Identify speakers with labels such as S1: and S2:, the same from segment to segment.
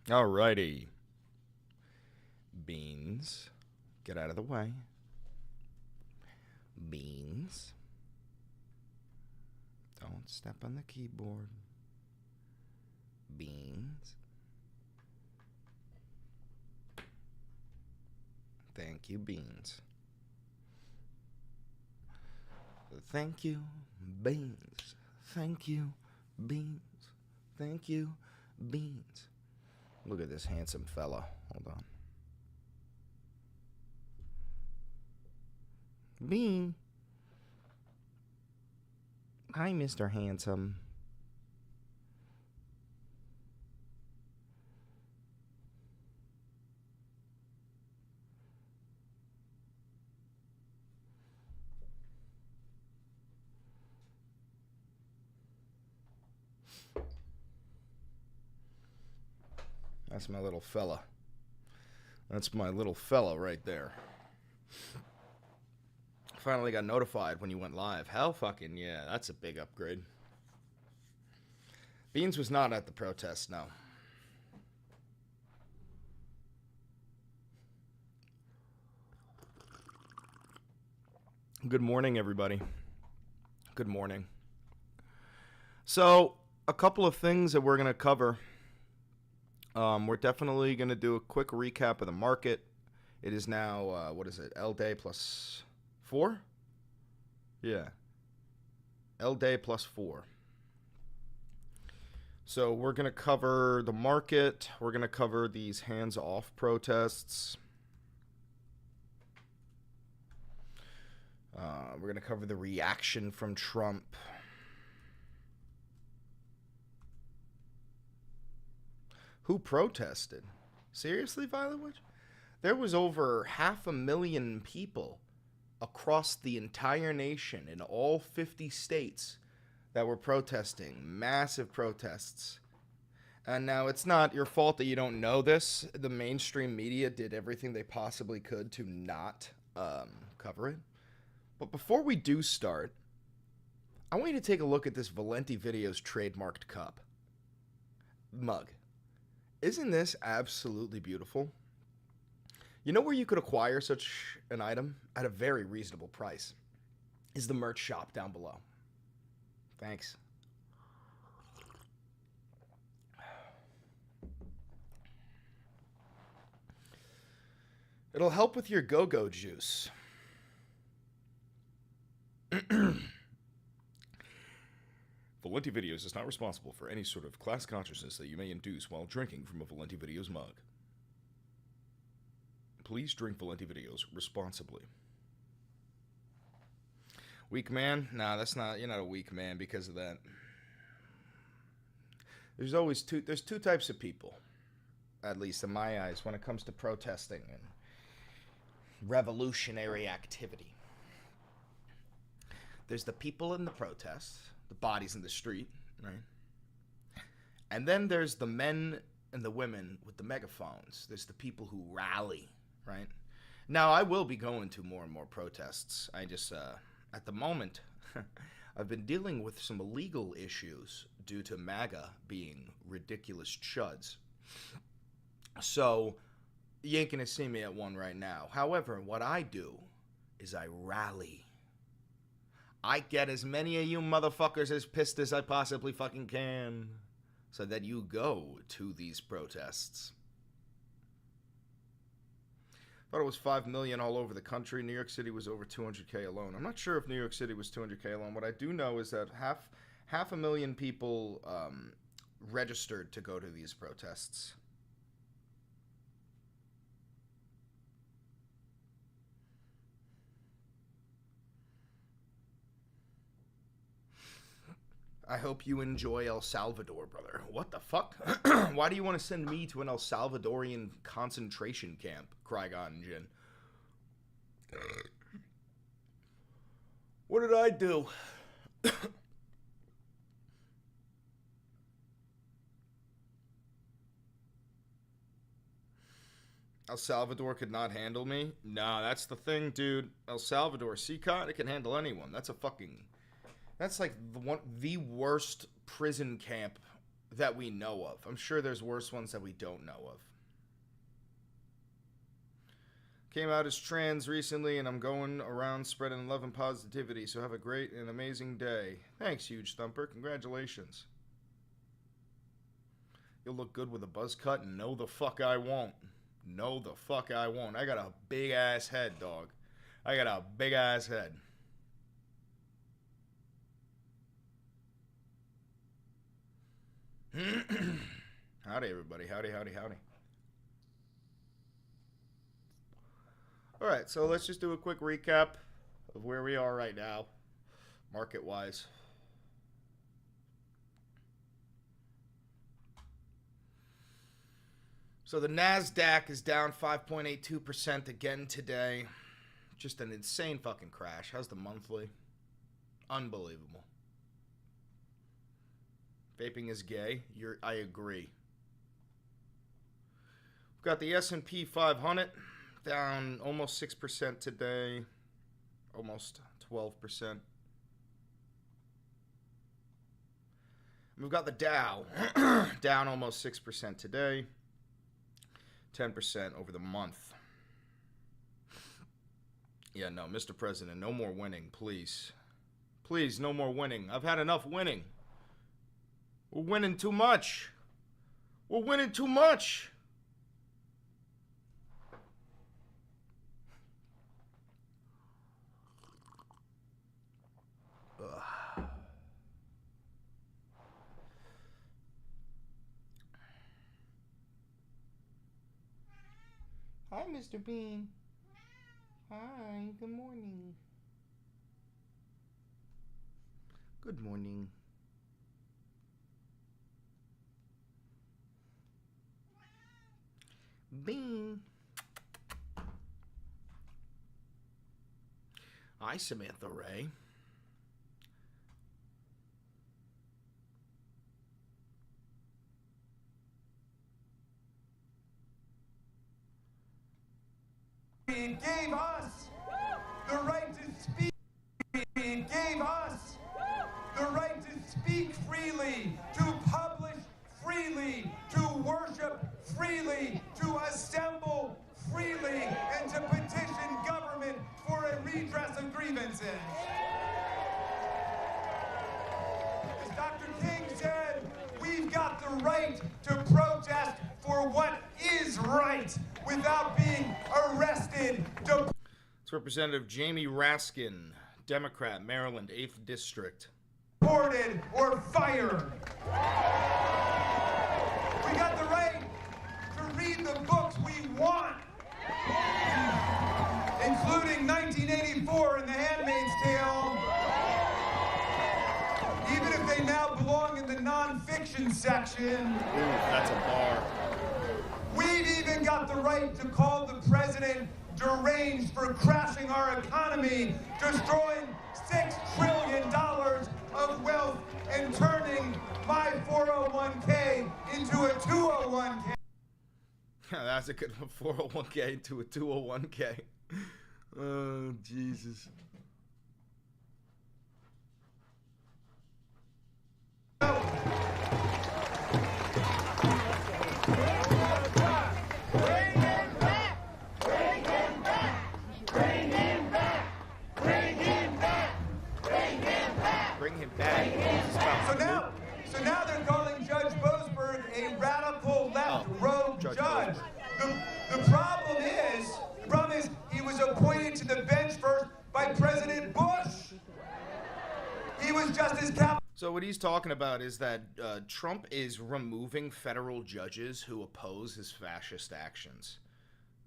S1: Alrighty. Beans. Get out of the way. Beans. Don't step on the keyboard. Beans. Thank you, Beans. Thank you, Beans. Thank you, Beans. Thank you, Beans. Look at this handsome fella. Hold on. Bean. Hi, Mr. Handsome. That's my little fella. That's my little fella right there. Finally got notified when you went live. Hell fucking yeah, that's a big upgrade. Beans was not at the protest, no. Good morning, everybody. Good morning. So, a couple of things that we're going to cover. We're definitely going to do a quick recap of the market. It is now, what is it, L day plus 4? Yeah. L day plus 4. So we're going to cover the market. We're going to cover these hands-off protests. We're going to cover the reaction from Trump. Who protested? Seriously, Violet Witch? There was over 500,000 people across the entire nation in all 50 states that were protesting. Massive protests. And now it's not your fault that you don't know this. The mainstream media did everything they possibly could to not cover it. But before we do start, I want you to take a look at this Valenti Videos trademarked cup. Mug. Isn't this absolutely beautiful? You know where you could acquire such an item at a very reasonable price? Is the merch shop down below. Thanks. It'll help with your go-go juice. Valenti Videos is not responsible for any sort of class consciousness that you may induce while drinking from a Valenti Videos mug. Please drink Valenti Videos responsibly. Weak man? Nah, that's not. You're not a weak man because of that. There's two types of people, at least in my eyes, when it comes to protesting and revolutionary activity. There's the people in the protests, the bodies in the street, right? And then there's the men and the women with the megaphones. There's the people who rally, right? Now, I will be going to more and more protests. I just, at the moment, I've been dealing with some legal issues due to MAGA being ridiculous chuds. So, you ain't gonna see me at one right now. However, what I do is I rally. I get as many of you motherfuckers as pissed as I possibly fucking can so that you go to these protests. Thought it was 5 million all over the country. New York City was over 200K alone. I'm not sure if New York City was 200K alone. What I do know is that half a million people registered to go to these protests. I hope you enjoy El Salvador, brother. What the fuck? Why do you want to send me to an El Salvadorian concentration camp, Qui-Gon Jinn? What did I do? El Salvador could not handle me? Nah, that's the thing, dude. El Salvador, CCOT, it can handle anyone. That's like the worst prison camp that we know of. I'm sure there's worse ones that we don't know of. Came out as trans recently, and I'm going around spreading love and positivity, so have a great and amazing day. Thanks, Huge Thumper. Congratulations. You'll look good with a buzz cut, and no the fuck I won't. No the fuck I won't. I got a big-ass head, dog. I got a big-ass head. Howdy, everybody. Howdy, howdy, howdy. All right, so let's just do a quick recap of where we are right now, market-wise. So the NASDAQ is down 5.82% again today. Just an insane fucking crash. How's the monthly? Unbelievable. Vaping is gay. I agree. We've got the S&P 500 down almost 6% today. Almost 12%. We've got the Dow down almost 6% today. 10% over the month. Yeah, no, Mr. President, no more winning, please. Please, no more winning. I've had enough winning. We're winning too much. We're winning too much. Ugh. Hi, Mr. Bean. Hi, good morning. Good morning. Bean. Hi, Samantha Ray.
S2: It gave us the right to speak. It gave us the right to speak freely, to publish freely, to worship freely, to assemble freely, and to petition government for a redress of grievances. As Dr. King said, we've got the right to protest for what is right without being arrested.
S1: It's Representative Jamie Raskin, Democrat, Maryland, 8th District.
S2: Deported or fired. We got the right to read the books we want, including 1984 and The Handmaid's Tale, even if they now belong in the nonfiction section.
S1: Ooh, that's a bar.
S2: We've even got the right to call the president deranged for crashing our economy, destroying $6 trillion of wealth and turning my 401k into a 201k.
S1: That's a good one. 401k into a 201k. Oh, Jesus. Bring him back.
S2: So now they're calling Judge Boasberg a radical left rogue judge. The problem is he was appointed to the bench first by President Bush. He was just as capital.
S1: So what he's talking about is that Trump is removing federal judges who oppose his fascist actions.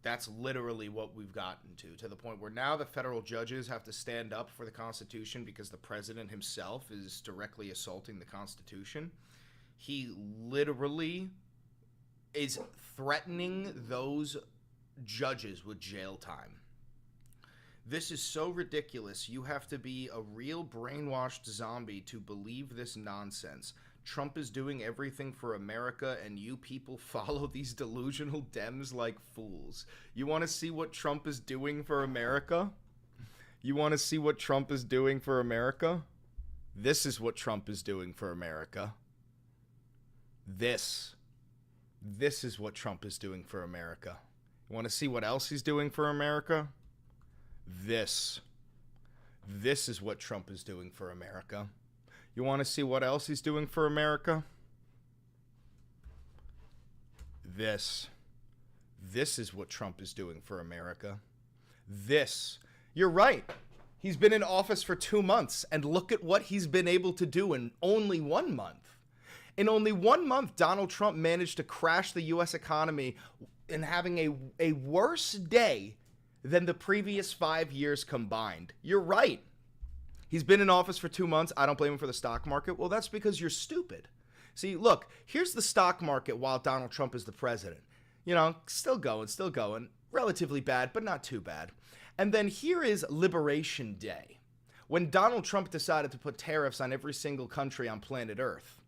S1: That's literally what we've gotten to the point where now the federal judges have to stand up for the Constitution because the president himself is directly assaulting the Constitution. He literally is threatening those judges with jail time. This is so ridiculous. You have to be a real brainwashed zombie to believe this nonsense. Trump is doing everything for America, and you people follow these delusional Dems like fools. You want to see what Trump is doing for America? You want to see what Trump is doing for America? This is what Trump is doing for America. This is what Trump is doing for America. You want to see what else he's doing for America? This is what Trump is doing for America. You want to see what else he's doing for America? This is what Trump is doing for America. You're right. He's been in office for 2 months, and look at what he's been able to do in only 1 month. In only 1 month, Donald Trump managed to crash the U.S. economy in having a worse day than the previous 5 years combined. You're right. He's been in office for 2 months. I don't blame him for the stock market. Well, that's because you're stupid. See, look, here's the stock market while Donald Trump is the president. You know, still going. Relatively bad, but not too bad. And then here is Liberation Day, when Donald Trump decided to put tariffs on every single country on planet Earth.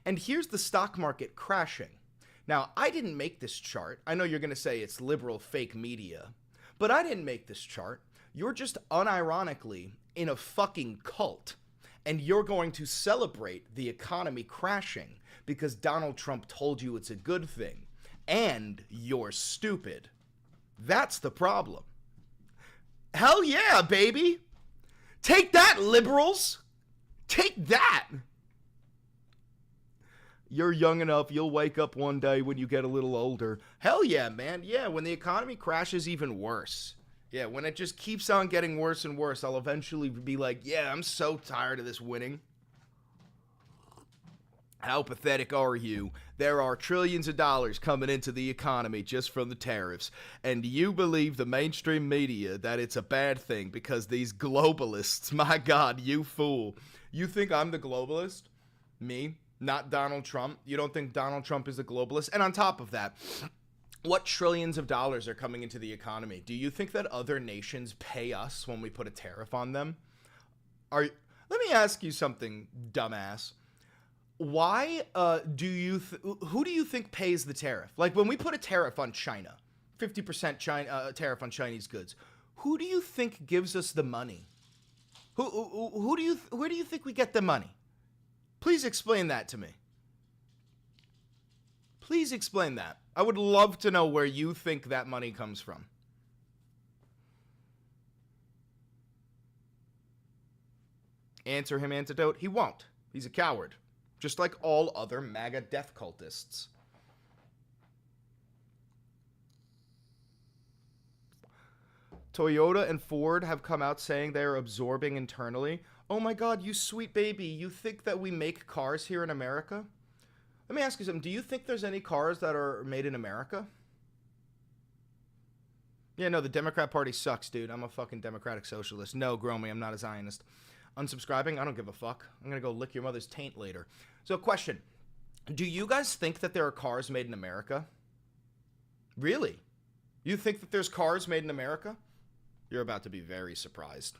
S1: And here's the stock market crashing. Now, I didn't make this chart. I know you're going to say it's liberal fake media, but I didn't make this chart. You're just unironically in a fucking cult, and you're going to celebrate the economy crashing because Donald Trump told you it's a good thing, and you're stupid. That's the problem. Hell yeah, baby. Take that, liberals. Take that. You're young enough, you'll wake up one day when you get a little older. Hell yeah, man. Yeah, when the economy crashes even worse. Yeah, when it just keeps on getting worse and worse, I'll eventually be like, yeah, I'm so tired of this winning. How pathetic are you? There are trillions of dollars coming into the economy just from the tariffs, and you believe the mainstream media that it's a bad thing because these globalists, my God, you fool. You think I'm the globalist? Me? Not Donald Trump? You don't think Donald Trump is a globalist? And on top of that, what trillions of dollars are coming into the economy? Do you think that other nations pay us when we put a tariff on them? Let me ask you something, dumbass. Why who do you think pays the tariff? Like when we put a tariff on China, 50% tariff on Chinese goods, who do you think gives us the money? Where do you think we get the money? Please explain that to me. Please explain that. I would love to know where you think that money comes from. Answer him, antidote. He won't. He's a coward. Just like all other MAGA death cultists. Toyota and Ford have come out saying they are absorbing internally. Oh my God, you sweet baby. You think that we make cars here in America? Let me ask you something. Do you think there's any cars that are made in America? Yeah, no, the Democrat Party sucks, dude. I'm a fucking democratic socialist. No, Gromy, I'm not a Zionist. Unsubscribing? I don't give a fuck. I'm going to go lick your mother's taint later. So, question. Do you guys think that there are cars made in America? Really? You think that there's cars made in America? You're about to be very surprised.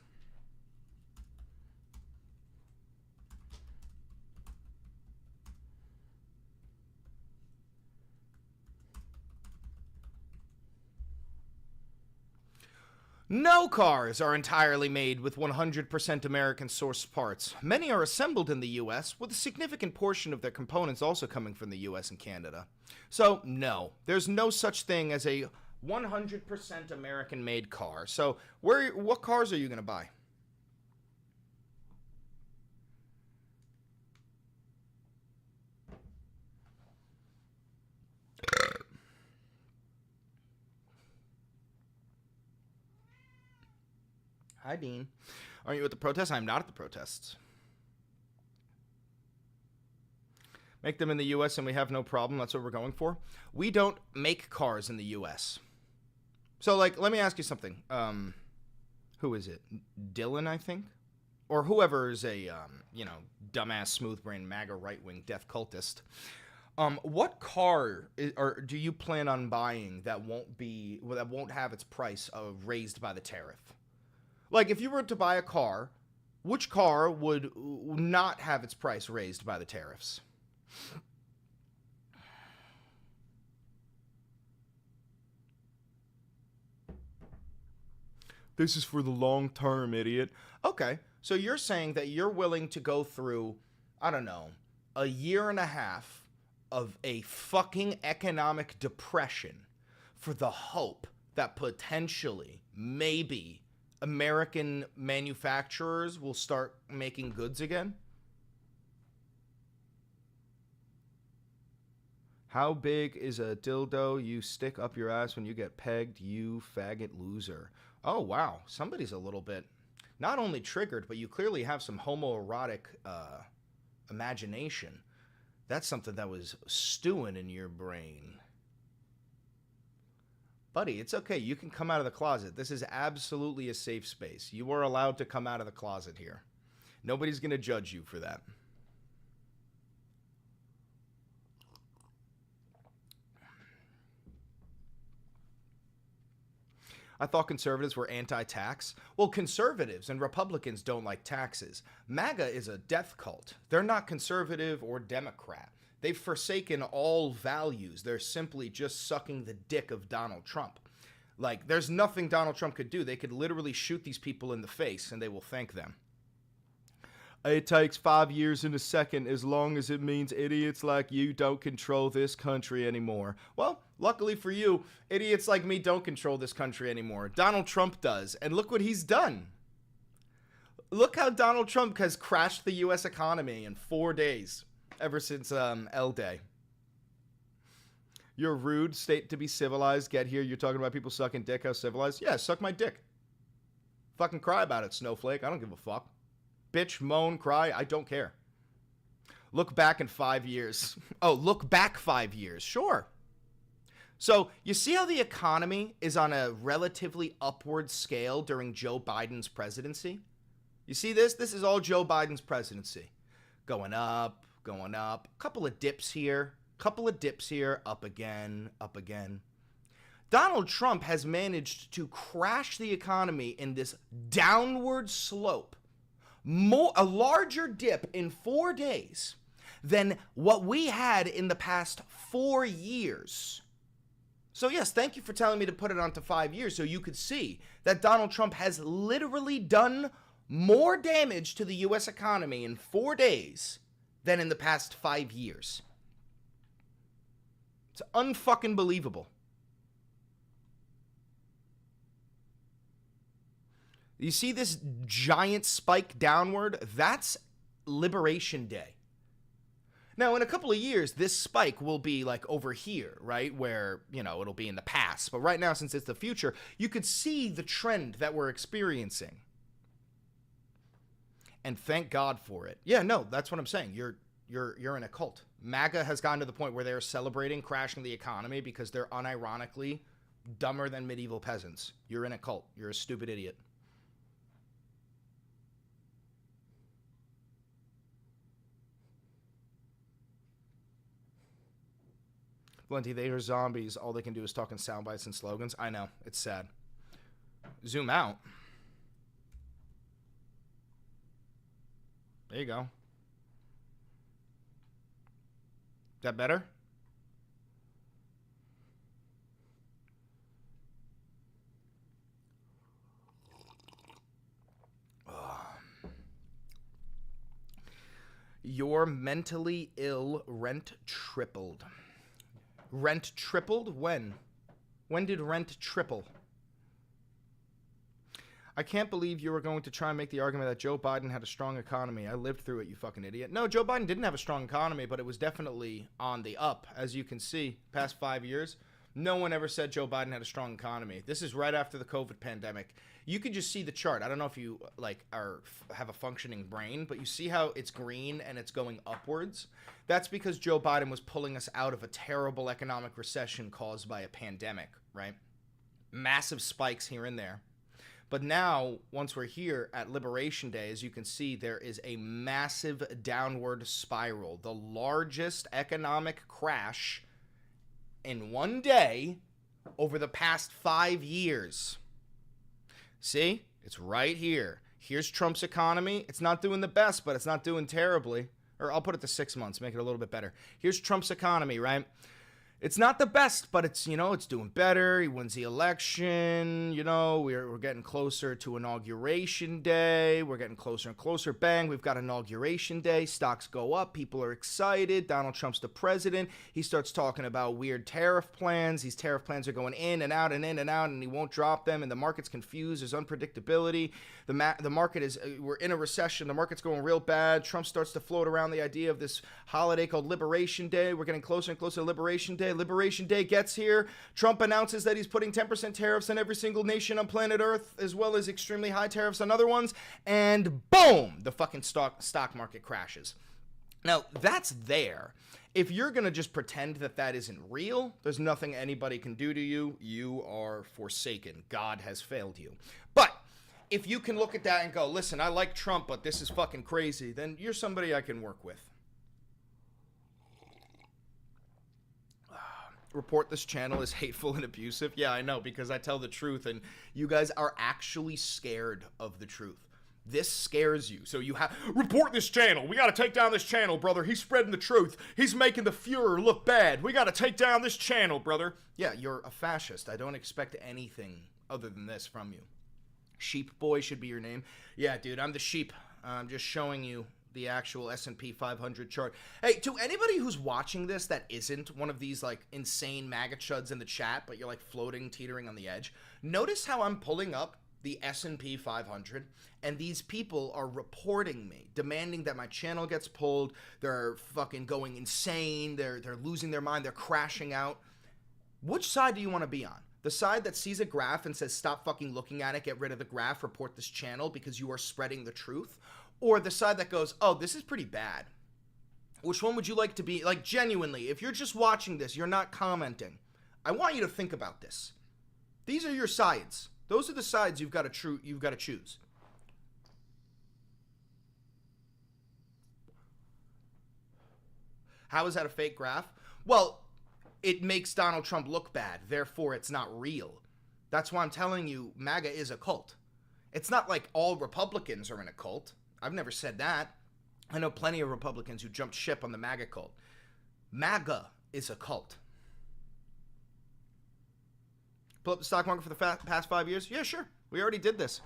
S1: No cars are entirely made with 100% American sourced parts. Many are assembled in the US, with a significant portion of their components also coming from the US and Canada. So, no, there's no such thing as a 100% American-made car. So, what cars are you going to buy? Hi, Dean. Aren't you at the protests? I'm not at the protests. Make them in the U.S. and we have no problem. That's what we're going for. We don't make cars in the U.S. So, like, let me ask you something. Who is it? Dylan, I think? Or whoever is a, dumbass, smooth-brain, MAGA right-wing death cultist. What car do you plan on buying that won't have its price raised by the tariff? Like, if you were to buy a car, which car would not have its price raised by the tariffs? This is for the long term, idiot. Okay, so you're saying that you're willing to go through, I don't know, a year and a half of a fucking economic depression for the hope that potentially, maybe, American manufacturers will start making goods again? How big is a dildo you stick up your ass when you get pegged, you faggot loser? Oh, wow. Somebody's a little bit not only triggered, but you clearly have some homoerotic imagination. That's something that was stewing in your brain. Buddy, it's okay. You can come out of the closet. This is absolutely a safe space. You are allowed to come out of the closet here. Nobody's going to judge you for that. I thought conservatives were anti-tax. Well, conservatives and Republicans don't like taxes. MAGA is a death cult. They're not conservative or Democrat. They've forsaken all values. They're simply just sucking the dick of Donald Trump. Like, there's nothing Donald Trump could do. They could literally shoot these people in the face, and they will thank them. It takes 5 years and a second as long as it means idiots like you don't control this country anymore. Well, luckily for you, idiots like me don't control this country anymore. Donald Trump does, and look what he's done. Look how Donald Trump has crashed the U.S. economy in 4 days, ever since L-Day. You're rude, state to be civilized, get here, you're talking about people sucking dick, how civilized? Yeah, suck my dick. Fucking cry about it, snowflake, I don't give a fuck. Bitch, moan, cry, I don't care. Look back in 5 years. Oh, look back 5 years, sure. So, you see how the economy is on a relatively upward scale during Joe Biden's presidency? You see this? This is all Joe Biden's presidency. Going up, couple of dips here, up again, up again. Donald Trump has managed to crash the economy in this downward slope. A larger dip in 4 days than what we had in the past 4 years. So yes, thank you for telling me to put it onto 5 years so you could see that Donald Trump has literally done more damage to the U.S. economy in 4 days than in the past 5 years. It's unfucking believable. You see this giant spike downward? That's Liberation Day. Now, in a couple of years, this spike will be like over here, right? Where, you know, it'll be in the past. But right now, since it's the future, you could see the trend that we're experiencing. And thank God for it. Yeah, no, that's what I'm saying. You're in a cult. MAGA has gotten to the point where they're celebrating crashing the economy because they're unironically dumber than medieval peasants. You're in a cult. You're a stupid idiot. Plenty, they are zombies. All they can do is talk in sound bites and slogans. I know. It's sad. Zoom out. There you go. Is that better? Your mentally ill rent tripled. Rent tripled? When? When did rent triple? I can't believe you were going to try and make the argument that Joe Biden had a strong economy. I lived through it, you fucking idiot. No, Joe Biden didn't have a strong economy, but it was definitely on the up. As you can see, past 5 years, no one ever said Joe Biden had a strong economy. This is right after the COVID pandemic. You can just see the chart. I don't know if you have a functioning brain, but you see how it's green and it's going upwards? That's because Joe Biden was pulling us out of a terrible economic recession caused by a pandemic, right? Massive spikes here and there. But now, once we're here at Liberation Day, as you can see, there is a massive downward spiral. The largest economic crash in one day over the past 5 years. See? It's right here. Here's Trump's economy. It's not doing the best, but it's not doing terribly. Or I'll put it to 6 months, make it a little bit better. Here's Trump's economy, right? It's not the best, but it's, it's doing better. He wins the election. We're getting closer to Inauguration Day. We're getting closer and closer. Bang, we've got Inauguration Day. Stocks go up. People are excited. Donald Trump's the president. He starts talking about weird tariff plans. These tariff plans are going in and out and in and out, and he won't drop them, and the market's confused. There's unpredictability. The market is, we're in a recession. The market's going real bad. Trump starts to float around the idea of this holiday called Liberation Day. We're getting closer and closer to Liberation Day. Liberation Day gets here. Trump announces that he's putting 10% tariffs on every single nation on planet Earth, as well as extremely high tariffs on other ones. And boom, the fucking stock market crashes. Now, that's there. If you're going to just pretend that that isn't real, there's nothing anybody can do to you. You are forsaken. God has failed you. But if you can look at that and go, listen, I like Trump, but this is fucking crazy, then you're somebody I can work with. Report this channel is hateful and abusive. Yeah, I know, because I tell the truth, and you guys are actually scared of the truth. This scares you. So you have, report this channel. We got to take down this channel, brother. He's spreading the truth. He's making the Fuhrer look bad. We got to take down this channel, brother. Yeah, you're a fascist. I don't expect anything other than this from you. Sheep Boy should be your name. Yeah, dude, I'm the sheep. I'm just showing you the actual S&P 500 chart. Hey, to anybody who's watching this that isn't one of these like insane MAGA chuds in the chat, but you're like floating, teetering on the edge, notice how I'm pulling up the S&P 500, and these people are reporting me, demanding that my channel gets pulled. They're fucking going insane. They're losing their mind. They're crashing out. Which side do you want to be on? The side that sees a graph and says, stop fucking looking at it, get rid of the graph, report this channel because you are spreading the truth? Or the side that goes, oh, this is pretty bad. Which one would you like to be? Like, genuinely, if you're just watching this, you're not commenting, I want you to think about this. These are your sides. Those are the sides you've got to choose. How is that a fake graph? Well, it makes Donald Trump look bad. Therefore, it's not real. That's why I'm telling you, MAGA is a cult. It's not like all Republicans are in a cult. I've never said that. I know plenty of Republicans who jumped ship on the MAGA cult. MAGA is a cult. Pull up the stock market for the past 5 years? Yeah, sure. We already did this.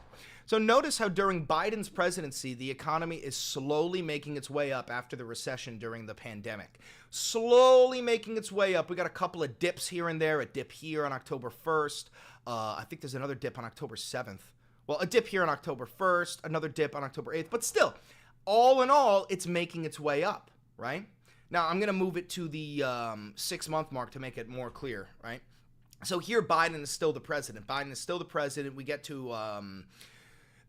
S1: So notice how during Biden's presidency, the economy is slowly making its way up after the recession during the pandemic. Slowly making its way up. We got a couple of dips here and there. A dip here on October 1st. I think there's another dip on October 7th. Well, a dip here on October 1st. Another dip on October 8th. But still, all in all, it's making its way up, right? Now, I'm going to move it to the 6-month mark to make it more clear, right? So here, Biden is still the president. Biden is still the president. We get to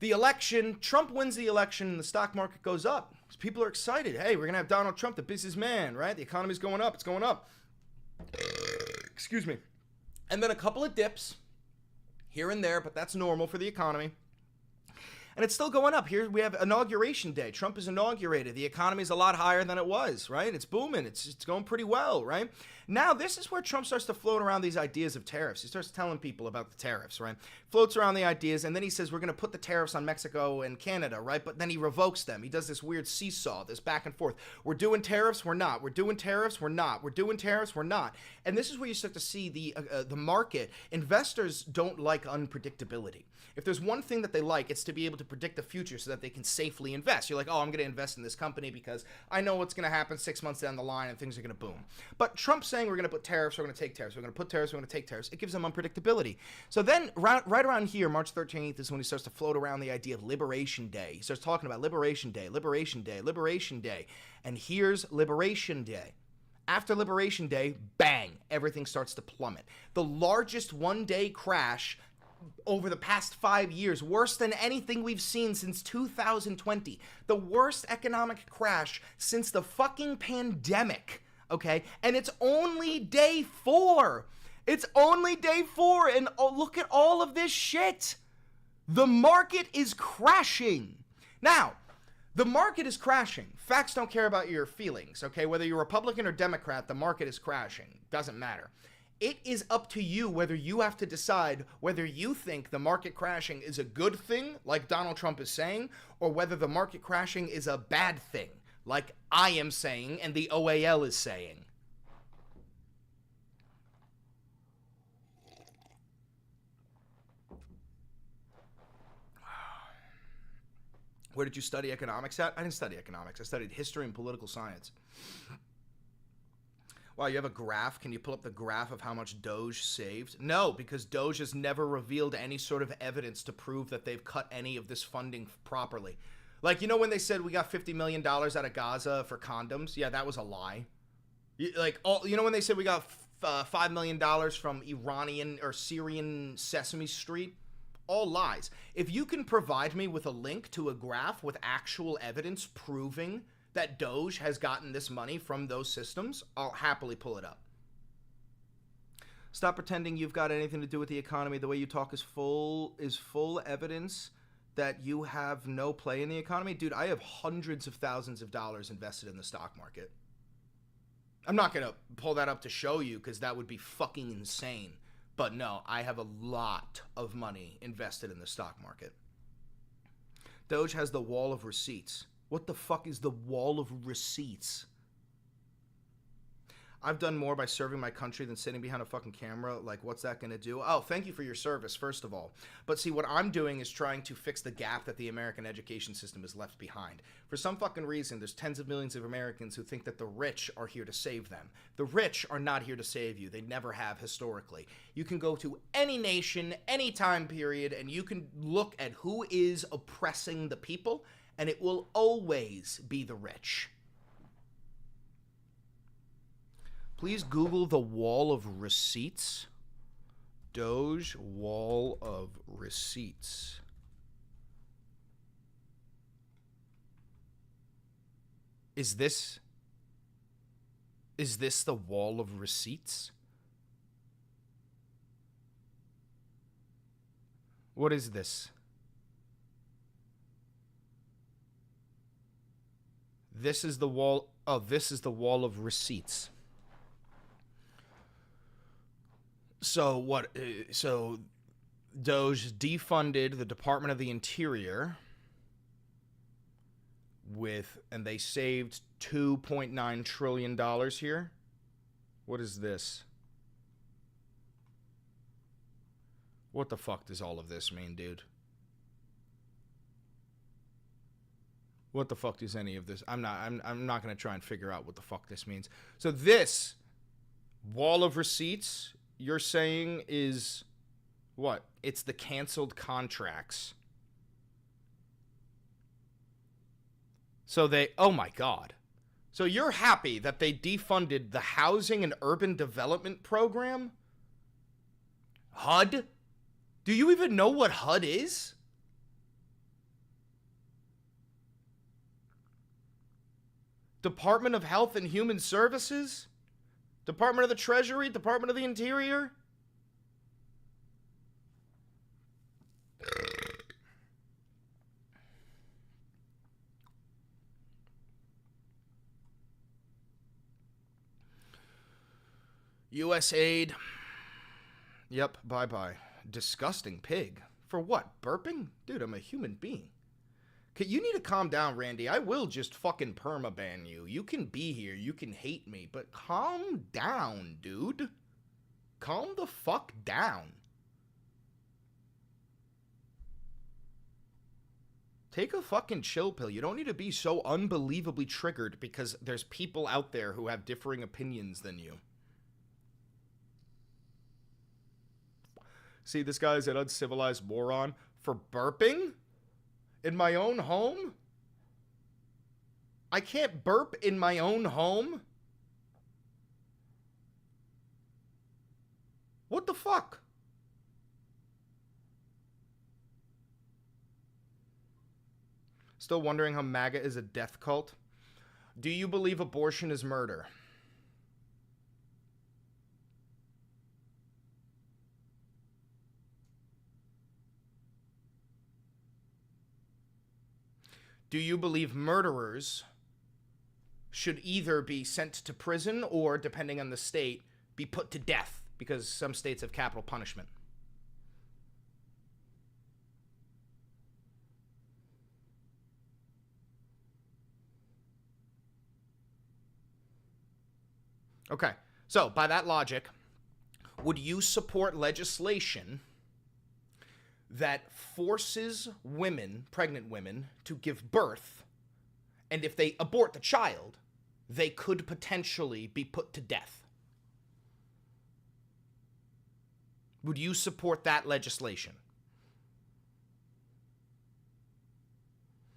S1: the election. Trump wins the election, and the stock market goes up. People are excited. Hey, we're going to have Donald Trump, the businessman, right? The economy's going up. It's going up. Excuse me. And then a couple of dips here and there, but that's normal for the economy. And it's still going up. Here we have Inauguration Day. Trump is inaugurated. The economy is a lot higher than it was, right? It's booming. It's going pretty well, right? Now, this is where Trump starts to float around these ideas of tariffs. He starts telling people about the tariffs, right? Floats around the ideas, and then he says, we're going to put the tariffs on Mexico and Canada, right? But then he revokes them. He does this weird seesaw, this back and forth. We're doing tariffs, we're not. We're doing tariffs, we're not. We're doing tariffs, we're not. And this is where you start to see the market. Investors don't like unpredictability. If there's one thing that they like, it's to be able to predict the future so that they can safely invest. You're like, oh, I'm going to invest in this company because I know what's going to happen 6 months down the line and things are going to boom. But Trump's saying we're going to put tariffs, we're going to take tariffs, we're going to put tariffs, we're going to take tariffs. It gives them unpredictability. So then right around here, March 13th is when he starts to float around the idea of Liberation Day. He starts talking about Liberation Day, Liberation Day, Liberation Day. And here's Liberation Day. After Liberation Day, bang, everything starts to plummet. The largest one-day crash over the past 5 years, worse than anything we've seen since 2020. The worst economic crash since the fucking pandemic, okay? And it's only day 4. It's only day 4, and look at all of this shit. The market is crashing. Now, the market is crashing. Facts don't care about your feelings, okay? Whether you're Republican or Democrat, the market is crashing. Doesn't matter. It is up to you whether you have to decide whether you think the market crashing is a good thing, like Donald Trump is saying, or whether the market crashing is a bad thing, like I am saying and the OAL is saying. Where did you study economics at? I didn't study economics. I studied history and political science. Wow, you have a graph? Can you pull up the graph of how much Doge saved? No, because Doge has never revealed any sort of evidence to prove that they've cut any of this funding properly. Like, you know when they said we got $50 million out of Gaza for condoms? Yeah, that was a lie. You know when they said we got $5 million from Iranian or Syrian Sesame Street? All lies. If you can provide me with a link to a graph with actual evidence proving that Doge has gotten this money from those systems, I'll happily pull it up. Stop pretending you've got anything to do with the economy. The way you talk is full evidence that you have no play in the economy. Dude, I have hundreds of thousands of dollars invested in the stock market. I'm not going to pull that up to show you because that would be fucking insane. But no, I have a lot of money invested in the stock market. Doge has the wall of receipts. What the fuck is the wall of receipts? I've done more by serving my country than sitting behind a fucking camera. Like, what's that going to do? Oh, thank you for your service, first of all. But see, what I'm doing is trying to fix the gap that the American education system has left behind. For some fucking reason, there's tens of millions of Americans who think that the rich are here to save them. The rich are not here to save you. They never have historically. You can go to any nation, any time period, and you can look at who is oppressing the people, and it will always be the rich. Please Google the wall of receipts. Doge wall of receipts. Is this the wall of receipts? What is this? This is the wall. Oh, this is the wall of receipts. So what? So Doge defunded the Department of the Interior and they saved $2.9 trillion here. What is this? What the fuck does all of this mean, dude? What the fuck does any of this? I'm not gonna try and figure out what the fuck this means. So this wall of receipts, you're saying, is what? It's the canceled contracts. So oh my God. So you're happy that they defunded the Housing and Urban Development Program? HUD? Do you even know what HUD is? Department of Health and Human Services? Department of the Treasury? Department of the Interior? USAID. Yep, bye-bye. Disgusting pig. For what? Burping? Dude, I'm a human being. You need to calm down, Randy. I will just fucking permaban you. You can be here. You can hate me. But calm down, dude. Calm the fuck down. Take a fucking chill pill. You don't need to be so unbelievably triggered because there's people out there who have differing opinions than you. See, this guy's an uncivilized moron for burping? In my own home? I can't burp in my own home? What the fuck? Still wondering how MAGA is a death cult? Do you believe abortion is murder? Do you believe murderers should either be sent to prison or, depending on the state, be put to death because some states have capital punishment? Okay, so by that logic, would you support legislation that forces women, pregnant women, to give birth, and if they abort the child, they could potentially be put to death. Would you support that legislation?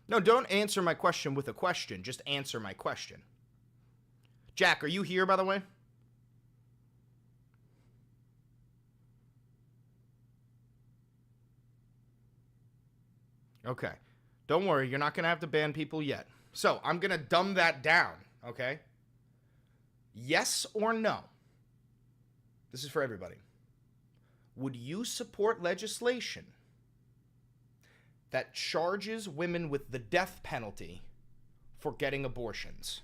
S1: No, don't answer my question with a question. Just answer my question. Jack, are you here, by the way? Okay. Don't worry, you're not going to have to ban people yet. So, I'm going to dumb that down, okay? Yes or no? This is for everybody. Would you support legislation that charges women with the death penalty for getting abortions?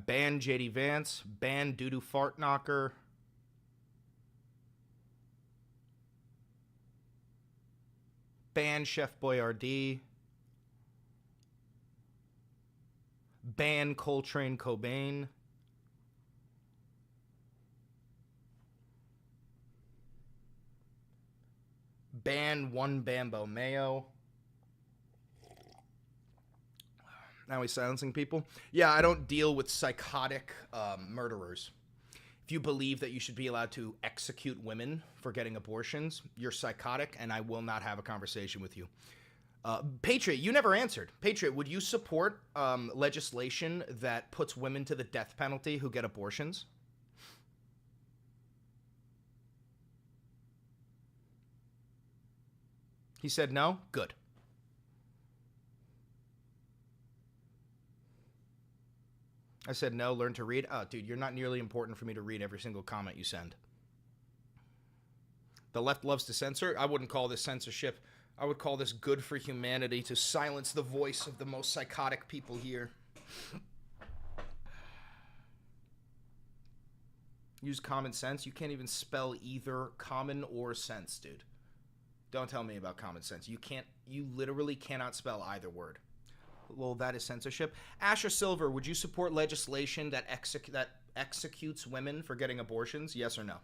S1: Ban JD Vance, ban Doodoo Fartknocker. Ban Chef Boyardee. Ban Coltrane Cobain. Ban One Bambo Mayo. Now he's silencing people. Yeah, I don't deal with psychotic murderers. If you believe that you should be allowed to execute women for getting abortions, you're psychotic, and I will not have a conversation with you. Patriot, you never answered. Patriot, would you support legislation that puts women to the death penalty who get abortions? He said no? Good. I said no, learn to read. Oh, dude, you're not nearly important for me to read every single comment you send. The left loves to censor. I wouldn't call this censorship. I would call this good for humanity, to silence the voice of the most psychotic people here. Use common sense. You can't even spell either common or sense, dude. Don't tell me about common sense. You literally cannot spell either word. Well, that is censorship. Asher Silver, would you support legislation that executes women for getting abortions? Yes or no?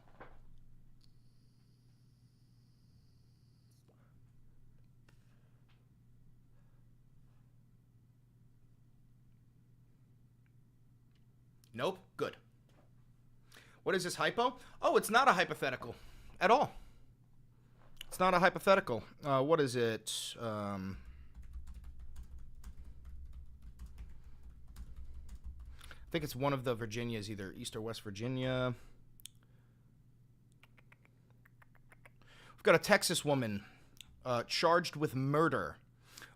S1: Nope. Good. What is this, hypo? Oh, it's not a hypothetical at all. It's not a hypothetical. What is it? I think it's one of the Virginias, either East or West Virginia. We've got a Texas woman charged with murder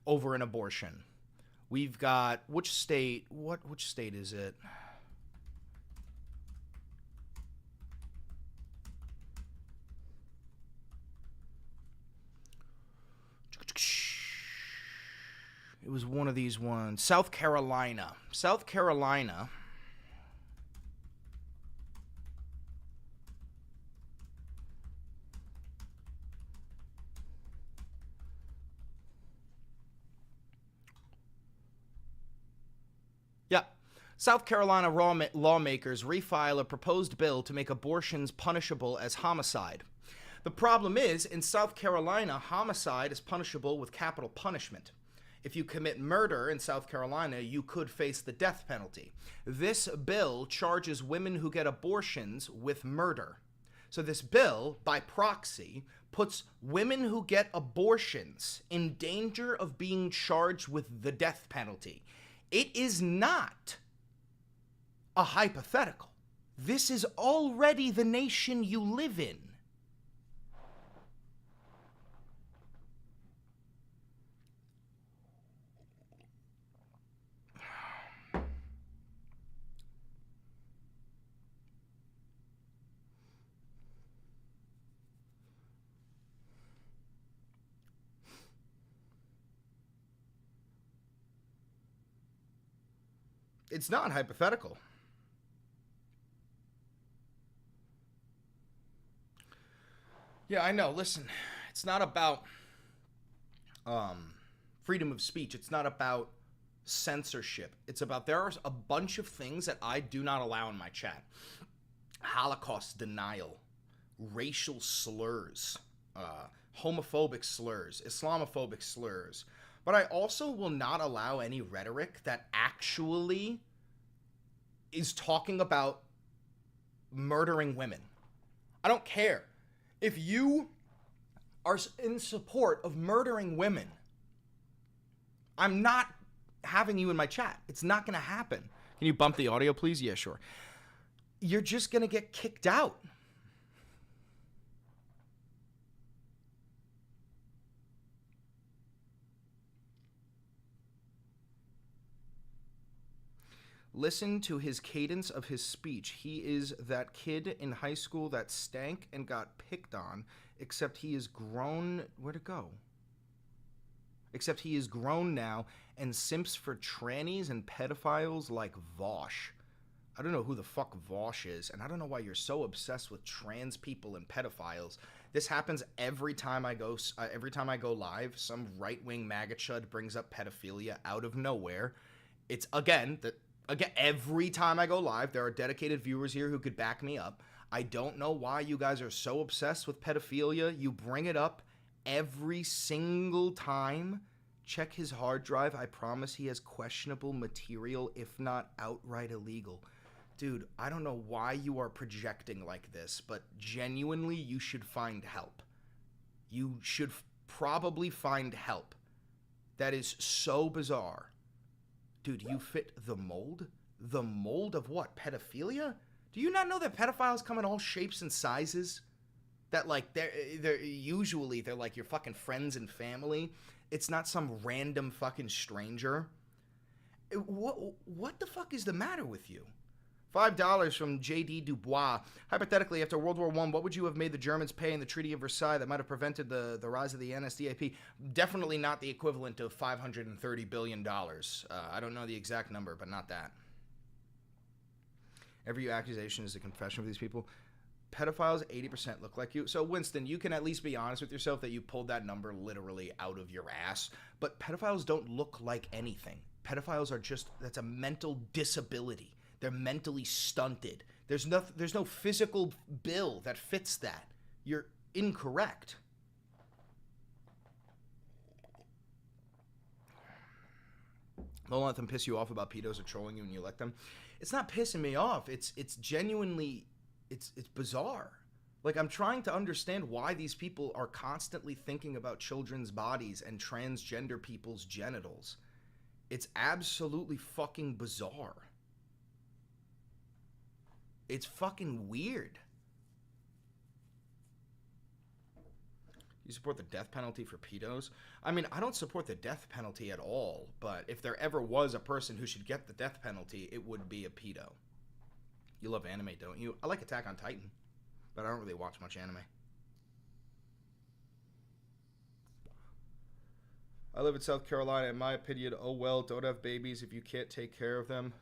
S1: over an abortion. We've got, which state is it? It was one of these ones. South Carolina. South Carolina. Yeah. South Carolina lawmakers refile a proposed bill to make abortions punishable as homicide. The problem is, in South Carolina, homicide is punishable with capital punishment. If you commit murder in South Carolina, you could face the death penalty. This bill charges women who get abortions with murder. So this bill, by proxy, puts women who get abortions in danger of being charged with the death penalty. It is not a hypothetical. This is already the nation you live in. It's not hypothetical. Yeah, I know. Listen, it's not about freedom of speech. It's not about censorship. It's about, there are a bunch of things that I do not allow in my chat. Holocaust denial, racial slurs, homophobic slurs, Islamophobic slurs. But I also will not allow any rhetoric that actually is talking about murdering women. I don't care. If you are in support of murdering women, I'm not having you in my chat. It's not going to happen. Can you bump the audio, please? Yeah, sure. You're just going to get kicked out. Listen to his cadence of his speech. He is that kid in high school that stank and got picked on, except he is grown. Where'd it go? Except he is grown now and simps for trannies and pedophiles like Vosh. I don't know who the fuck Vosh is, and I don't know why you're so obsessed with trans people and pedophiles. This happens every time I go live. Some right-wing MAGA chud brings up pedophilia out of nowhere. It's again, every time I go live, there are dedicated viewers here who could back me up. I don't know why you guys are so obsessed with pedophilia. You bring it up every single time. Check his hard drive. I promise he has questionable material, if not outright illegal. Dude, I don't know why you are projecting like this, but genuinely, you should find help. You should probably find help. That is so bizarre. Dude, you fit the mold? The mold of what? Pedophilia? Do you not know that pedophiles come in all shapes and sizes? That, like, they're usually like your fucking friends and family. It's not some random fucking stranger. What the fuck is the matter with you? $5 from J.D. Dubois. Hypothetically, after World War I, what would you have made the Germans pay in the Treaty of Versailles that might have prevented the rise of the NSDAP? Definitely not the equivalent of $530 billion. I don't know the exact number, but not that. Every accusation is a confession of these people. Pedophiles, 80% look like you. So, Winston, you can at least be honest with yourself that you pulled that number literally out of your ass. But pedophiles don't look like anything. Pedophiles are just, that's a mental disability. They're mentally stunted. There's no physical bill that fits that. You're incorrect. Don't let them piss you off about pedos or trolling you and you let them. It's not pissing me off. It's genuinely, it's bizarre. Like, I'm trying to understand why these people are constantly thinking about children's bodies and transgender people's genitals. It's absolutely fucking bizarre. It's fucking weird. You support the death penalty for pedos? I mean, I don't support the death penalty at all, but if there ever was a person who should get the death penalty, it would be a pedo. You love anime, don't you? I like Attack on Titan, but I don't really watch much anime. I live in South Carolina. In my opinion, oh well, don't have babies if you can't take care of them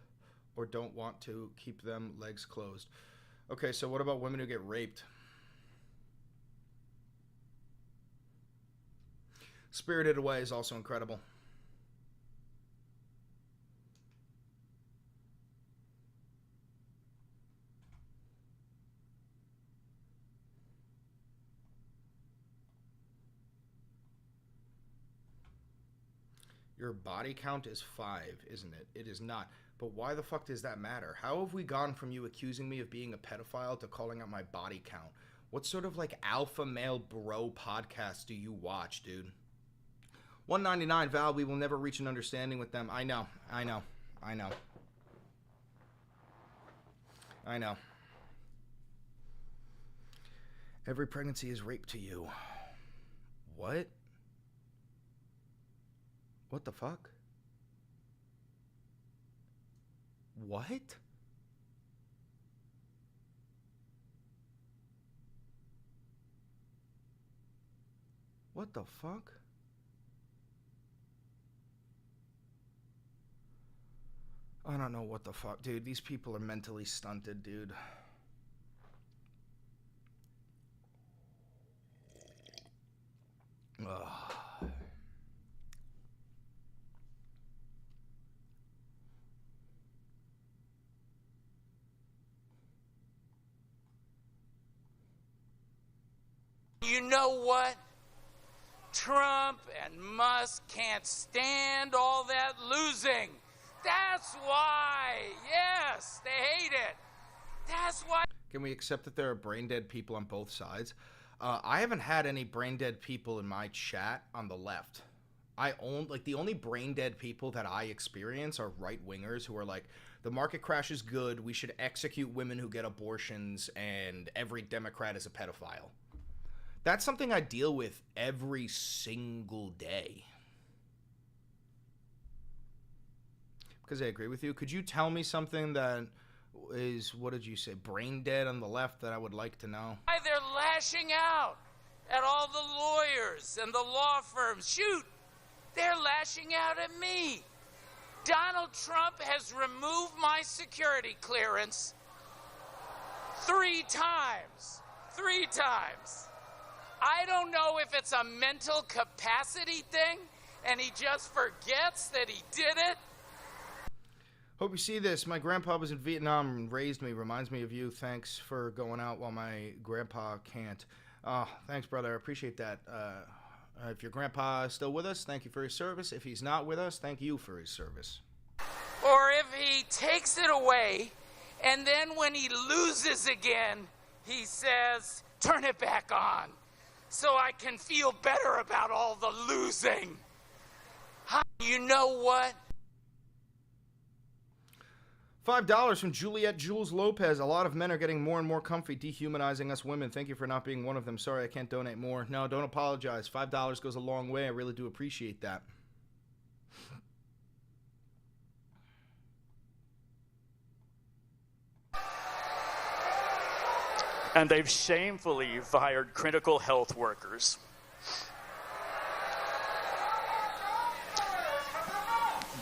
S1: or don't want to keep them legs closed. Okay, so what about women who get raped? Spirited Away is also incredible. Your body count is 5, isn't it? It is not. But why the fuck does that matter? How have we gone from you accusing me of being a pedophile to calling out my body count? What sort of like alpha male bro podcast do you watch, dude? 199, Val, we will never reach an understanding with them. I know. Every pregnancy is rape to you. What? What the fuck? What? What the fuck? I don't know what the fuck, dude. These people are mentally stunted, dude. Ugh.
S3: You know what? Trump and Musk can't stand all that losing. That's why. Yes, they hate it. That's why.
S1: Can we accept that there are brain dead people on both sides? I haven't had any brain dead people in my chat on the left. The only brain dead people that I experience are right wingers who are like, the market crash is good, we should execute women who get abortions, and every Democrat is a pedophile. That's something I deal with every single day. Because I agree with you. Could you tell me something that is, what did you say, brain dead on the left that I would like to know?
S3: They're lashing out at all the lawyers and the law firms. Shoot, they're lashing out at me. Donald Trump has removed my security clearance 3 times. 3 times. I don't know if it's a mental capacity thing and he just forgets that he did it.
S1: Hope you see this. My grandpa was in Vietnam and raised me. Reminds me of you. Thanks for going out while my grandpa can't. Thanks, brother. I appreciate that. If your grandpa is still with us, thank you for his service. If he's not with us, thank you for his service.
S3: Or if he takes it away and then when he loses again, he says, turn it back on so I can feel better about all the losing. You know what?
S1: $5 from Juliet Jules Lopez. A lot of men are getting more and more comfy dehumanizing us women. Thank you for not being one of them. Sorry, I can't donate more. No, don't apologize. $5 goes a long way. I really do appreciate that.
S4: And they've shamefully fired critical health workers.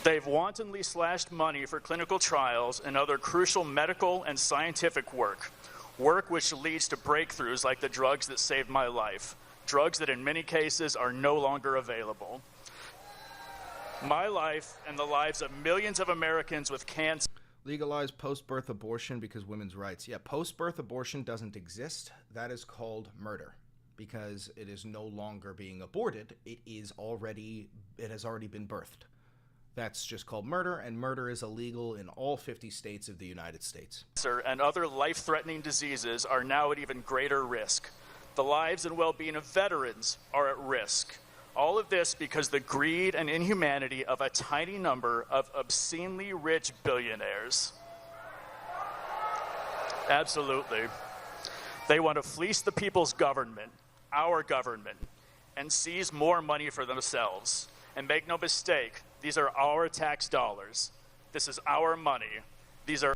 S4: They've wantonly slashed money for clinical trials and other crucial medical and scientific work which leads to breakthroughs like the drugs that saved my life, drugs that in many cases are no longer available. My life and the lives of millions of Americans with cancer.
S1: Legalize post-birth abortion because women's rights. Yeah, post-birth abortion doesn't exist. That is called murder because it is no longer being aborted. It has already been birthed. That's just called murder, and murder is illegal in all 50 states of the United States.
S4: Cancer and other life-threatening diseases are now at even greater risk. The lives and well-being of veterans are at risk. All of this because the greed and inhumanity of a tiny number of obscenely rich billionaires. Absolutely. They want to fleece the people's government, our government, and seize more money for themselves. And make no mistake, these are our tax dollars. This is our money. These are...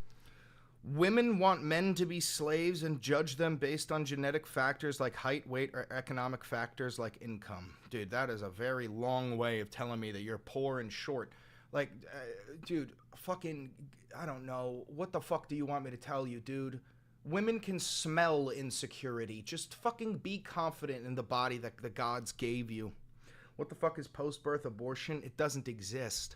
S1: Women want men to be slaves and judge them based on genetic factors like height, weight, or economic factors like income. Dude, that is a very long way of telling me that you're poor and short. Like, dude, fucking, I don't know. What the fuck do you want me to tell you, dude? Women can smell insecurity. Just fucking be confident in the body that the gods gave you. What the fuck is post-birth abortion? It doesn't exist.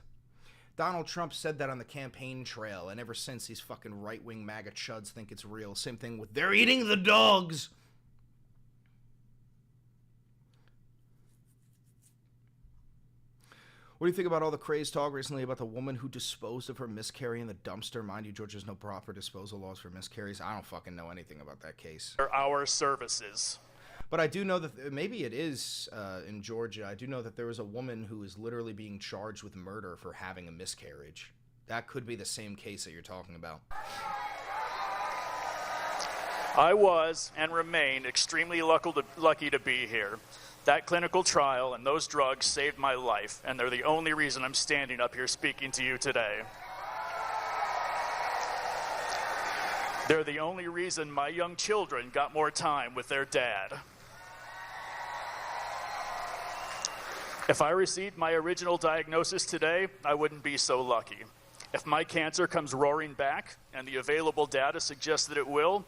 S1: Donald Trump said that on the campaign trail, and ever since, these fucking right-wing MAGA chuds think it's real. Same thing with, they're eating the dogs! What do you think about all the craze talk recently about the woman who disposed of her miscarry in the dumpster? Mind you, Georgia's no proper disposal laws for miscarries. I don't fucking know anything about that case.
S4: Our services.
S1: But I do know that maybe it is in Georgia. I do know that there was a woman who is literally being charged with murder for having a miscarriage. That could be the same case that you're talking about.
S4: I was and remain extremely lucky to be here. That clinical trial and those drugs saved my life, and they're the only reason I'm standing up here speaking to you today. They're the only reason my young children got more time with their dad. If I received my original diagnosis today, I wouldn't be so lucky. If my cancer comes roaring back, and the available data suggests that it will,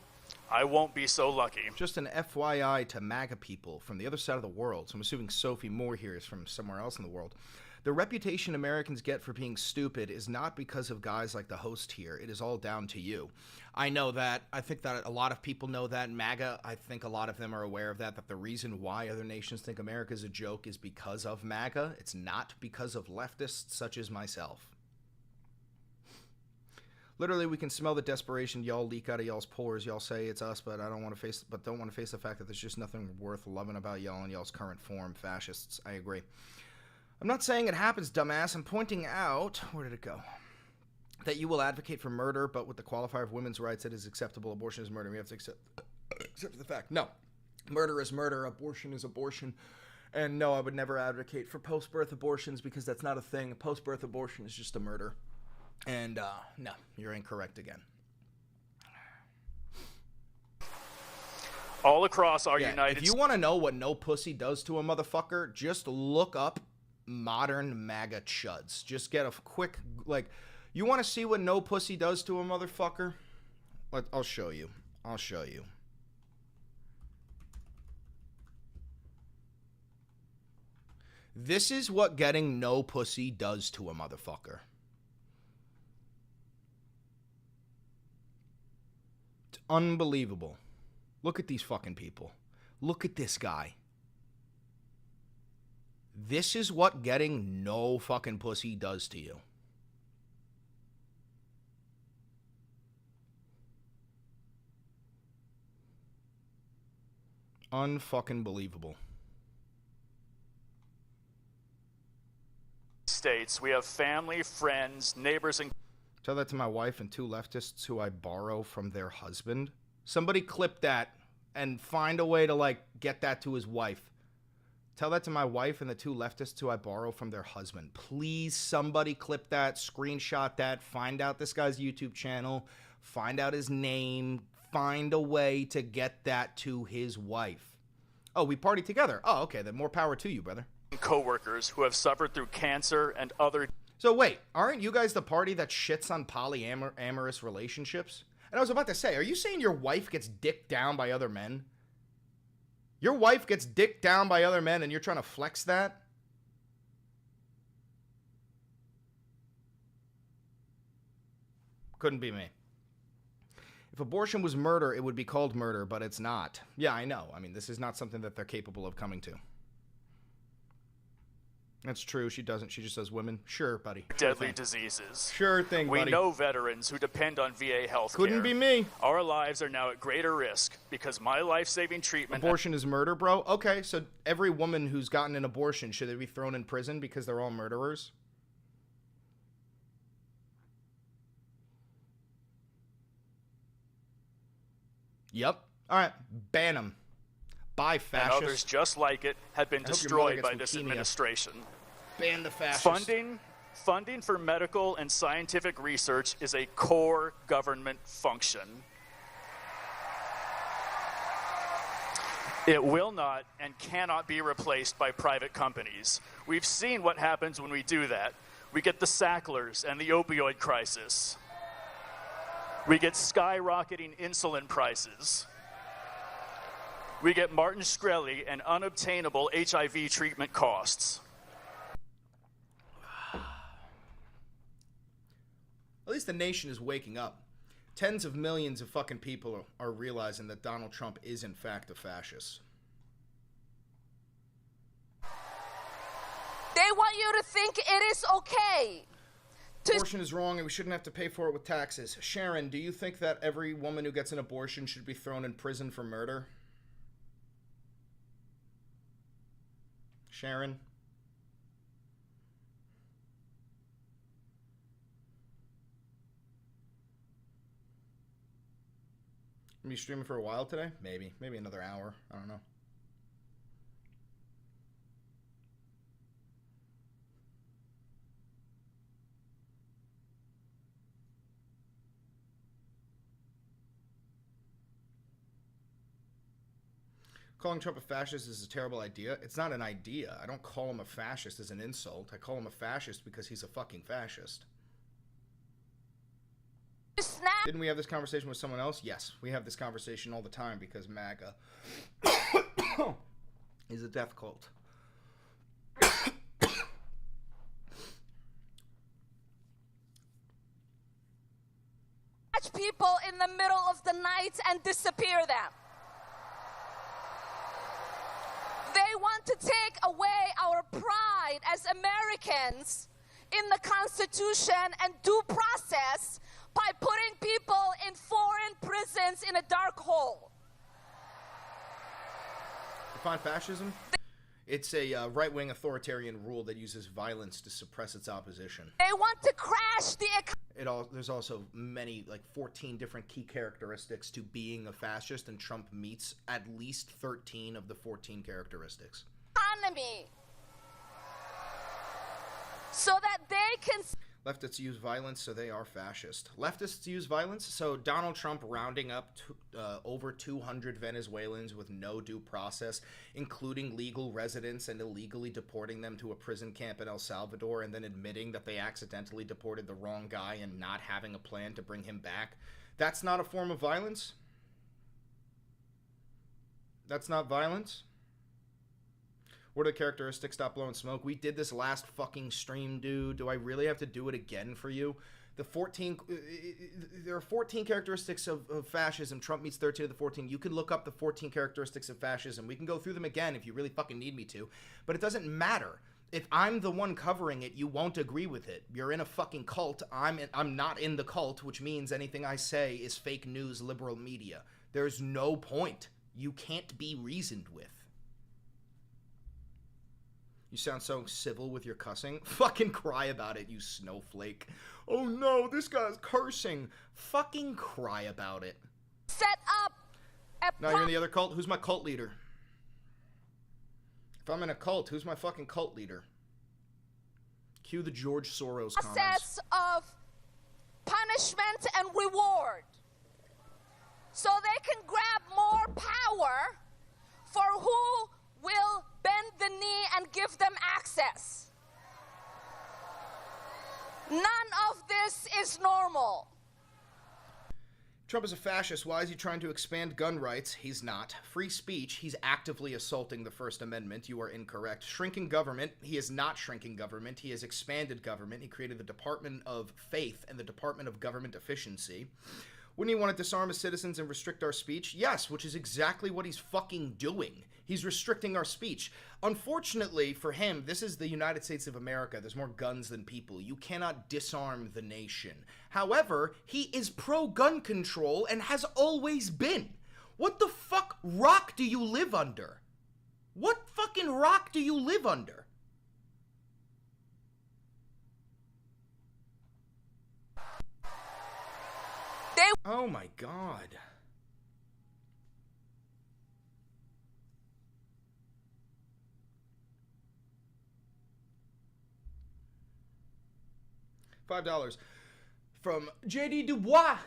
S4: I won't be so lucky.
S1: Just an FYI to MAGA people from the other side of the world, so I'm assuming Sophie Moore here is from somewhere else in the world. The reputation Americans get for being stupid is not because of guys like the host here. It is all down to you. I know that. I think that a lot of people know that. MAGA, I think a lot of them are aware of that the reason why other nations think America is a joke is because of MAGA. It's not because of leftists such as myself. Literally, we can smell the desperation y'all leak out of y'all's pores. Y'all say it's us, but don't want to face the fact that there's just nothing worth loving about y'all in y'all's current form. Fascists. I agree. I'm not saying it happens, dumbass. I'm pointing out, where did it go? That you will advocate for murder, but with the qualifier of women's rights, it is acceptable. Abortion is murder. We have to accept the fact. No. Murder is murder. Abortion is abortion. And no, I would never advocate for post-birth abortions because that's not a thing. Post-birth abortion is just a murder. And, no, you're incorrect again.
S4: All across our United
S1: States. If you want to know what no pussy does to a motherfucker, just look up modern MAGA chuds. Just get a quick, you want to see what no pussy does to a motherfucker? I'll show you. I'll show you. This is what getting no pussy does to a motherfucker. It's unbelievable. Look at these fucking people. Look at this guy. This is what getting no fucking pussy does to you. Unfucking believable.
S4: States, we have family, friends, neighbors, and...
S1: Tell that to my wife and two leftists who I borrow from their husband. Somebody clip that and find a way to, get that to his wife. Tell that to my wife and the two leftists who I borrow from their husband. Please, somebody clip that, screenshot that, find out this guy's YouTube channel, find out his name, find a way to get that to his wife. Oh, we party together. Oh, okay, then more power to you, brother.
S4: ...coworkers who have suffered through cancer and other...
S1: So wait, aren't you guys the party that shits on polyamorous relationships? And I was about to say, are you saying your wife gets dicked down by other men? Your wife gets dicked down by other men and you're trying to flex that? Couldn't be me. If abortion was murder, it would be called murder, but it's not. Yeah, I know. I mean, this is not something that they're capable of coming to. That's true. She doesn't. She just says women. Sure, buddy.
S4: Deadly diseases.
S1: Sure thing, buddy.
S4: We know veterans who depend on VA health care.
S1: Couldn't be me.
S4: Our lives are now at greater risk because my life-saving treatment...
S1: Abortion is murder, bro? Okay, so every woman who's gotten an abortion, should they be thrown in prison because they're all murderers? Yep. All right. Ban them. Bye, fascists.
S4: And others just like it have been destroyed by this administration.
S1: Ban the fascists.
S4: Funding for medical and scientific research is a core government function. It will not and cannot be replaced by private companies. We've seen what happens when we do that. We get the Sacklers and the opioid crisis. We get skyrocketing insulin prices. We get Martin Shkreli and unobtainable HIV treatment costs.
S1: At least the nation is waking up. Tens of millions of fucking people are realizing that Donald Trump is in fact a fascist.
S5: They want you to think it is okay.
S1: Abortion is wrong and we shouldn't have to pay for it with taxes. Sharon, do you think that every woman who gets an abortion should be thrown in prison for murder? Sharon? Are you streaming for a while today? Maybe. Maybe another hour. I don't know. Calling Trump a fascist is a terrible idea. It's not an idea. I don't call him a fascist as an insult. I call him a fascist because he's a fucking fascist.
S5: Snap
S1: Didn't we have this conversation with someone else? Yes, we have this conversation all the time because MAGA is a death cult.
S5: Catch people in the middle of the night and disappear them. They want to take away our pride as Americans in the Constitution and due process by putting people in foreign prisons in a dark hole.
S1: Define fascism? It's a right-wing authoritarian rule that uses violence to suppress its opposition.
S5: They want to crash the
S1: There's also many, like 14 different key characteristics to being a fascist, and Trump meets at least 13 of the 14 characteristics.
S5: economy so that they can...
S1: Leftists use violence, so they are fascist. Leftists use violence, so Donald Trump rounding up over 200 Venezuelans with no due process, including legal residents, and illegally deporting them to a prison camp in El Salvador, and then admitting that they accidentally deported the wrong guy and not having a plan to bring him back. That's not a form of violence? That's not violence? What are the characteristics? Stop blowing smoke. We did this last fucking stream, dude. Do I really have to do it again for you? There are 14 characteristics of fascism. Trump meets 13 of the 14. You can look up the 14 characteristics of fascism. We can go through them again if you really fucking need me to. But it doesn't matter. If I'm the one covering it, you won't agree with it. You're in a fucking cult. I'm not in the cult, which means anything I say is fake news, liberal media. There's no point. You can't be reasoned with. You sound so civil with your cussing. Fucking cry about it, you snowflake. Oh no, this guy's cursing. Fucking cry about it.
S5: set up a
S1: Now you're in the other cult? Who's my cult leader? If I'm in a cult, who's my fucking cult leader? Cue the George Soros comments.
S5: process of punishment and reward so they can grab more power for who will bend the knee and give them access. None of this is normal.
S1: Trump is a fascist. Why is he trying to expand gun rights? He's not. Free speech. He's actively assaulting the First Amendment. You are incorrect. Shrinking government. He is not shrinking government. He has expanded government. He created the Department of Faith and the Department of Government Efficiency. Wouldn't he want to disarm his citizens and restrict our speech? Yes, which is exactly what he's fucking doing. He's restricting our speech. Unfortunately for him, this is the United States of America. There's more guns than people. You cannot disarm the nation. However, he is pro-gun control and has always been. What the fuck rock do you live under? What fucking rock do you live under? Oh my god. $5 from JD Dubois.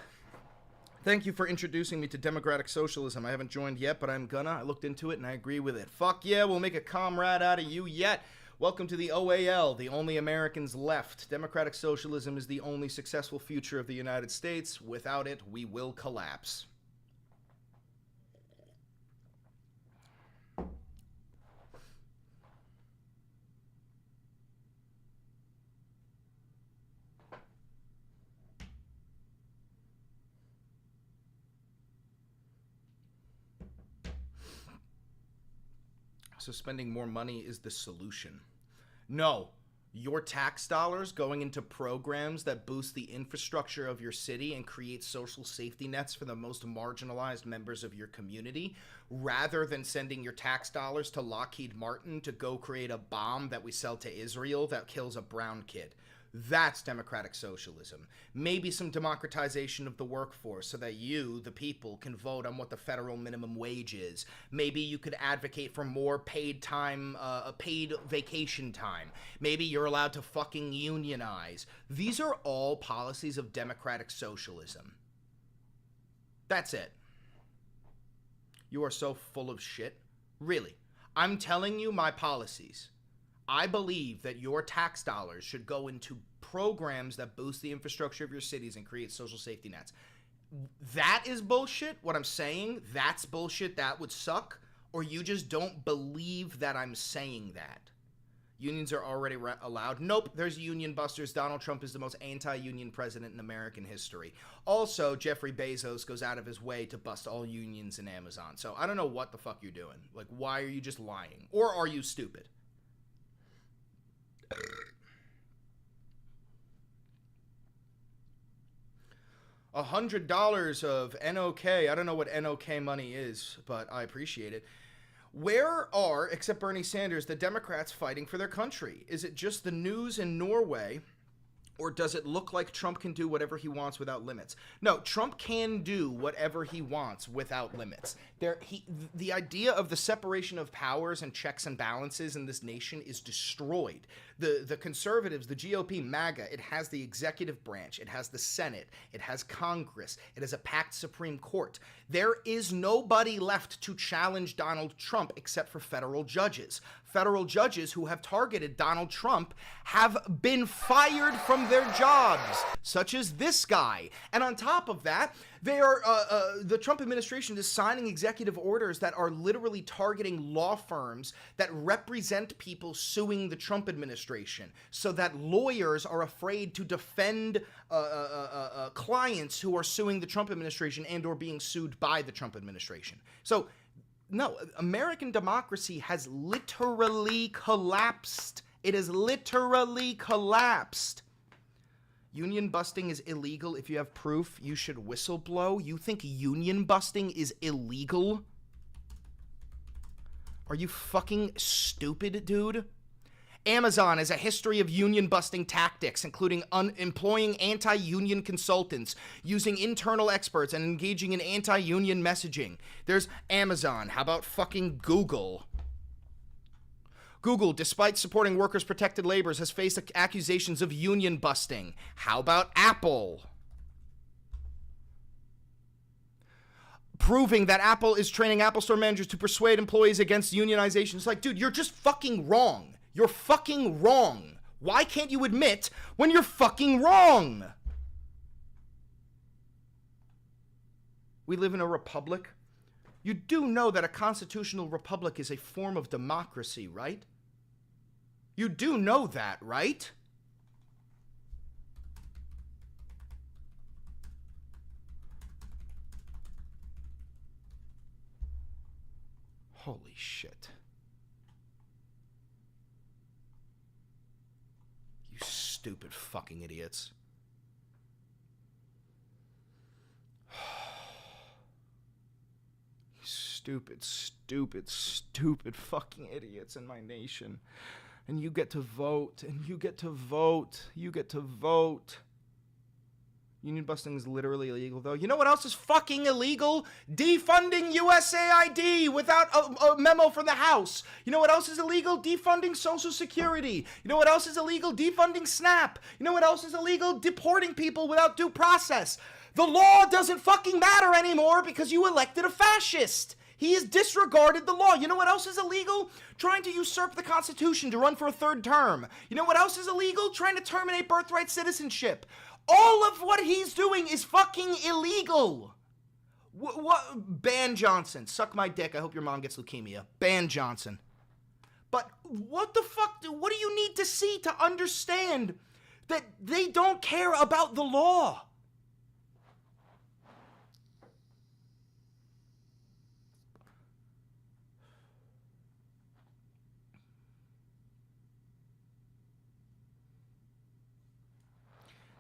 S1: Thank you for introducing me to democratic socialism. I haven't joined yet, but I'm gonna. I looked into it and I agree with it. Fuck yeah, we'll make a comrade out of you yet. Welcome to the OAL, the only Americans left. Democratic socialism is the only successful future of the United States. Without it, we will collapse. So spending more money is the solution. No, your tax dollars going into programs that boost the infrastructure of your city and create social safety nets for the most marginalized members of your community, rather than sending your tax dollars to Lockheed Martin to go create a bomb that we sell to Israel that kills a brown kid. That's democratic socialism. Maybe some democratization of the workforce so that you, the people, can vote on what the federal minimum wage is. Maybe you could advocate for more paid time, paid vacation time. Maybe you're allowed to fucking unionize. These are all policies of democratic socialism. That's it. You are so full of shit. Really. I'm telling you my policies. I believe that your tax dollars should go into programs that boost the infrastructure of your cities and create social safety nets. that is bullshit, what I'm saying, that's bullshit, that would suck, or you just don't believe that I'm saying that. Unions are already allowed. Nope, there's union busters. Donald Trump is the most anti-union president in American history. Also, Jeffrey Bezos goes out of his way to bust all unions in Amazon. So I don't know what the fuck you're doing. Like, why are you just lying? Or are you stupid? $100 of NOK. I don't know what NOK money is, but I appreciate it. Where are, except Bernie Sanders, the Democrats fighting for their country? Is it just the news in Norway, or does it look like Trump can do whatever he wants without limits? No, Trump can do whatever he wants without limits. The idea of the separation of powers and checks and balances in this nation is destroyed. The conservatives, the GOP, MAGA, it has the executive branch, it has the Senate, it has Congress, it has a packed Supreme Court. There is nobody left to challenge Donald Trump except for federal judges. Federal judges who have targeted Donald Trump have been fired from their jobs, such as this guy. And on top of that, the Trump administration is signing executive orders that are literally targeting law firms that represent people suing the Trump administration, so that lawyers are afraid to defend clients who are suing the Trump administration and or being sued by the Trump administration. So, no, American democracy has literally collapsed. It has literally collapsed. Union busting is illegal. If you have proof, you should whistleblow. You think union busting is illegal? Are you fucking stupid, dude? Amazon has a history of union busting tactics, including employing anti-union consultants, using internal experts, and engaging in anti-union messaging. There's Amazon. How about fucking Google? Google, despite supporting workers' protected labors, has faced accusations of union busting. How about Apple? Proving that Apple is training Apple Store managers to persuade employees against unionization. It's like, dude, you're just fucking wrong. You're fucking wrong. Why can't you admit when you're fucking wrong? We live in a republic. You do know that a constitutional republic is a form of democracy, right? You do know that, right? Holy shit. You stupid fucking idiots. Stupid, stupid, stupid fucking idiots in my nation. And you get to vote, and you get to vote, you get to vote. Union busting is literally illegal, though. You know what else is fucking illegal? Defunding USAID without a memo from the House. You know what else is illegal? Defunding Social Security. You know what else is illegal? Defunding SNAP. You know what else is illegal? Deporting people without due process. The law doesn't fucking matter anymore because you elected a fascist. He has disregarded the law. You know what else is illegal? Trying to usurp the Constitution to run for a third term. You know what else is illegal? Trying to terminate birthright citizenship. All of what he's doing is fucking illegal. Ban Johnson. Suck my dick. I hope your mom gets leukemia. Ban Johnson. But what the fuck? What do you need to see to understand that they don't care about the law?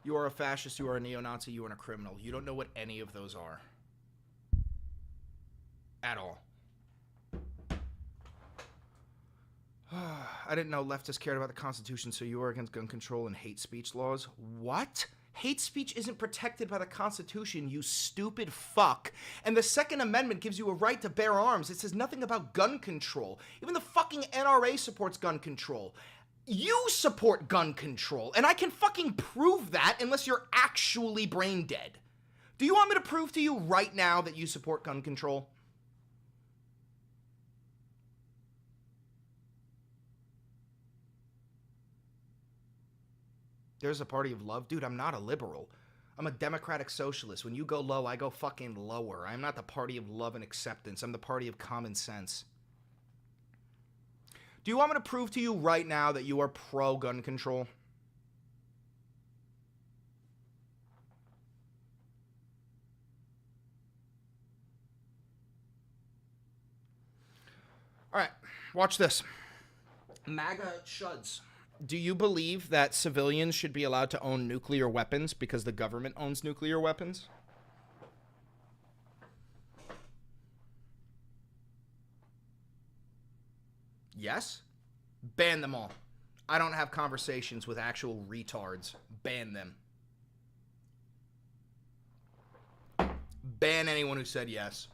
S1: You are a fascist, you are a neo-Nazi, you are a criminal. You don't know what any of those are. At all. I didn't know leftists cared about the Constitution, so you are against gun control and hate speech laws. What? Hate speech isn't protected by the Constitution, you stupid fuck. And the Second Amendment gives you a right to bear arms. It says nothing about gun control. Even the fucking NRA supports gun control. You support gun control, and I can fucking prove that unless you're actually brain dead. Do you want me to prove to you right now that you support gun control? There's a party of love. Dude, I'm not a liberal. I'm a democratic socialist. When you go low, I go fucking lower. I'm not the party of love and acceptance. I'm the party of common sense. Do you want me to prove to you right now that you are pro-gun control? All right, watch this. MAGA Shuds. Do you believe that civilians should be allowed to own nuclear weapons because the government owns nuclear weapons? Yes? Ban them all. I don't have conversations with actual retards. Ban them. Ban anyone who said yes.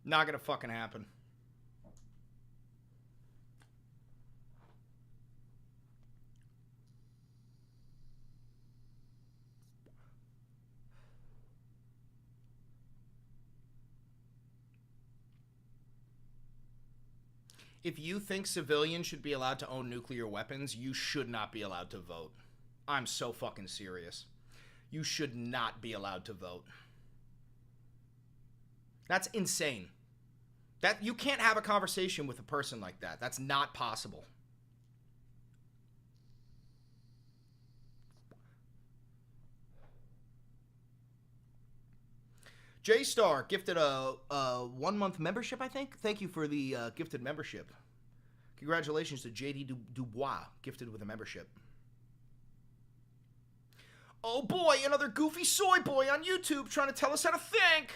S1: Not gonna fucking happen. If you think civilians should be allowed to own nuclear weapons, you should not be allowed to vote. I'm so fucking serious. You should not be allowed to vote. That's insane. That you can't have a conversation with a person like that. That's not possible. J-Star gifted a 1-month membership, I think. Thank you for the gifted membership. Congratulations to JD Dubois, gifted with a membership. Oh boy, another goofy soy boy on YouTube trying to tell us how to think.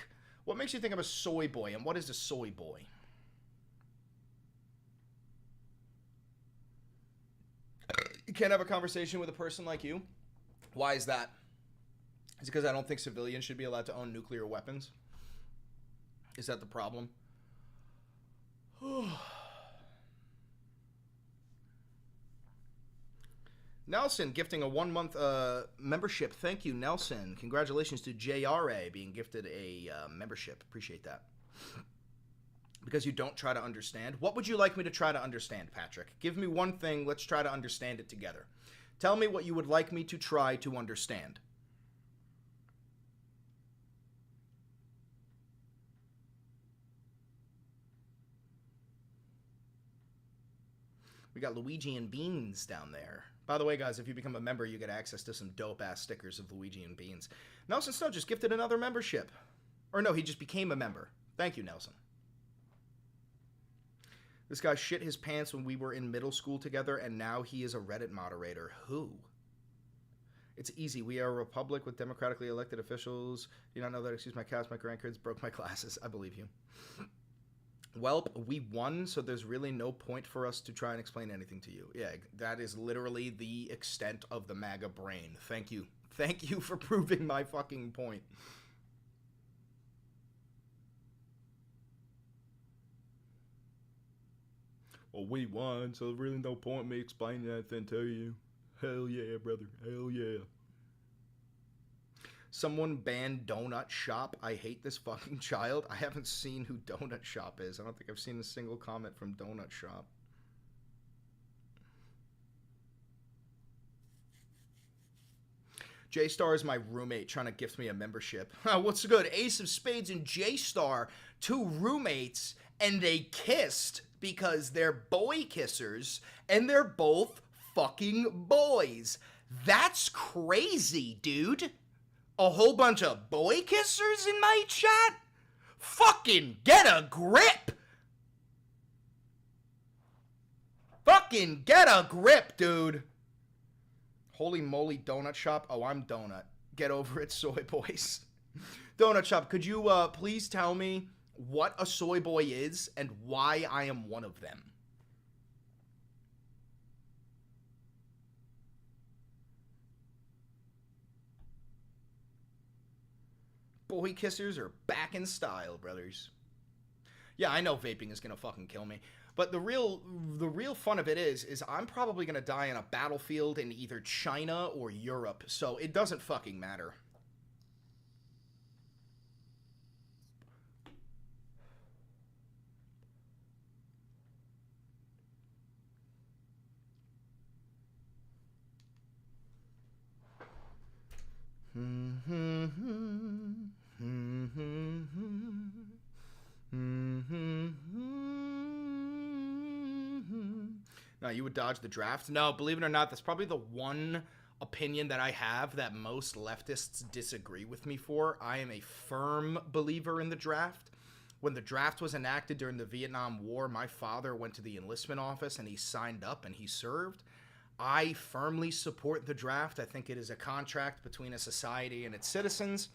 S1: What makes you think I'm a soy boy, and what is a soy boy? You can't have a conversation with a person like you? Why is that? Is it because I don't think civilians should be allowed to own nuclear weapons? Is that the problem? Nelson gifting a 1-month membership. Thank you, Nelson. Congratulations to JRA being gifted a membership. Appreciate that. Because you don't try to understand. What would you like me to try to understand, Patrick? Give me one thing. Let's try to understand it together. Tell me what you would like me to try to understand. We got Luigi and Beans down there. By the way, guys, if you become a member, you get access to some dope-ass stickers of Luigi and Beans. Nelson Snow just gifted another membership. Or no, he just became a member. Thank you, Nelson. This guy shit his pants when we were in middle school together, and now he is a Reddit moderator. Who? It's easy. We are a republic with democratically elected officials. Do you not know that? Excuse my cats, my grandkids broke my glasses. I believe you. Welp, we won, so there's really no point for us to try and explain anything to you. Yeah, that is literally the extent of the MAGA brain. Thank you. Thank you for proving my fucking point. Well, we won, so there's really no point in me explaining anything to you. Hell yeah, brother. Hell yeah. Someone banned Donut Shop. I hate this fucking child. I haven't seen who Donut Shop is. I don't think I've seen a single comment from Donut Shop. J-Star is my roommate trying to gift me a membership. What's good? Ace of Spades and J-Star, 2 roommates, and they kissed because they're boy kissers, and they're both fucking boys. That's crazy, dude. A whole bunch of boy kissers in my chat? Fucking get a grip! Fucking get a grip, dude! Holy moly, Donut Shop. Oh, I'm Donut. Get over it, soy boys. Donut Shop, could you please tell me what a soy boy is and why I am one of them? Boy kissers are back in style, brothers. Yeah, I know vaping is gonna fucking kill me. But the real fun of it is I'm probably gonna die on a battlefield in either China or Europe, so it doesn't fucking matter. No, you would dodge the draft? No, believe it or not, that's probably the one opinion that I have that most leftists disagree with me for. I am a firm believer in the draft. When the draft was enacted during the Vietnam War, my father went to the enlistment office and he signed up and he served. I firmly support the draft. I think it is a contract between a society and its citizens.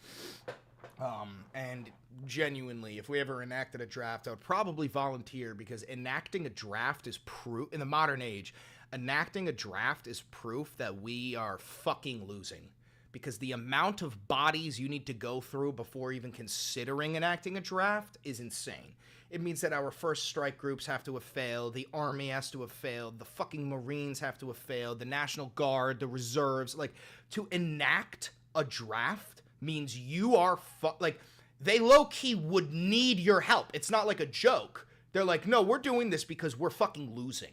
S1: And genuinely, if we ever enacted a draft, I would probably volunteer, because enacting a draft is proof, in the modern age, enacting a draft is proof that we are fucking losing. Because the amount of bodies you need to go through before even considering enacting a draft is insane. It means that our first strike groups have to have failed, the Army has to have failed, the fucking Marines have to have failed, the National Guard, the reserves. Like, to enact a draft means you are like, they low-key would need your help. It's not like a joke. They're like, no, we're doing this because we're fucking losing.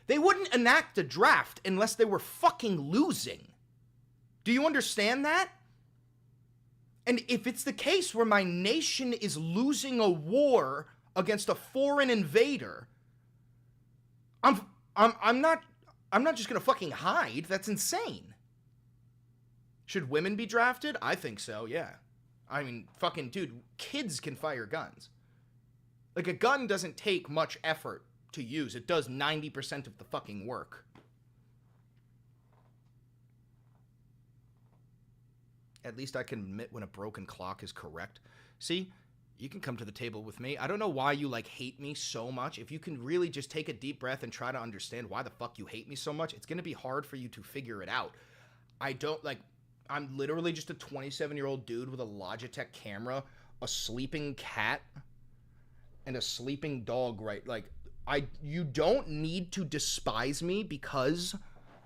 S1: They wouldn't enact a draft unless they were fucking losing. Do you understand that? And if it's the case where my nation is losing a war against a foreign invader, I'm not just gonna fucking hide. That's insane. Should women be drafted? I think so, yeah. I mean, fucking dude, kids can fire guns. Like, a gun doesn't take much effort to use. It does 90% of the fucking work. At least I can admit when a broken clock is correct. See, you can come to the table with me. I don't know why you, like, hate me so much. If you can really just take a deep breath and try to understand why the fuck you hate me so much, it's going to be hard for you to figure it out. I'm literally just a 27-year-old dude with a Logitech camera, a sleeping cat, and a sleeping dog, right? Like, you don't need to despise me because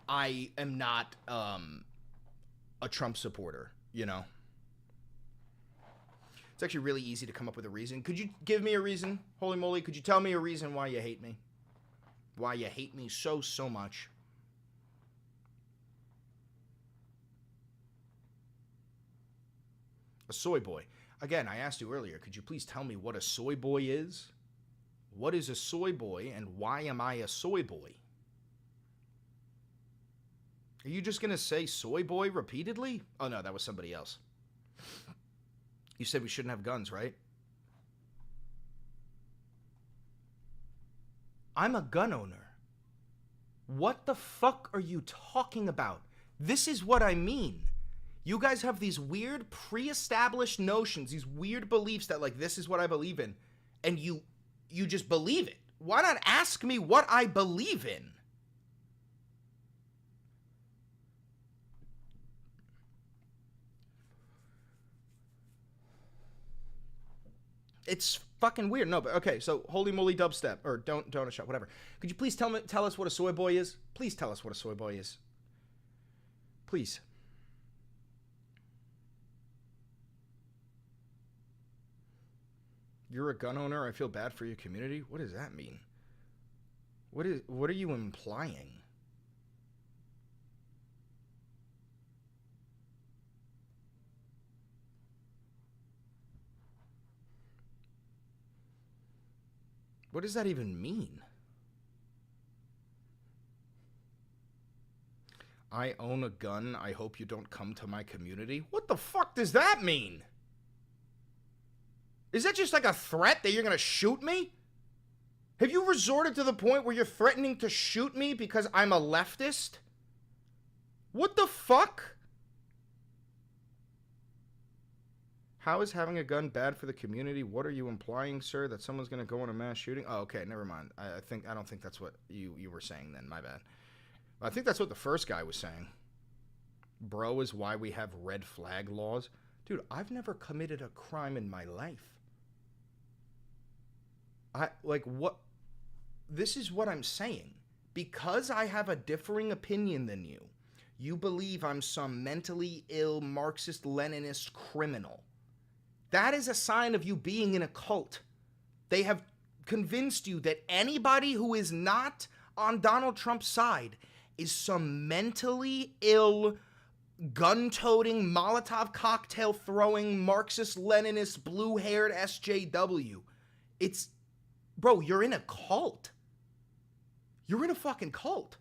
S1: I am not a Trump supporter, you know? It's actually really easy to come up with a reason. Could you give me a reason? Holy moly, could you tell me a reason why you hate me? Why you hate me so much? A soy boy. Again, I asked you earlier, could you please tell me what a soy boy is? What is a soy boy, and why am I a soy boy? Are you just going to say soy boy repeatedly? Oh, no, that was somebody else. You said we shouldn't have guns, right? I'm a gun owner. What the fuck are you talking about? This is what I mean. You guys have these weird pre-established notions, these weird beliefs that, like, this is what I believe in, and you just believe it. Why not ask me what I believe in? It's fucking weird. No, but okay, so holy moly dubstep, or donut shop, whatever. Could you please tell us what a soy boy is? Please tell us what a soy boy is. Please. You're a gun owner. I feel bad for your community. What does that mean? What are you implying? What does that even mean? I own a gun. I hope you don't come to my community. What the fuck does that mean? Is that just like a threat that you're going to shoot me? Have you resorted to the point where you're threatening to shoot me because I'm a leftist? What the fuck? How is having a gun bad for the community? What are you implying, sir? That someone's going to go on a mass shooting? Oh, okay, never mind. I don't think that's what you were saying then. My bad. I think that's what the first guy was saying. Bro is why we have red flag laws. Dude, I've never committed a crime in my life. This is what I'm saying. Because I have a differing opinion than you, you believe I'm some mentally ill Marxist-Leninist criminal. That is a sign of you being in a cult. They have convinced you that anybody who is not on Donald Trump's side is some mentally ill gun-toting, Molotov cocktail-throwing, Marxist-Leninist, blue-haired SJW. It's, bro, you're in a cult. You're in a fucking cult.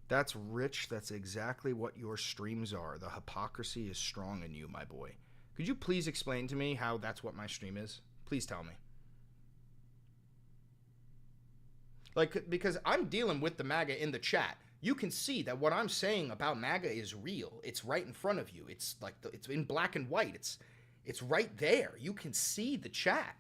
S1: That's rich. That's exactly what your streams are. The hypocrisy is strong in you, my boy. Could you please explain to me how that's what my stream is? Please tell me. Like, because I'm dealing with the MAGA in the chat. You can see that what I'm saying about MAGA is real. It's right in front of you. It's like, it's in black and white. It's right there. You can see the chat.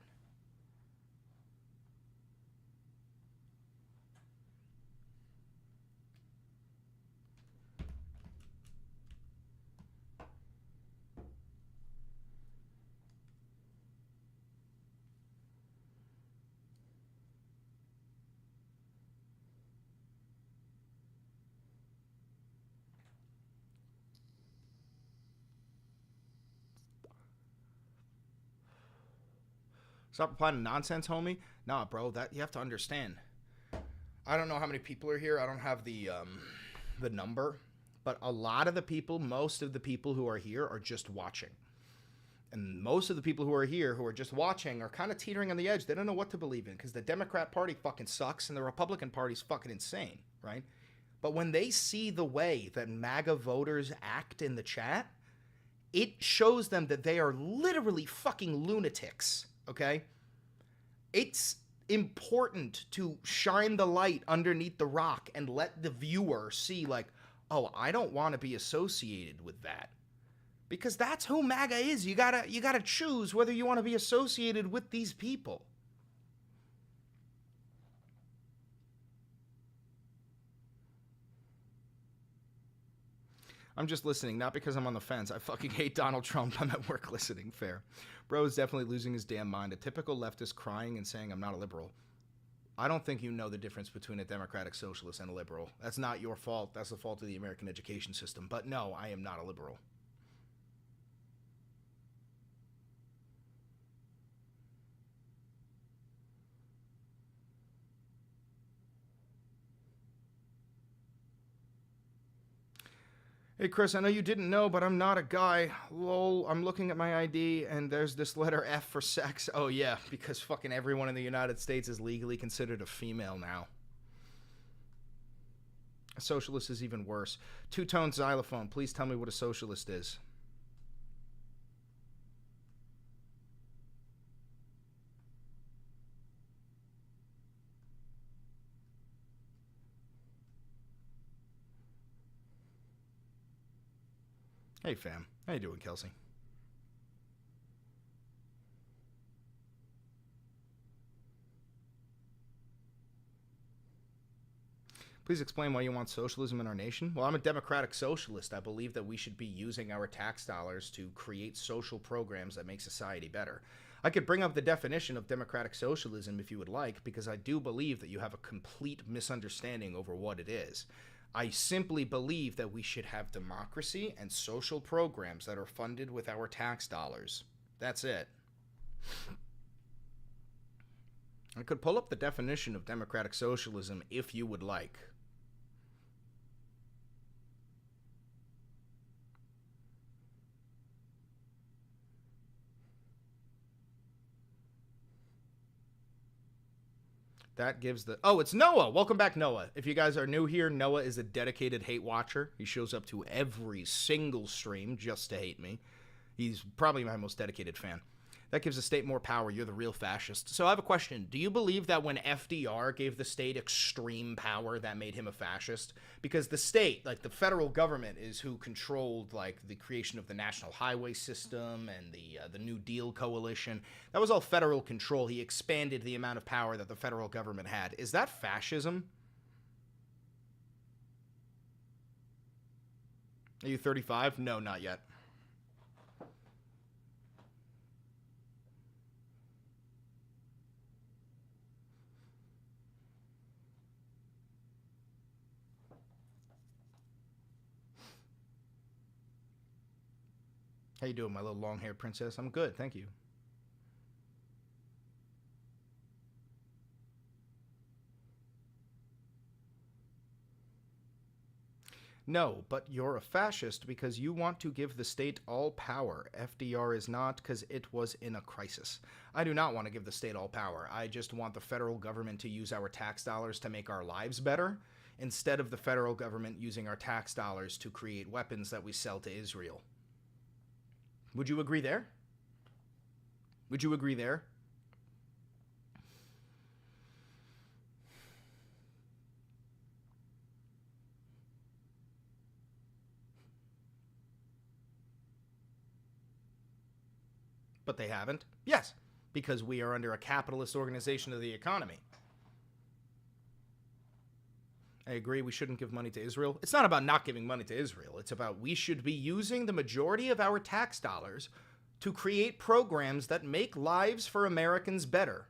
S1: Stop replying to nonsense, homie. Nah, bro, that you have to understand. I don't know how many people are here. I don't have the number, but a lot of the people, most of the people who are here are just watching. And most of the people who are here who are just watching are kind of teetering on the edge. They don't know what to believe in because the Democrat Party fucking sucks and the Republican Party's fucking insane, right? But when they see the way that MAGA voters act in the chat, it shows them that they are literally fucking lunatics. Okay? It's important to shine the light underneath the rock and let the viewer see, like, oh, I don't want to be associated with that. Because that's who MAGA is. You gotta choose whether you want to be associated with these people. I'm just listening, not because I'm on the fence. I fucking hate Donald Trump. I'm at work listening. Fair. Bro is definitely losing his damn mind. A typical leftist crying and saying, I'm not a liberal. I don't think you know the difference between a democratic socialist and a liberal. That's not your fault. That's the fault of the American education system. But no, I am not a liberal. Hey, Chris, I know you didn't know, but I'm not a guy. Lol, I'm looking at my ID, and there's this letter F for sex. Oh, yeah, because fucking everyone in the United States is legally considered a female now. A socialist is even worse. Two-tone xylophone. Please tell me what a socialist is. Hey, fam. How you doing, Kelsey? Please explain why you want socialism in our nation. Well, I'm a democratic socialist. I believe that we should be using our tax dollars to create social programs that make society better. I could bring up the definition of democratic socialism if you would like, because I do believe that you have a complete misunderstanding over what it is. I simply believe that we should have democracy and social programs that are funded with our tax dollars. That's it. I could pull up the definition of democratic socialism if you would like. That gives the... Oh, it's Noah! Welcome back, Noah. If you guys are new here, Noah is a dedicated hate watcher. He shows up to every single stream just to hate me. He's probably my most dedicated fan. That gives the state more power. You're the real fascist. So I have a question. Do you believe that when FDR gave the state extreme power, that made him a fascist? Because the state, like the federal government, is who controlled like the creation of the national highway system and the New Deal coalition. That was all federal control. He expanded the amount of power that the federal government had. Is that fascism? Are you 35? No, not yet. How you doing, my little long-haired princess? I'm good, thank you. No, but you're a fascist because you want to give the state all power. FDR is not, because it was in a crisis. I do not want to give the state all power. I just want the federal government to use our tax dollars to make our lives better, instead of the federal government using our tax dollars to create weapons that we sell to Israel. Would you agree there? Would you agree there? But they haven't? Yes, because we are under a capitalist organization of the economy. I agree we shouldn't give money to Israel. It's not about not giving money to Israel. It's about we should be using the majority of our tax dollars to create programs that make lives for Americans better.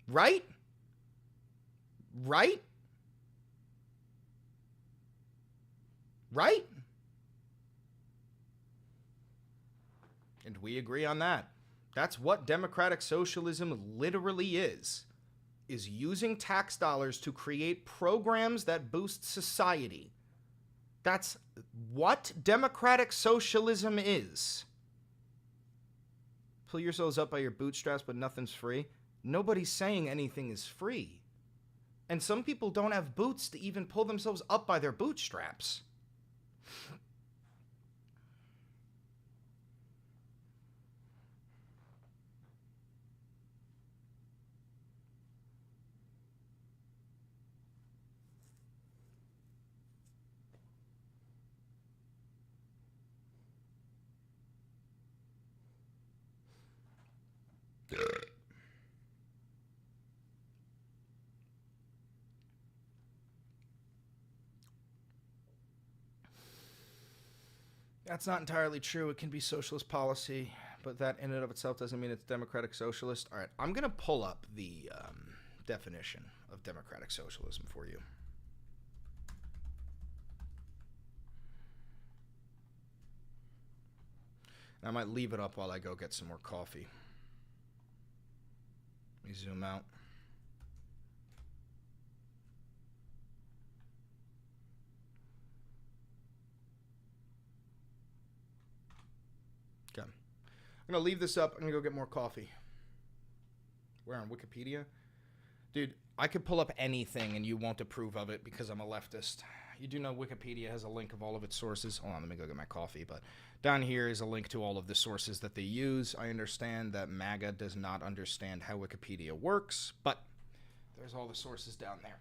S1: Right? Right? Right? And we agree on that. That's what democratic socialism literally is using tax dollars to create programs that boost society. That's what democratic socialism is. Pull yourselves up by your bootstraps, but nothing's free. Nobody's saying anything is free. And some people don't have boots to even pull themselves up by their bootstraps. That's not entirely true. It can be socialist policy, but that in and of itself doesn't mean it's democratic socialist. All right, I'm going to pull up the definition of democratic socialism for you. I might leave it up while I go get some more coffee. Let me zoom out. Okay. I'm going to leave this up. I'm going to go get more coffee. Where, on Wikipedia? Dude, I could pull up anything and you won't approve of it because I'm a leftist. You do know Wikipedia has a link of all of its sources. Hold on, let me go get my coffee. But down here is a link to all of the sources that they use. I understand that MAGA does not understand how Wikipedia works, but there's all the sources down there.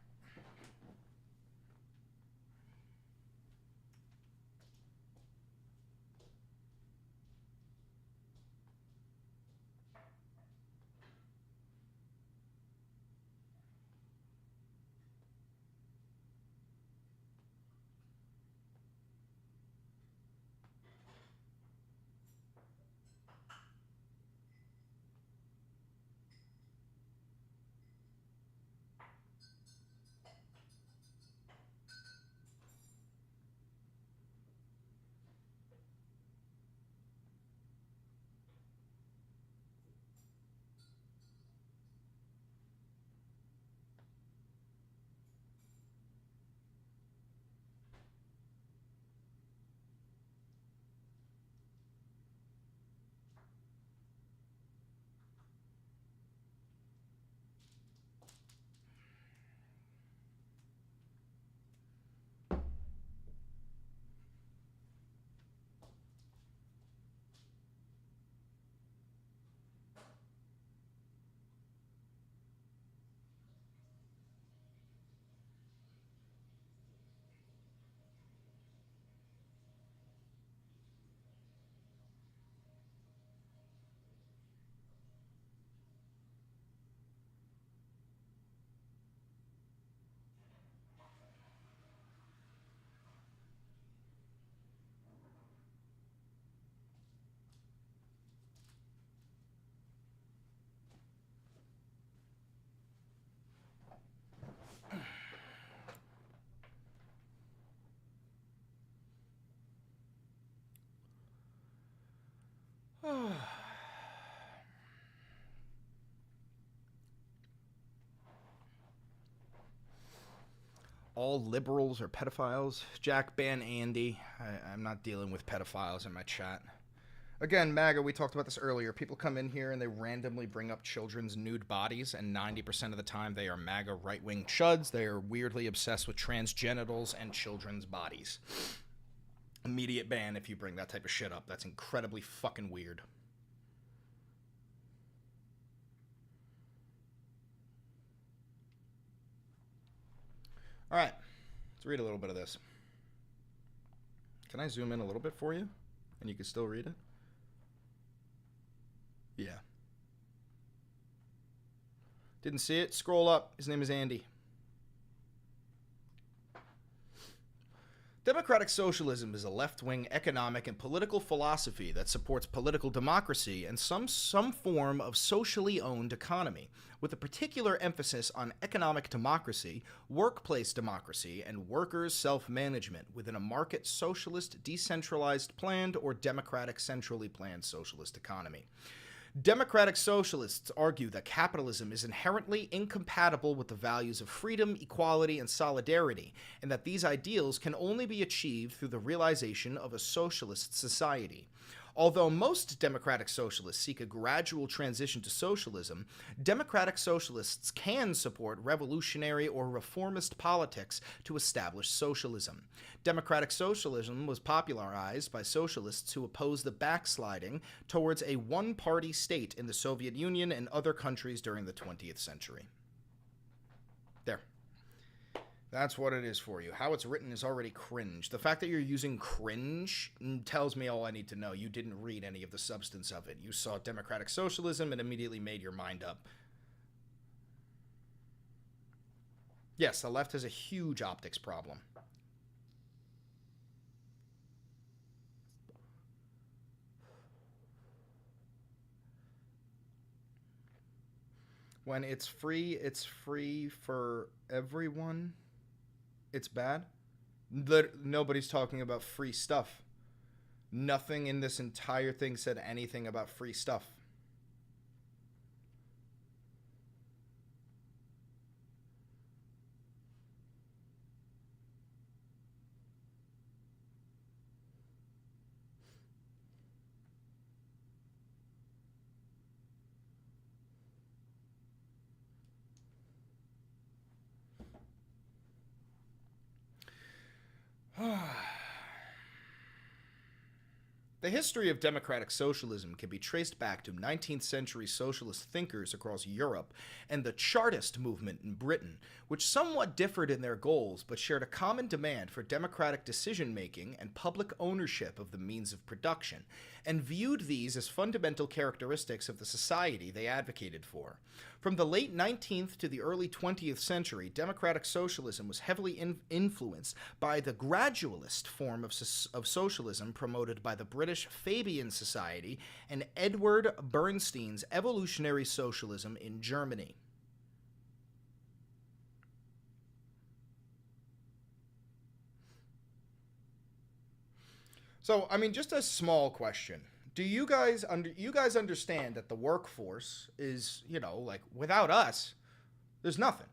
S1: all liberals are pedophiles. Jack, ban Andy. I'm not dealing with pedophiles in my chat. Again, MAGA, we talked about this earlier. People come in here and they randomly bring up children's nude bodies, and 90% of the time they are MAGA right-wing chuds. They are weirdly obsessed with transgenitals and children's bodies. Immediate ban if you bring that type of shit up. That's incredibly fucking weird. All right, let's read a little bit of this. Can I zoom in a little bit for you? And you can still read it? Yeah. Didn't see it? Scroll up. His name is Andy. Democratic socialism is a left-wing economic and political philosophy that supports political democracy and some form of socially owned economy, with a particular emphasis on economic democracy, workplace democracy, and workers' self-management within a market socialist, decentralized, planned, or democratic centrally planned socialist economy. Democratic socialists argue that capitalism is inherently incompatible with the values of freedom, equality, and solidarity, and that these ideals can only be achieved through the realization of a socialist society. Although most democratic socialists seek a gradual transition to socialism, democratic socialists can support revolutionary or reformist politics to establish socialism. Democratic socialism was popularized by socialists who opposed the backsliding towards a one-party state in the Soviet Union and other countries during the 20th century. There. That's what it is for you. How it's written is already cringe. The fact that you're using cringe tells me all I need to know. You didn't read any of the substance of it. You saw democratic socialism and immediately made your mind up. Yes, the left has a huge optics problem. When it's free for everyone. It's bad. Nobody's talking about free stuff. Nothing in this entire thing said anything about free stuff. The history of democratic socialism can be traced back to 19th century socialist thinkers across Europe and the Chartist movement in Britain, which somewhat differed in their goals but shared a common demand for democratic decision-making and public ownership of the means of production, and viewed these as fundamental characteristics of the society they advocated for. From the late 19th to the early 20th century, democratic socialism was heavily influenced by the gradualist form of socialism promoted by the British Fabian Society and Edward Bernstein's evolutionary socialism in Germany. So, I mean, just a small question. Do you guys understand that the workforce is, you know, like, without us, there's nothing.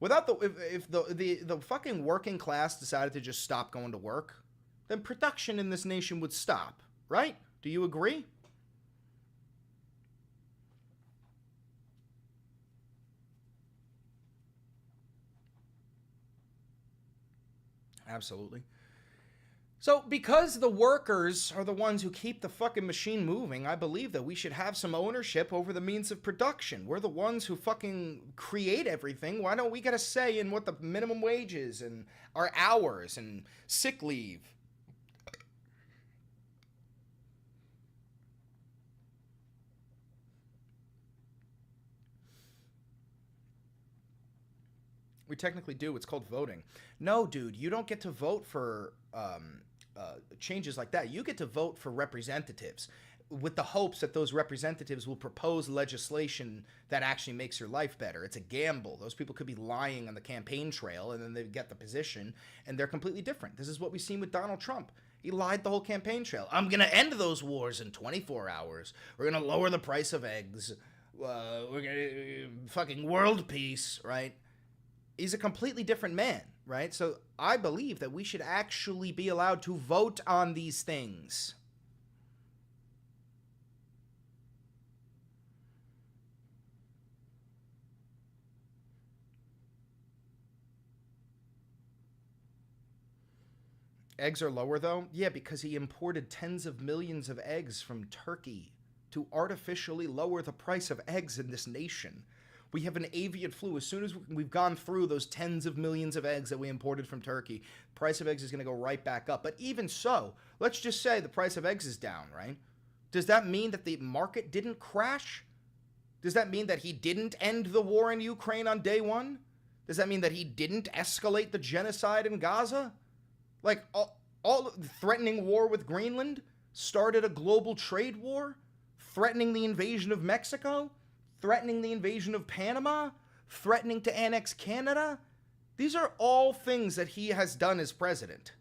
S1: Without if the fucking working class decided to just stop going to work, then production in this nation would stop, right? Do you agree? Absolutely. So, because the workers are the ones who keep the fucking machine moving, I believe that we should have some ownership over the means of production. We're the ones who fucking create everything. Why don't we get a say in what the minimum wage is and our hours and sick leave? We technically do. It's called voting. No, dude, you don't get to vote for changes like that. You get to vote for representatives with the hopes that those representatives will propose legislation that actually makes your life better. It's a gamble. Those people could be lying on the campaign trail and then they get the position and they're completely different. This is what we've seen with Donald Trump. He lied the whole campaign trail. I'm going to end those wars in 24 hours. We're going to lower the price of eggs. We're going to fucking world peace, right? He's a completely different man. right? So I believe that we should actually be allowed to vote on these things. Eggs are lower, though? Yeah, because he imported tens of millions of eggs from Turkey to artificially lower the price of eggs in this nation. We have an avian flu. As soon as we've gone through those tens of millions of eggs that we imported from Turkey, the price of eggs is going to go right back up. But even so, let's just say the price of eggs is down, right? Does that mean that the market didn't crash? Does that mean that he didn't end the war in Ukraine on day one? Does that mean that he didn't escalate the genocide in Gaza? Like, all threatening war with Greenland started a global trade war, threatening the invasion of Mexico, threatening the invasion of Panama, threatening to annex Canada. These are all things that he has done as president.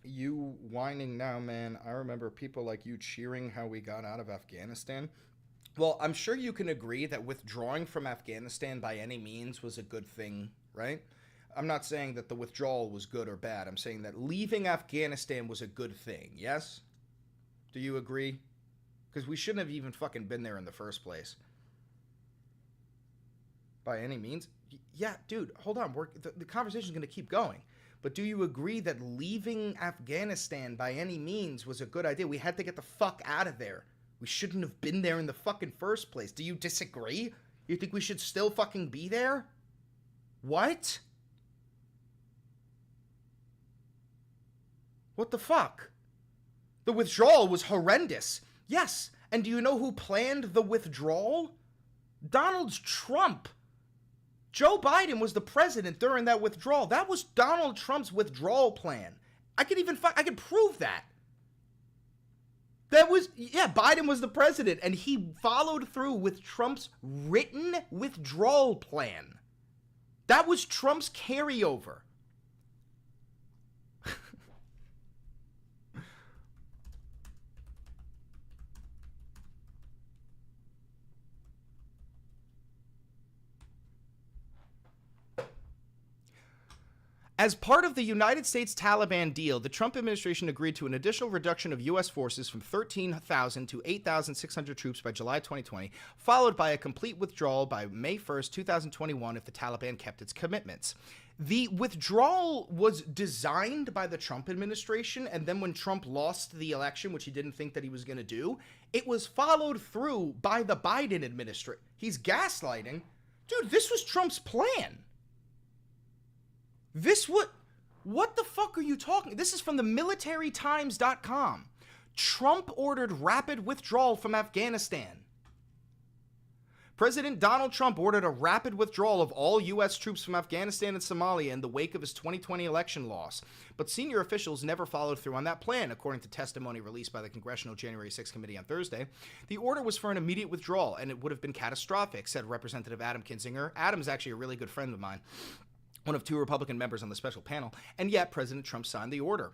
S1: You whining now, man. I remember people like you cheering how we got out of Afghanistan. Well, I'm sure you can agree that withdrawing from Afghanistan by any means was a good thing, right? I'm not saying that the withdrawal was good or bad. I'm saying that leaving Afghanistan was a good thing, yes? Do you agree? Because we shouldn't have even fucking been there in the first place. By any means? Yeah, dude, hold on. The conversation's going to keep going. But do you agree that leaving Afghanistan by any means was a good idea? We had to get the fuck out of there. We shouldn't have been there in the fucking first place. Do you disagree? You think we should still fucking be there? What? What the fuck? The withdrawal was horrendous. Yes, and do you know who planned the withdrawal? Donald Trump. Joe Biden was the president during that withdrawal. That was Donald Trump's withdrawal plan. I could prove that. Biden was the president, and he followed through with Trump's written withdrawal plan. That was Trump's carryover. As part of the United States-Taliban deal, the Trump administration agreed to an additional reduction of U.S. forces from 13,000 to 8,600 troops by July 2020, followed by a complete withdrawal by May 1st, 2021 if the Taliban kept its commitments. The withdrawal was designed by the Trump administration, and then when Trump lost the election, which he didn't think that he was going to do, it was followed through by the Biden administration. He's gaslighting. Dude, this was Trump's plan. What the fuck are you talking? This is from the militarytimes.com. Trump ordered rapid withdrawal from Afghanistan. President Donald Trump ordered a rapid withdrawal of all U.S. troops from Afghanistan and Somalia in the wake of his 2020 election loss. But senior officials never followed through on that plan, according to testimony released by the Congressional January 6 Committee on Thursday. The order was for an immediate withdrawal, and it would have been catastrophic, said Representative Adam Kinzinger. Adam's actually a really good friend of mine, one of two Republican members on the special panel, and yet President Trump signed the order.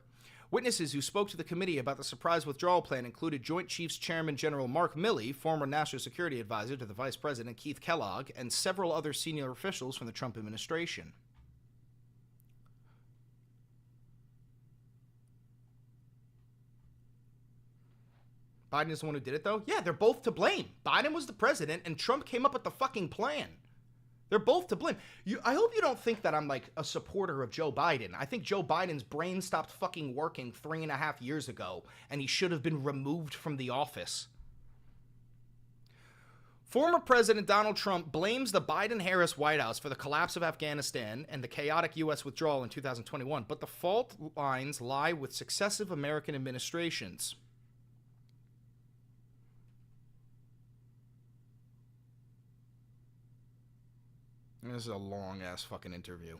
S1: Witnesses who spoke to the committee about the surprise withdrawal plan included Joint Chiefs Chairman General Mark Milley, former National Security Advisor to the Vice President Keith Kellogg, and several other senior officials from the Trump administration. Biden is the one who did it, though? Yeah, they're both to blame. Biden was the president, and Trump came up with the fucking plan. They're both to blame. I hope you don't think that I'm like a supporter of Joe Biden. I think Joe Biden's brain stopped fucking working 3.5 years ago, and he should have been removed from the office. Former President Donald Trump blames the Biden-Harris White House for the collapse of Afghanistan and the chaotic U.S. withdrawal in 2021, but the fault lines lie with successive American administrations. This is a long-ass fucking interview.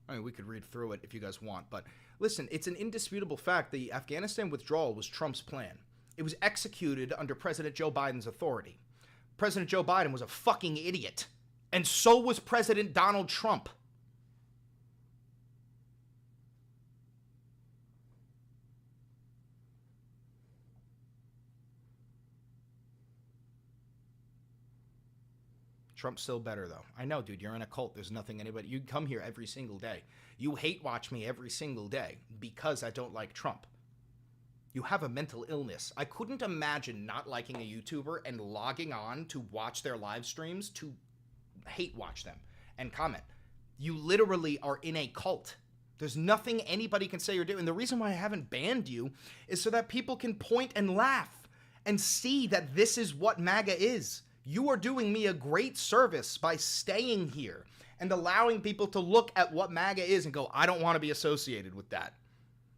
S1: I mean, we could read through it if you guys want, but listen, it's an indisputable fact the Afghanistan withdrawal was Trump's plan. It was executed under President Joe Biden's authority. President Joe Biden was a fucking idiot, and so was President Donald Trump. Trump's still better, though. I know, dude, you're in a cult. There's nothing anybody... You come here every single day. You hate watch me every single day because I don't like Trump. You have a mental illness. I couldn't imagine not liking a YouTuber and logging on to watch their live streams to hate watch them and comment. You literally are in a cult. There's nothing anybody can say or do. And the reason why I haven't banned you is so that people can point and laugh and see that this is what MAGA is. You are doing me a great service by staying here and allowing people to look at what MAGA is and go, I don't want to be associated with that.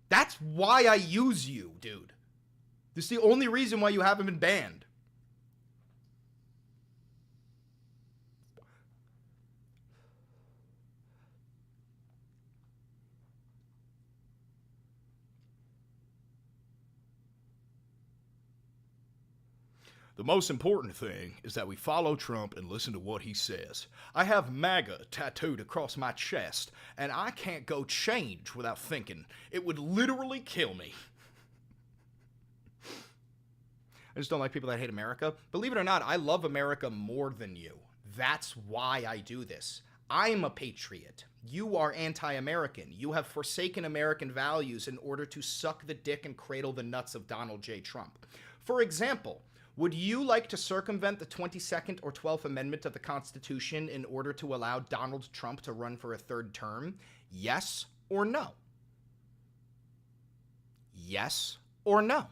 S1: That's why I use you, dude. This is the only reason why you haven't been banned. The most important thing is that we follow Trump and listen to what he says. I have MAGA tattooed across my chest, and I can't go change without thinking. It would literally kill me. I just don't like people that hate America. Believe it or not, I love America more than you. That's why I do this. I'm a patriot. You are anti-American. You have forsaken American values in order to suck the dick and cradle the nuts of Donald J. Trump. For example, would you like to circumvent the 22nd or 12th Amendment of the Constitution in order to allow Donald Trump to run for a third term? Yes or no? Yes or no?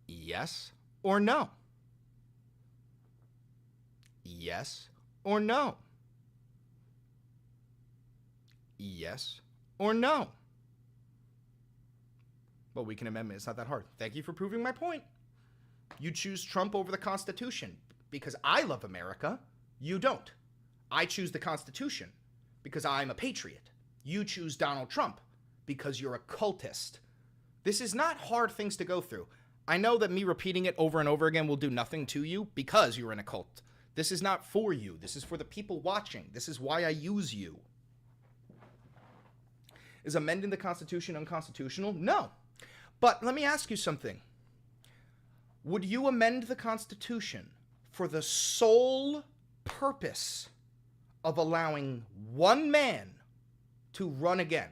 S1: Yes or no? Yes or no? Yes or no? But we can amend it. It's not that hard. Thank you for proving my point. You choose Trump over the Constitution because I love America. You don't. I choose the Constitution because I'm a patriot. You choose Donald Trump because you're a cultist. This is not hard things to go through. I know that me repeating it over and over again will do nothing to you because you're in a cult. This is not for you. This is for the people watching. This is why I use you. Is amending the Constitution unconstitutional? No. But let me ask you something. Would you amend the Constitution for the sole purpose of allowing one man to run again?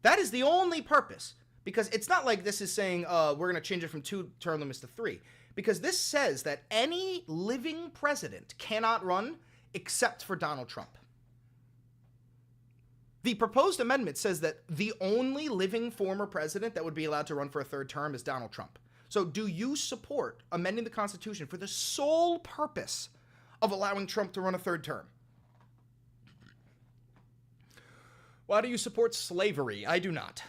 S1: That is the only purpose. Because it's not like this is saying, we're going to change it from 2 term limits to 3. Because this says that any living president cannot run except for Donald Trump. The proposed amendment says that the only living former president that would be allowed to run for a third term is Donald Trump. So do you support amending the Constitution for the sole purpose of allowing Trump to run a third term? Why do you support slavery? I do not.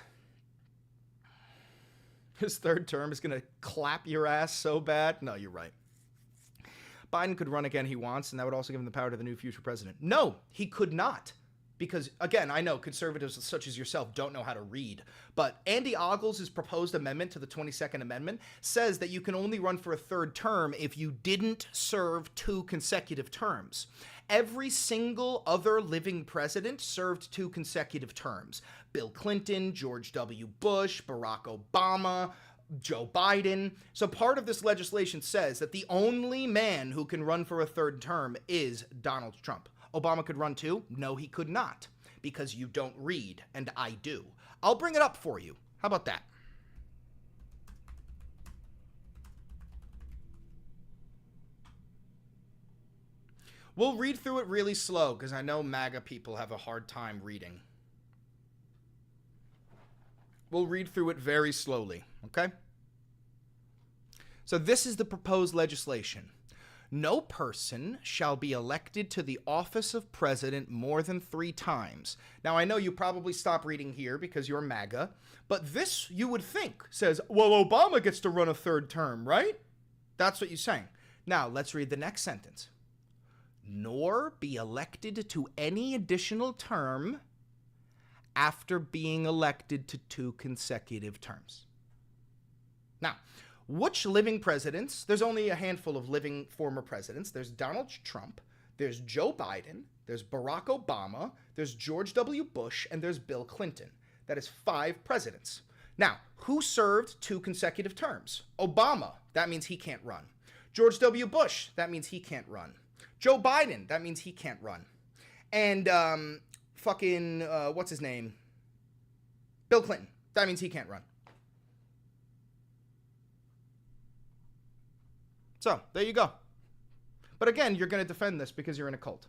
S1: His third term is going to clap your ass so bad. No, you're right. Biden could run again he wants, and that would also give him the power to the new future president. No, he could not. Because, again, I know conservatives such as yourself don't know how to read, but Andy Ogles' proposed amendment to the 22nd Amendment says that you can only run for a third term if you didn't serve 2 consecutive terms. Every single other living president served 2 consecutive terms. Bill Clinton, George W. Bush, Barack Obama, Joe Biden. So part of this legislation says that the only man who can run for a third term is Donald Trump. Obama could run too? No, he could not, because you don't read, and I do. I'll bring it up for you. How about that? We'll read through it really slow, because I know MAGA people have a hard time reading. We'll read through it very slowly, okay? So this is the proposed legislation. No person shall be elected to the office of president more than 3 times. Now, I know you probably stop reading here because you're MAGA, but this, you would think, says, well, Obama gets to run a third term, right? That's what you're saying. Now, let's read the next sentence. nor be elected to any additional term after being elected to 2 consecutive terms. Now, which living presidents? There's only a handful of living former presidents. There's Donald Trump, there's Joe Biden, there's Barack Obama, there's George W. Bush, and there's Bill Clinton. That is 5 presidents. Now, who served 2 consecutive terms? Obama, that means he can't run. George W. Bush, that means he can't run. Joe Biden, that means he can't run. And what's his name? Bill Clinton, that means he can't run. So, there you go. But again, you're going to defend this because you're in a cult.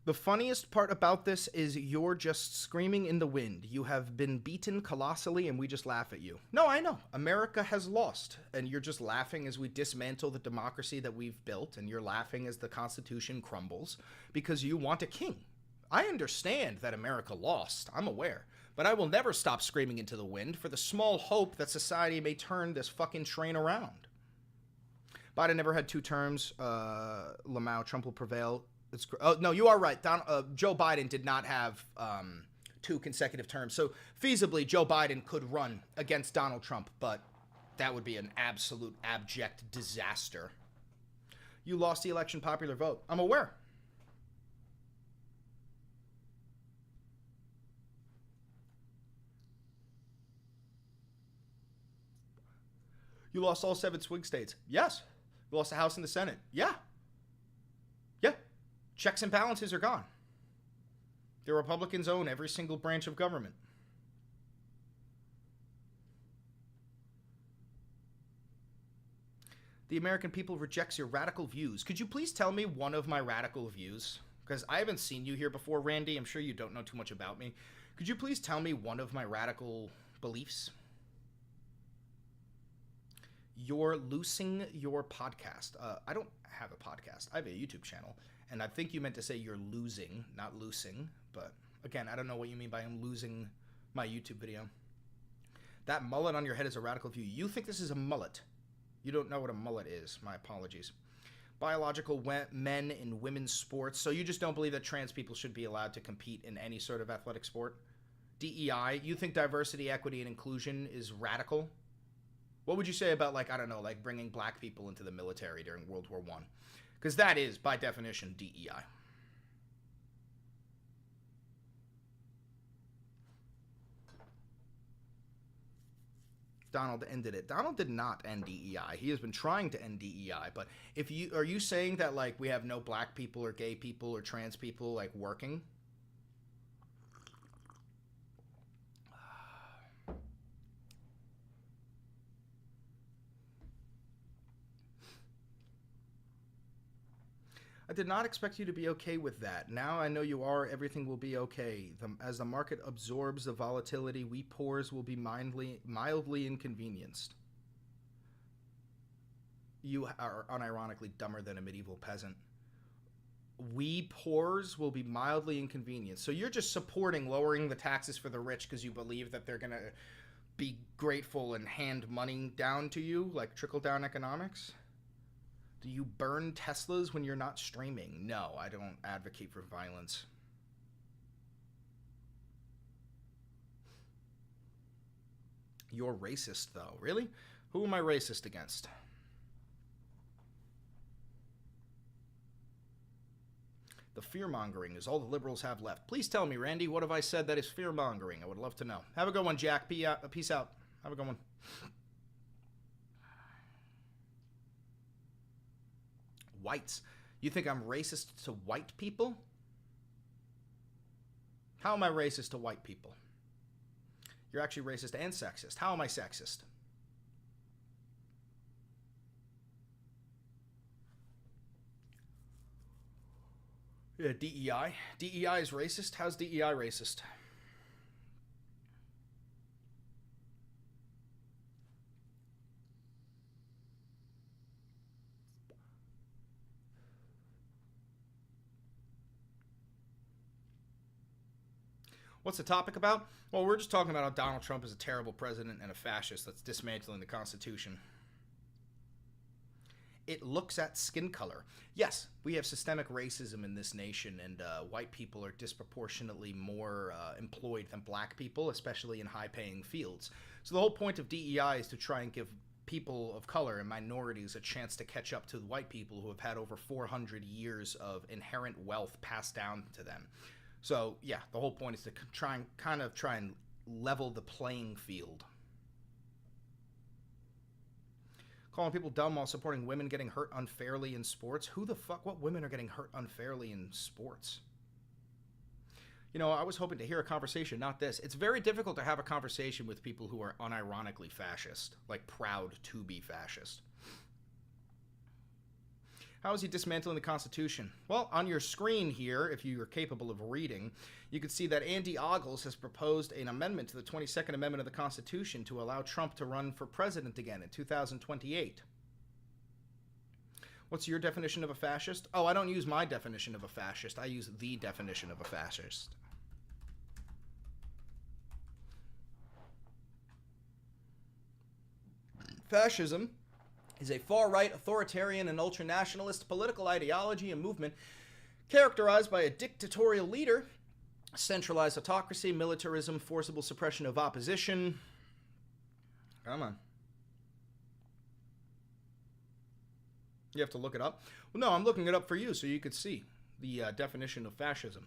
S1: The funniest part about this is you're just screaming in the wind. You have been beaten colossally and we just laugh at you. No, I know. America has lost. And you're just laughing as we dismantle the democracy that we've built. And you're laughing as the Constitution crumbles because you want a king. I understand that America lost. I'm aware. But I will never stop screaming into the wind for the small hope that society may turn this fucking train around. Biden never had 2 terms. Lamau, Trump will prevail. No, you are right. Joe Biden did not have 2 consecutive terms. So feasibly, Joe Biden could run against Donald Trump, but that would be an absolute abject disaster. You lost the election popular vote. I'm aware. You lost all 7 swing states. Yes. You lost the House and the Senate. Yeah. Checks and balances are gone. The Republicans own every single branch of government. The American people rejects your radical views. Could you please tell me one of my radical views? Because I haven't seen you here before, Randy. I'm sure you don't know too much about me. Could you please tell me one of my radical beliefs? You're losing your podcast. I don't have a podcast. I have a YouTube channel. And I think you meant to say you're losing, not loosing. But again, I don't know what you mean by I'm losing my YouTube video. That mullet on your head is a radical view. You think this is a mullet. You don't know what a mullet is. My apologies. Biological men in women's sports. So you just don't believe that trans people should be allowed to compete in any sort of athletic sport? DEI. You think diversity, equity, and inclusion is radical? What would you say about, like, I don't know, like bringing black people into the military during World War I? Because that is, by definition, DEI. Donald ended it. Donald did not end DEI. He has been trying to end DEI. But are you saying that, like, we have no black people or gay people or trans people, like, working? I did not expect you to be okay with that. Now I know you are. Everything will be okay. As the market absorbs the volatility, we poors will be mildly inconvenienced. You are unironically dumber than a medieval peasant. We poors will be mildly inconvenienced. So you're just supporting lowering the taxes for the rich because you believe that they're going to be grateful and hand money down to you, like trickle-down economics? Do you burn Teslas when you're not streaming? No, I don't advocate for violence. You're racist, though. Really? Who am I racist against? The fear-mongering is all the liberals have left. Please tell me, Randy, what have I said that is fear-mongering? I would love to know. Have a good one, Jack. Peace out. Have a good one. Whites. You think I'm racist to white people? How am I racist to white people? You're actually racist and sexist. How am I sexist? Yeah, DEI. DEI is racist? How's DEI racist? What's the topic about? Well, we're just talking about how Donald Trump is a terrible president and a fascist that's dismantling the Constitution. It looks at skin color. Yes, we have systemic racism in this nation, and white people are disproportionately more employed than black people, especially in high-paying fields. So the whole point of DEI is to try and give people of color and minorities a chance to catch up to the white people who have had over 400 years of inherent wealth passed down to them. So, yeah, the whole point is to try and level the playing field. Calling people dumb while supporting women getting hurt unfairly in sports. Who the fuck? What women are getting hurt unfairly in sports? You know, I was hoping to hear a conversation, not this. It's very difficult to have a conversation with people who are unironically fascist, like proud to be fascist. How is he dismantling the Constitution? Well, on your screen here, if you are capable of reading, you can see that Andy Ogles has proposed an amendment to the 22nd Amendment of the Constitution to allow Trump to run for president again in 2028. What's your definition of a fascist? Oh, I don't use my definition of a fascist. I use the definition of a fascist. Fascism is a far-right, authoritarian, and ultranationalist political ideology and movement characterized by a dictatorial leader, centralized autocracy, militarism, forcible suppression of opposition. Come on. You have to look it up? Well, no, I'm looking it up for you so you could see the definition of fascism.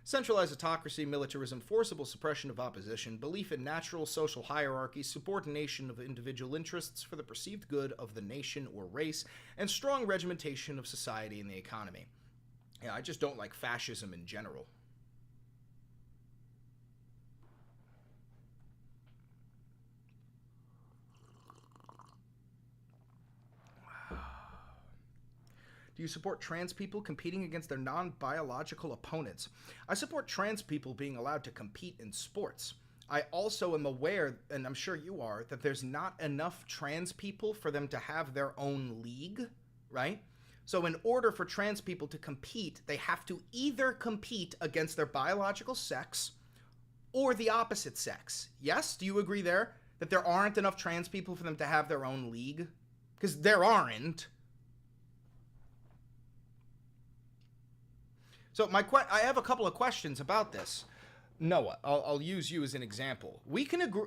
S1: Centralized autocracy, militarism, forcible suppression of opposition, belief in natural social hierarchy, subordination of individual interests for the perceived good of the nation or race, and strong regimentation of society and the economy. Yeah, I just don't like fascism in general. Do you support trans people competing against their non-biological opponents? I support trans people being allowed to compete in sports. I also am aware, and I'm sure you are, that there's not enough trans people for them to have their own league, right? So in order for trans people to compete, they have to either compete against their biological sex or the opposite sex. Yes? Do you agree there? That there aren't enough trans people for them to have their own league? Because there aren't. So I have a couple of questions about this. Noah, I'll use you as an example.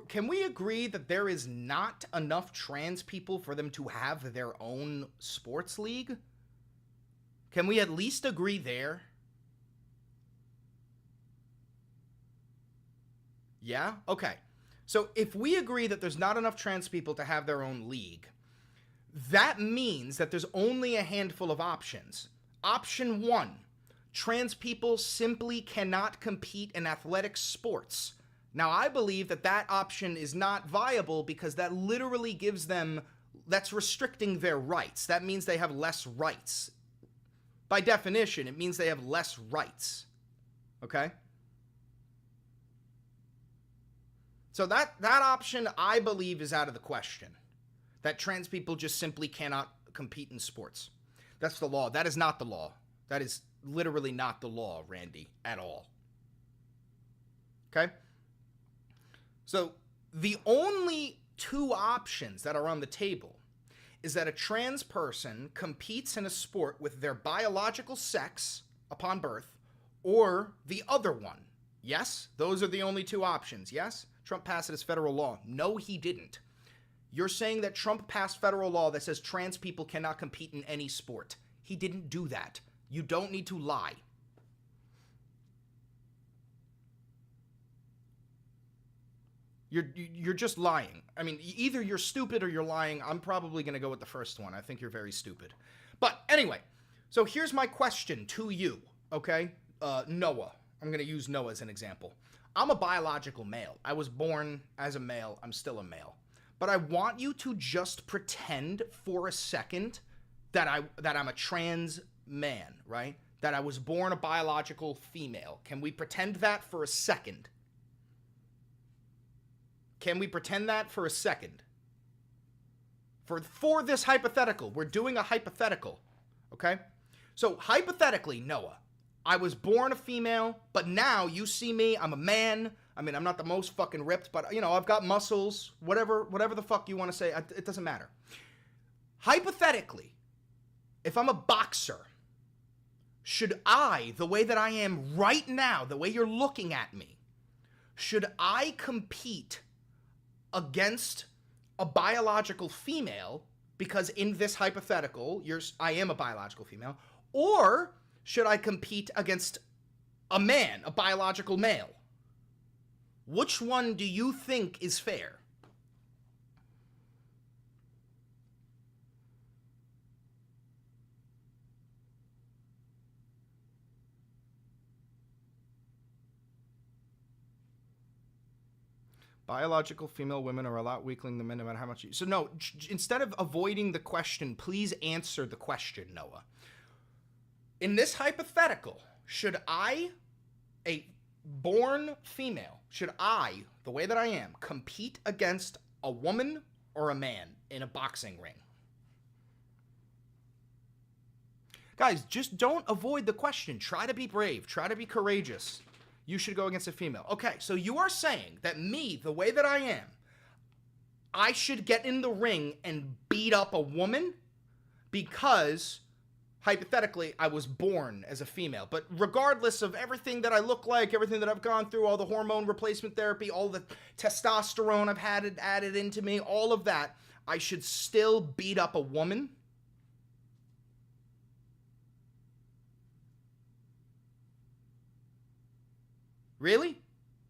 S1: Can we agree that there is not enough trans people for them to have their own sports league? Can we at least agree there? Yeah? Okay. So if we agree that there's not enough trans people to have their own league, that means that there's only a handful of options. Option 1. Trans people simply cannot compete in athletic sports. Now, I believe that that option is not viable because that literally gives them, that's restricting their rights. That means they have less rights. By definition, it means they have less rights. Okay? So that option, I believe, is out of the question. That trans people just simply cannot compete in sports. That's the law. That is not the law. That is literally not the law, Randy, at all. Okay? So the only two options that are on the table is that a trans person competes in a sport with their biological sex upon birth, or the other one. Yes? Those are the only two options, yes? Trump passed it as federal law. No, he didn't. You're saying that Trump passed federal law that says trans people cannot compete in any sport. He didn't do that. You don't need to lie. You're just lying. I mean, either you're stupid or you're lying. I'm probably going to go with the first one. I think you're very stupid. But anyway, so here's my question to you, okay? Noah. I'm going to use Noah as an example. I'm a biological male. I was born as a male. I'm still a male. But I want you to just pretend for a second that I'm a trans man, right? That I was born a biological female. Can we pretend that for a second? Can we pretend that for a second? For this hypothetical, we're doing a hypothetical, okay? So hypothetically, Noah, I was born a female, but now you see me, I'm a man. I mean, I'm not the most fucking ripped, but, you know, I've got muscles, whatever the fuck you want to say, it doesn't matter. Hypothetically, if I'm a boxer, should I, the way that I am right now, the way you're looking at me, should I compete against a biological female, because in this hypothetical, I am a biological female, or should I compete against a man, a biological male? Which one do you think is fair? Biological female women are a lot weakling than men, no matter how much you... So no, instead of avoiding the question, please answer the question, Noah. In this hypothetical, should I, a born female, should I, the way that I am, compete against a woman or a man in a boxing ring? Guys, just don't avoid the question. Try to be brave. Try to be courageous. You should go against a female. Okay, so you are saying that me, the way that I am, I should get in the ring and beat up a woman because, hypothetically, I was born as a female. But regardless of everything that I look like, everything that I've gone through, all the hormone replacement therapy, all the testosterone I've had added into me, all of that, I should still beat up a woman? Really?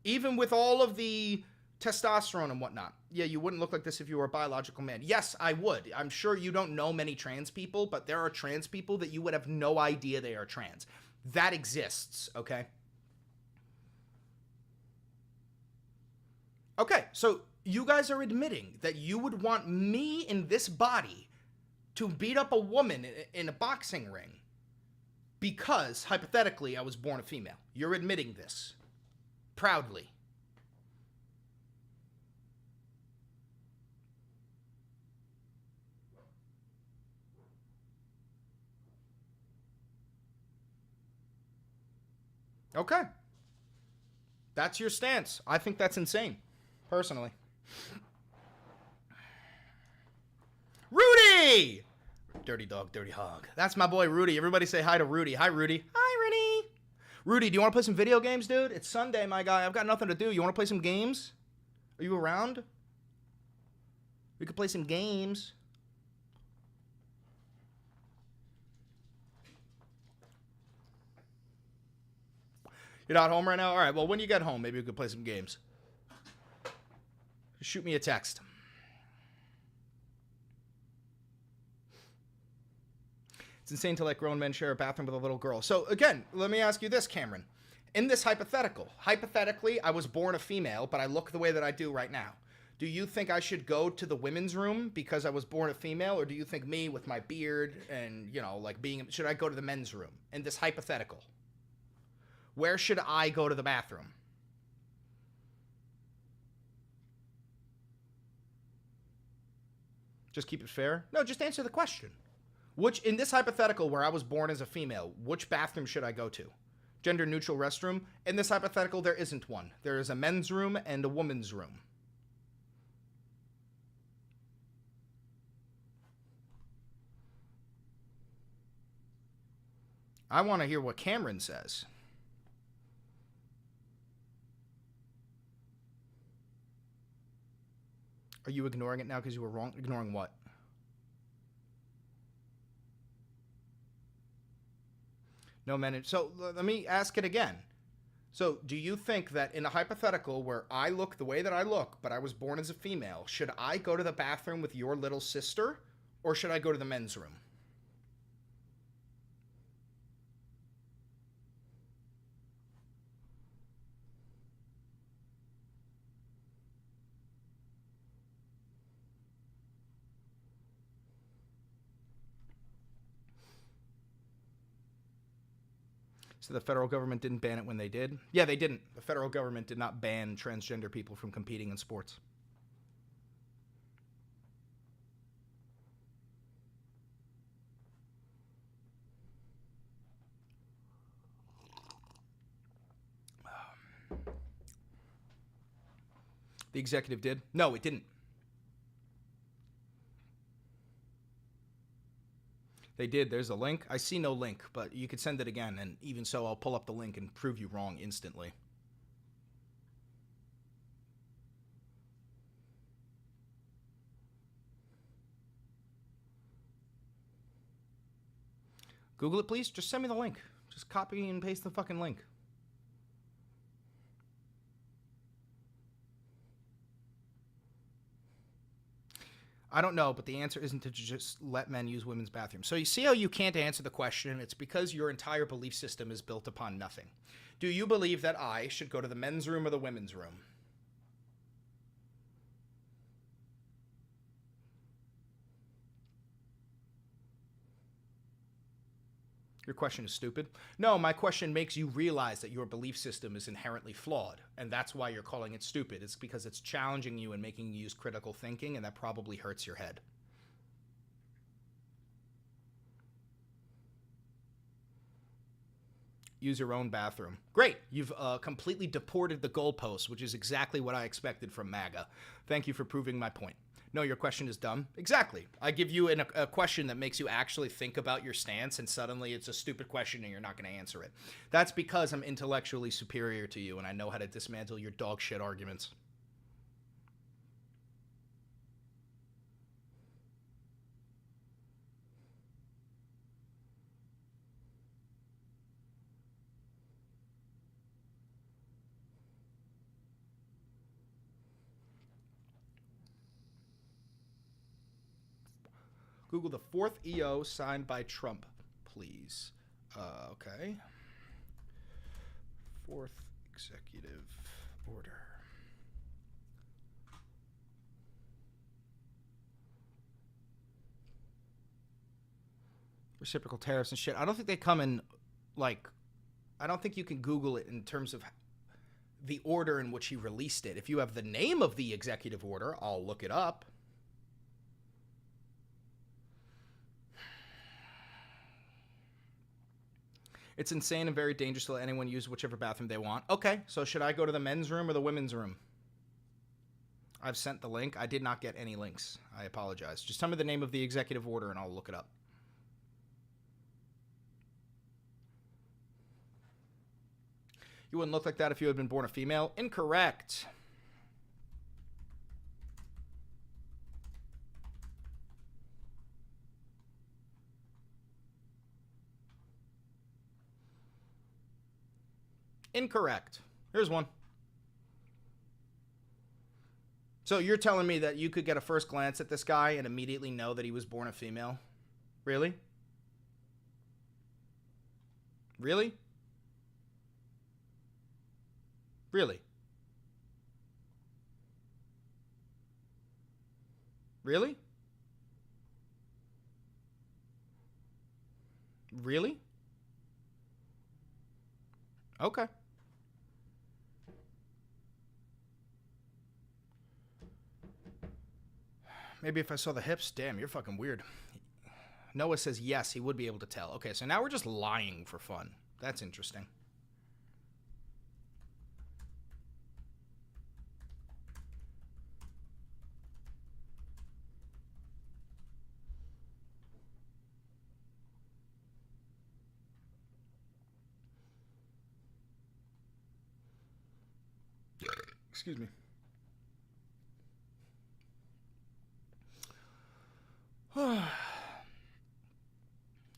S1: Even with all of the testosterone and whatnot? Yeah, you wouldn't look like this if you were a biological man. Yes, I would. I'm sure you don't know many trans people, but there are trans people that you would have no idea they are trans. That exists, okay? Okay, so you guys are admitting that you would want me in this body to beat up a woman in a boxing ring because, hypothetically, I was born a female. You're admitting this. Proudly. Okay. That's your stance. I think that's insane, personally. Rudy! Dirty dog, dirty hog. That's my boy Rudy. Everybody say hi to Rudy. Hi, Rudy. Hi, Rudy. Rudy, do you want to play some video games, dude? It's Sunday, my guy. I've got nothing to do. You want to play some games? Are you around? We could play some games. You're not home right now? All right, well, when you get home, maybe we could play some games. Just shoot me a text. It's insane to let grown men share a bathroom with a little girl. So, again, let me ask you this, Cameron. In this hypothetically, I was born a female, but I look the way that I do right now. Do you think I should go to the women's room because I was born a female, or do you think me with my beard and, you know, like should I go to the men's room in this hypothetical? Where should I go to the bathroom? Just keep it fair? No, just answer the question. In this hypothetical where I was born as a female, which bathroom should I go to? Gender neutral restroom? In this hypothetical, there isn't one. There is a men's room and a woman's room. I want to hear what Cameron says. Are you ignoring it now because you were wrong? Ignoring what? No men. So let me ask it again. So do you think that in a hypothetical where I look the way that I look, but I was born as a female, should I go to the bathroom with your little sister, or should I go to the men's room? So the federal government didn't ban it when they did? Yeah, they didn't. The federal government did not ban transgender people from competing in sports. The executive did? No, it didn't. They did. There's a link. I see no link, but you could send it again, and even so, I'll pull up the link and prove you wrong instantly. Google it, please. Just send me the link. Just copy and paste the fucking link. I don't know, but the answer isn't to just let men use women's bathrooms. So you see how you can't answer the question? It's because your entire belief system is built upon nothing. Do you believe that I should go to the men's room or the women's room? Your question is stupid. No, my question makes you realize that your belief system is inherently flawed, and that's why you're calling it stupid. It's because it's challenging you and making you use critical thinking, and that probably hurts your head. Use your own bathroom. Great. You've completely deported the goalposts, which is exactly what I expected from MAGA. Thank you for proving my point. No, your question is dumb. Exactly. I give you a question that makes you actually think about your stance, and suddenly it's a stupid question and you're not going to answer it. That's because I'm intellectually superior to you and I know how to dismantle your dog shit arguments. Google the fourth EO signed by Trump, please. Okay. Fourth executive order. Reciprocal tariffs and shit. I don't think they come in, like, I don't think you can Google it in terms of the order in which he released it. If you have the name of the executive order, I'll look it up. It's insane and very dangerous to let anyone use whichever bathroom they want. Okay, so should I go to the men's room or the women's room? I've sent the link. I did not get any links. I apologize. Just tell me the name of the executive order and I'll look it up. You wouldn't look like that if you had been born a female. Incorrect. Incorrect. Here's one. So you're telling me that you could get a first glance at this guy and immediately know that he was born a female? Really? Really? Really? Really? Really? Okay. Maybe if I saw the hips. Damn, you're fucking weird. Noah says yes, he would be able to tell. Okay, so now we're just lying for fun. That's interesting. Excuse me.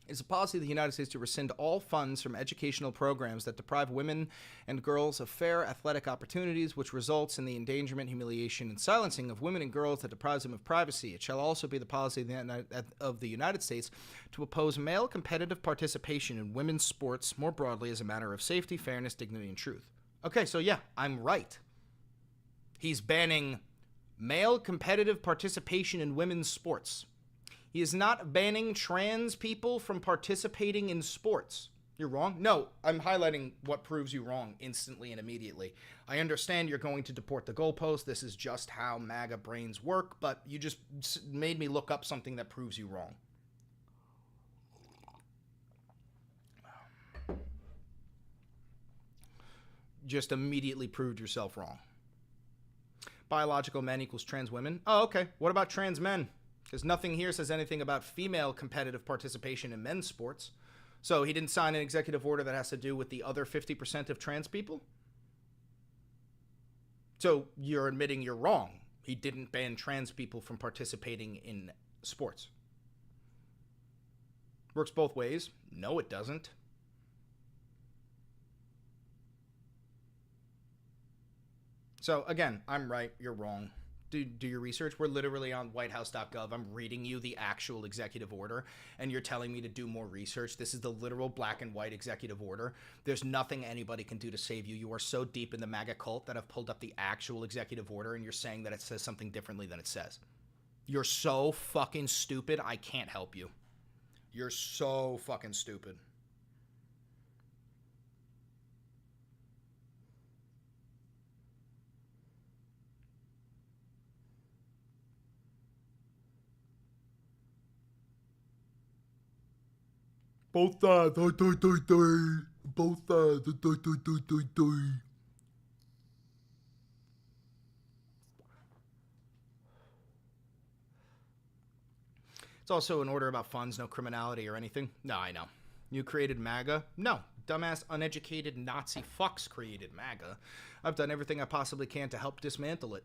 S1: It's a policy of the United States to rescind all funds from educational programs that deprive women and girls of fair athletic opportunities, which results in the endangerment, humiliation, and silencing of women and girls that deprives them of privacy. It shall also be the policy of the United States to oppose male competitive participation in women's sports more broadly as a matter of safety, fairness, dignity, and truth. Okay, so yeah, I'm right. He's banning male competitive participation in women's sports. He is not banning trans people from participating in sports. You're wrong? No, I'm highlighting what proves you wrong instantly and immediately. I understand you're going to deport the goalpost. This is just how MAGA brains work, but you just made me look up something that proves you wrong. Just immediately proved yourself wrong. Biological men equals trans women. Oh, okay. What about trans men? Because nothing here says anything about female competitive participation in men's sports. So he didn't sign an executive order that has to do with the other 50% of trans people? So you're admitting you're wrong. He didn't ban trans people from participating in sports. Works both ways. No, it doesn't. So again, I'm right, you're wrong. Do your research. We're literally on whitehouse.gov. I'm reading you the actual executive order, and you're telling me to do more research. This is the literal black and white executive order. There's nothing anybody can do to save you. You are so deep in the MAGA cult that I've pulled up the actual executive order, and you're saying that it says something differently than it says. You're so fucking stupid, I can't help you. You're so fucking stupid. Both sides, both sides, It's also an order about funds, no criminality or anything. No, I know. You created MAGA? No. Dumbass, uneducated Nazi fucks created MAGA. I've done everything I possibly can to help dismantle it.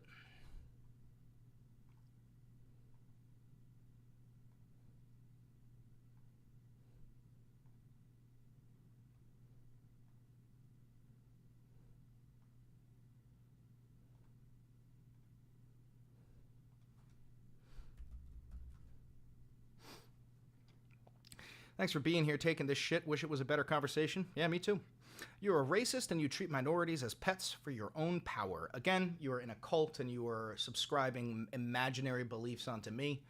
S1: Thanks for being here, taking this shit. Wish it was a better conversation. Yeah, me too. You're a racist and you treat minorities as pets for your own power. Again, you are in a cult and you are subscribing imaginary beliefs onto me.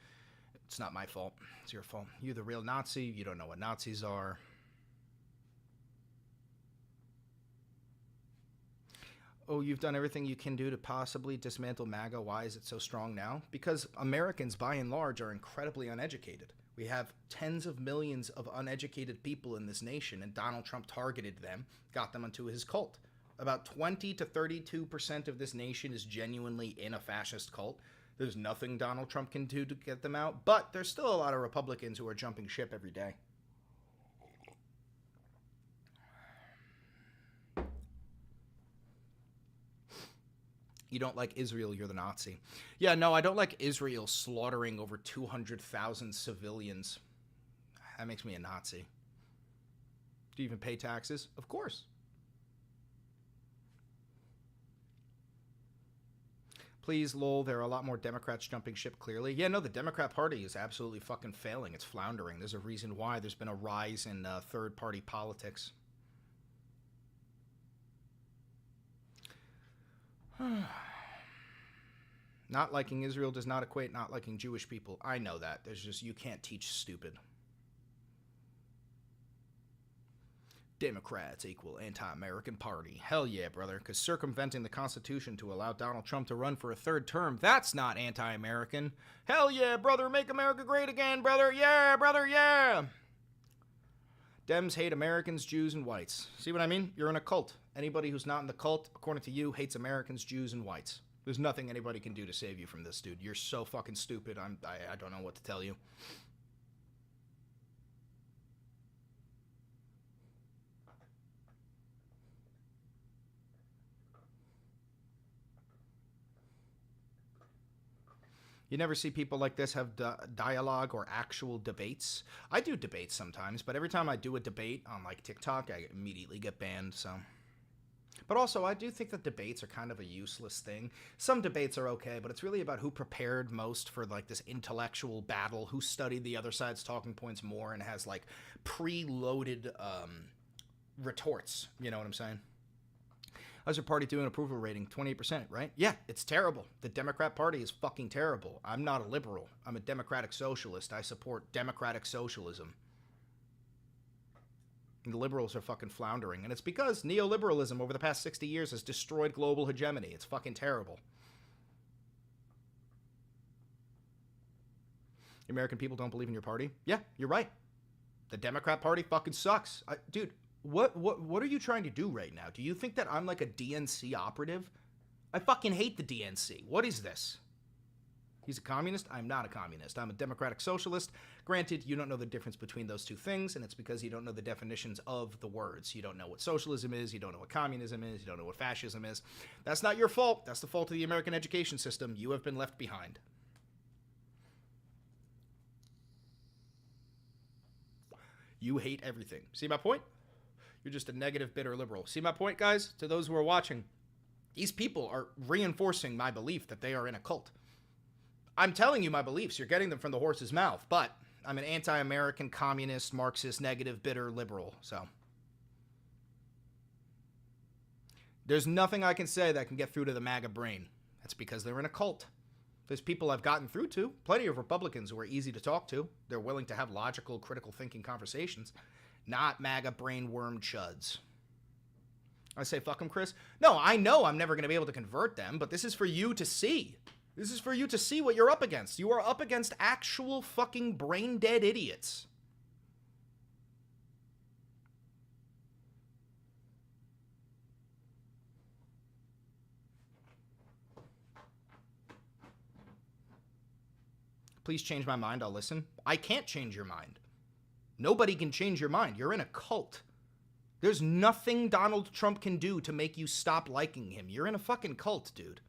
S1: It's not my fault. It's your fault. You're the real Nazi. You don't know what Nazis are. Oh, you've done everything you can do to possibly dismantle MAGA. Why is it so strong now? Because Americans, by and large, are incredibly uneducated. We have tens of millions of uneducated people in this nation, and Donald Trump targeted them, got them onto his cult. About 20 to 32% of this nation is genuinely in a fascist cult. There's nothing Donald Trump can do to get them out, but there's still a lot of Republicans who are jumping ship every day. You don't like Israel, you're the Nazi. Yeah, no, I don't like Israel slaughtering over 200,000 civilians. That makes me a Nazi. Do you even pay taxes? Of course. Please, lol, there are a lot more Democrats jumping ship, clearly. Yeah, no, the Democrat Party is absolutely fucking failing. It's floundering. There's a reason why there's been a rise in third-party politics. Not liking Israel does not equate not liking Jewish people. I know that. There's just, you can't teach stupid. Democrats equal anti-American party. Hell yeah, brother. Because circumventing the Constitution to allow Donald Trump to run for a third term, that's not anti-American. Hell yeah, brother. Make America great again, brother. Yeah, brother, yeah. Dems hate Americans, Jews, and whites. See what I mean? You're in a cult. Anybody who's not in the cult, according to you, hates Americans, Jews, and whites. There's nothing anybody can do to save you from this, dude. You're so fucking stupid. I don't know what to tell you. You never see people like this have dialogue or actual debates. I do debates sometimes, but every time I do a debate on like TikTok, I immediately get banned, so. But also, I do think that debates are kind of a useless thing. Some debates are okay, but it's really about who prepared most for like this intellectual battle, who studied the other side's talking points more and has like preloaded retorts. You know what I'm saying? How's your party doing approval rating? 28%, right? Yeah, it's terrible. The Democrat Party is fucking terrible. I'm not a liberal. I'm a democratic socialist. I support democratic socialism. And the liberals are fucking floundering. And it's because neoliberalism over the past 60 years has destroyed global hegemony. It's fucking terrible. The American people don't believe in your party? Yeah, you're right. The Democrat Party fucking sucks. Dude, what are you trying to do right now? Do you think that I'm like a DNC operative? I fucking hate the DNC. What is this? He's a communist? I'm not a communist. I'm a democratic socialist. Granted, you don't know the difference between those two things, and it's because you don't know the definitions of the words. You don't know what socialism is. You don't know what communism is. You don't know what fascism is. That's not your fault. That's the fault of the American education system. You have been left behind. You hate everything. See my point? You're just a negative, bitter liberal. See my point, guys? To those who are watching, these people are reinforcing my belief that they are in a cult. I'm telling you my beliefs. You're getting them from the horse's mouth. But I'm an anti-American, communist, Marxist, negative, bitter liberal. So there's nothing I can say that can get through to the MAGA brain. That's because they're in a cult. There's people I've gotten through to. Plenty of Republicans who are easy to talk to. They're willing to have logical, critical thinking conversations. Not MAGA brain worm chuds. I say, fuck them, Chris. No, I know I'm never going to be able to convert them, but this is for you to see. This is for you to see what you're up against. You are up against actual fucking brain-dead idiots. Please change my mind, I'll listen. I can't change your mind. Nobody can change your mind. You're in a cult. There's nothing Donald Trump can do to make you stop liking him. You're in a fucking cult, dude.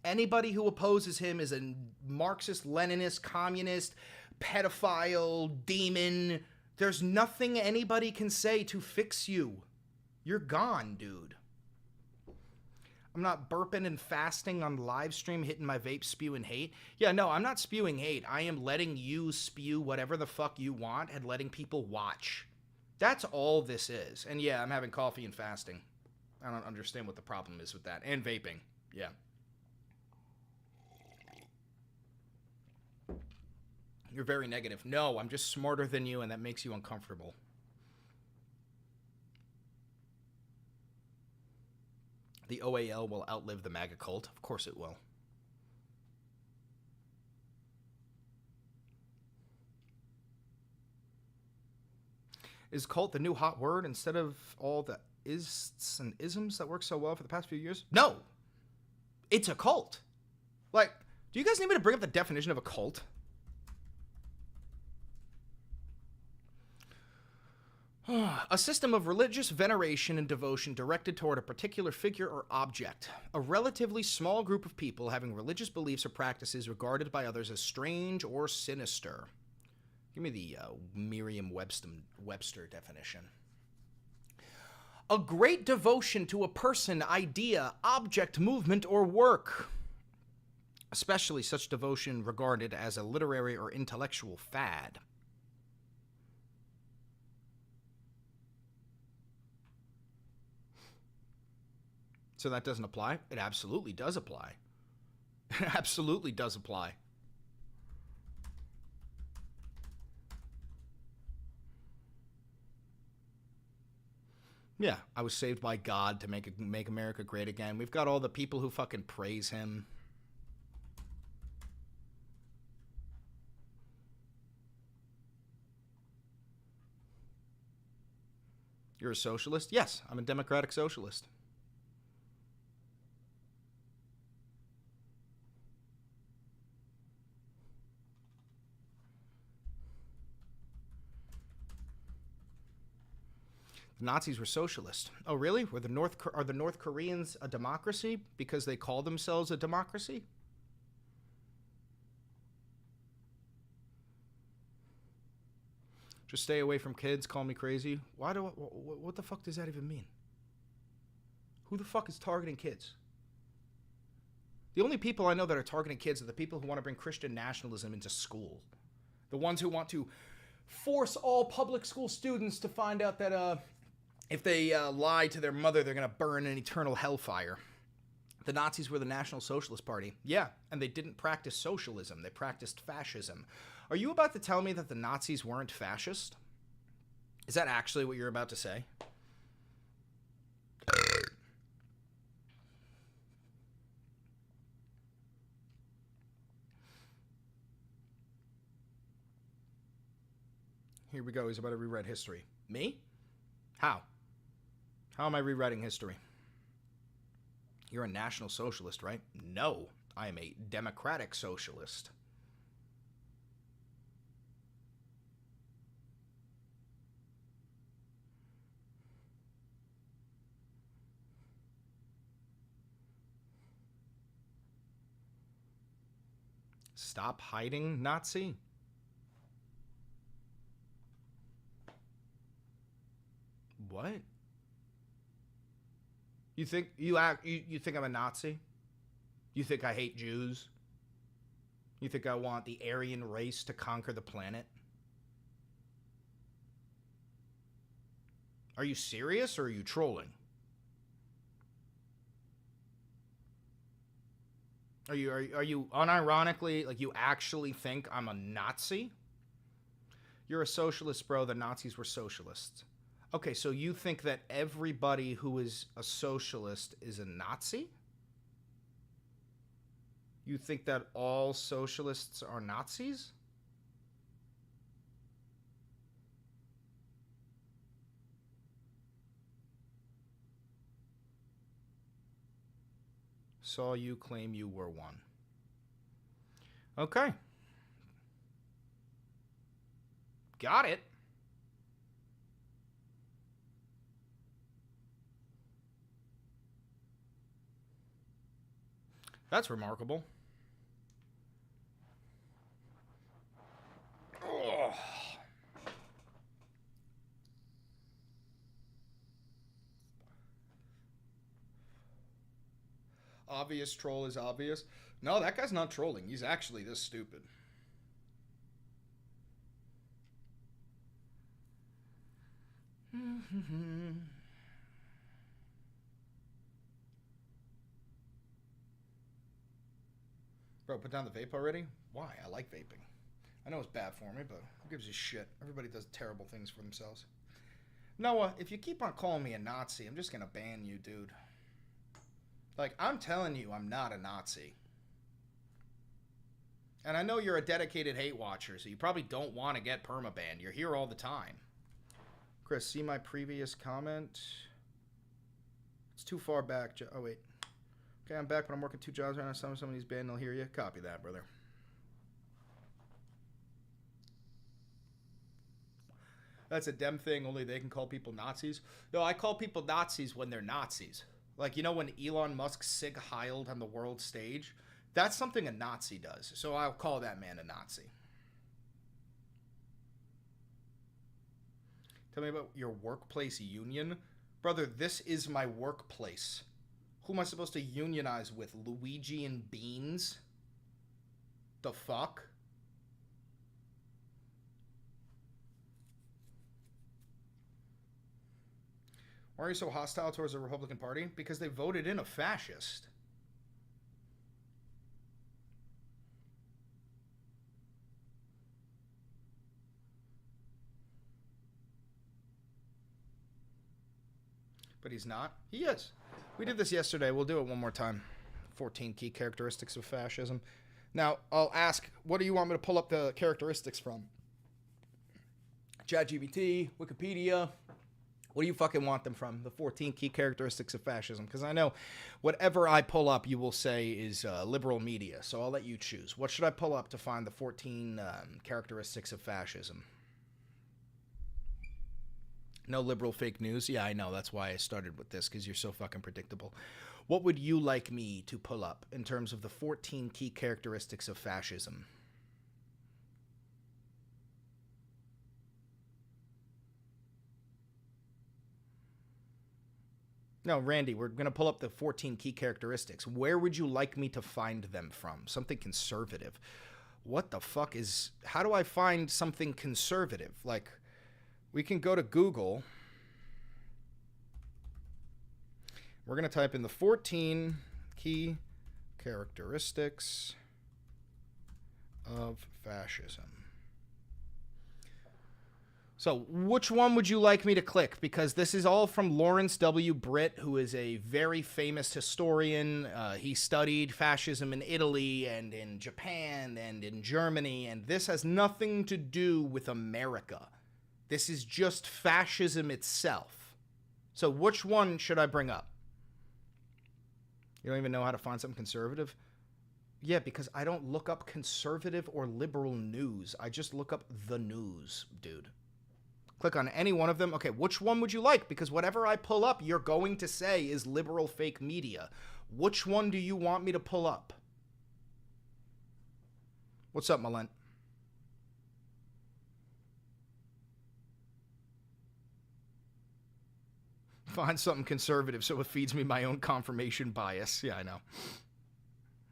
S1: Anybody who opposes him is a Marxist, Leninist, communist, pedophile, demon. There's nothing anybody can say to fix you. You're gone, dude. I'm not burping and fasting on live stream, hitting my vape, spewing hate. Yeah, no, I'm not spewing hate. I am letting you spew whatever the fuck you want and letting people watch. That's all this is. And yeah, I'm having coffee and fasting. I don't understand what the problem is with that. And vaping. Yeah. You're very negative. No, I'm just smarter than you, and that makes you uncomfortable. The OAL will outlive the MAGA cult. Of course it will. Is cult the new hot word instead of all the ists and isms that work so well for the past few years? No. It's a cult. Like, do you guys need me to bring up the definition of a cult? A system of religious veneration and devotion directed toward a particular figure or object. A relatively small group of people having religious beliefs or practices regarded by others as strange or sinister. Give me the Merriam-Webster definition. A great devotion to a person, idea, object, movement, or work. Especially such devotion regarded as a literary or intellectual fad. So that doesn't apply? It absolutely does apply. It absolutely does apply. Yeah, I was saved by God to make America great again. We've got all the people who fucking praise him. You're a socialist? Yes, I'm a democratic socialist. The Nazis were socialist. Oh, really? Are the North Koreans a democracy because they call themselves a democracy? Just stay away from kids, call me crazy. What the fuck does that even mean? Who the fuck is targeting kids? The only people I know that are targeting kids are the people who want to bring Christian nationalism into school. The ones who want to force all public school students to find out that if they lie to their mother, they're going to burn in eternal hellfire. The Nazis were the National Socialist Party. Yeah, and they didn't practice socialism. They practiced fascism. Are you about to tell me that the Nazis weren't fascist? Is that actually what you're about to say? Here we go. He's about to rewrite history. Me? How? How am I rewriting history? You're a National Socialist, right? No, I am a democratic socialist. Stop hiding, Nazi. What? You think you think I'm a Nazi? You think I hate Jews? You think I want the Aryan race to conquer the planet? Are you serious or are you trolling? Are you unironically, like, you actually think I'm a Nazi? You're a socialist, bro. The Nazis were socialists. Okay, so you think that everybody who is a socialist is a Nazi? You think that all socialists are Nazis? Saw you claim you were one. Okay. Got it. That's remarkable. Ugh. Obvious troll is obvious. No, that guy's not trolling. He's actually this stupid. Bro, put down the vape already? Why? I like vaping. I know it's bad for me, but who gives a shit? Everybody does terrible things for themselves. Noah, if you keep on calling me a Nazi, I'm just gonna ban you, dude. Like, I'm telling you, I'm not a Nazi. And I know you're a dedicated hate watcher, so you probably don't want to get permabanned. You're here all the time. Chris, see my previous comment? It's too far back. Oh, wait. Okay, I'm back, but I'm working 2 jobs right now. Somebody's banned, they'll hear you. Copy that, brother. That's a Dem thing. Only they can call people Nazis. No, I call people Nazis when they're Nazis. Like, you know when Elon Musk Sig Heiled on the world stage? That's something a Nazi does. So I'll call that man a Nazi. Tell me about your workplace union. Brother, this is my workplace. Who am I supposed to unionize with? Luigi and Beans? The fuck? Why are you so hostile towards the Republican Party? Because they voted in a fascist. But he's not. He is. We did this yesterday. We'll do it one more time. 14 key characteristics of fascism. Now, I'll ask, what do you want me to pull up the characteristics from? ChatGPT, Wikipedia. What do you fucking want them from? The 14 key characteristics of fascism. Because I know whatever I pull up, you will say is liberal media. So I'll let you choose. What should I pull up to find the 14 characteristics of fascism? No liberal fake news? Yeah, I know. That's why I started with this, because you're so fucking predictable. What would you like me to pull up in terms of the 14 key characteristics of fascism? No, Randy, we're going to pull up the 14 key characteristics. Where would you like me to find them from? Something conservative. What the fuck is... How do I find something conservative? Like... We can go to Google. We're going to type in the 14 key characteristics of fascism. So which one would you like me to click? Because this is all from Lawrence W. Britt, who is a very famous historian. He studied fascism in Italy and in Japan and in Germany, and this has nothing to do with America. This is just fascism itself. So which one should I bring up? You don't even know how to find something conservative? Yeah, because I don't look up conservative or liberal news. I just look up the news, dude. Click on any one of them. Okay, which one would you like? Because whatever I pull up, you're going to say is liberal fake media. Which one do you want me to pull up? What's up, Malent? Find something conservative so it feeds me my own confirmation bias. Yeah, I know.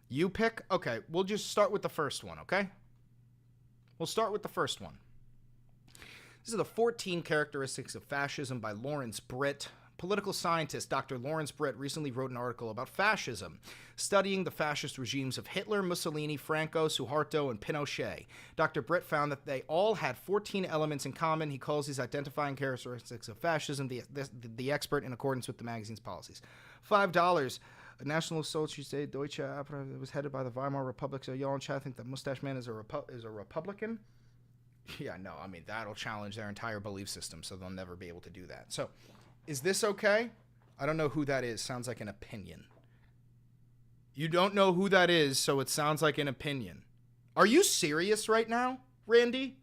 S1: You pick? Okay, we'll just start with the first one, okay? We'll start with the first one. This is the 14 Characteristics of Fascism by Lawrence Britt. Political scientist Dr. Lawrence Britt recently wrote an article about fascism, studying the fascist regimes of Hitler, Mussolini, Franco, Suharto, and Pinochet. Dr. Britt found that they all had 14 elements in common. He calls these identifying characteristics of fascism the expert in accordance with the magazine's policies. $5. National Sozialistische Deutsche Partei was headed by the Weimar Republic. So y'all in chat think that Mustache Man is a Republican? Yeah, no, I mean, that'll challenge their entire belief system, so they'll never be able to do that. So, is this okay? I don't know who that is. Sounds like an opinion. You don't know who that is, so it sounds like an opinion. Are you serious right now, Randy?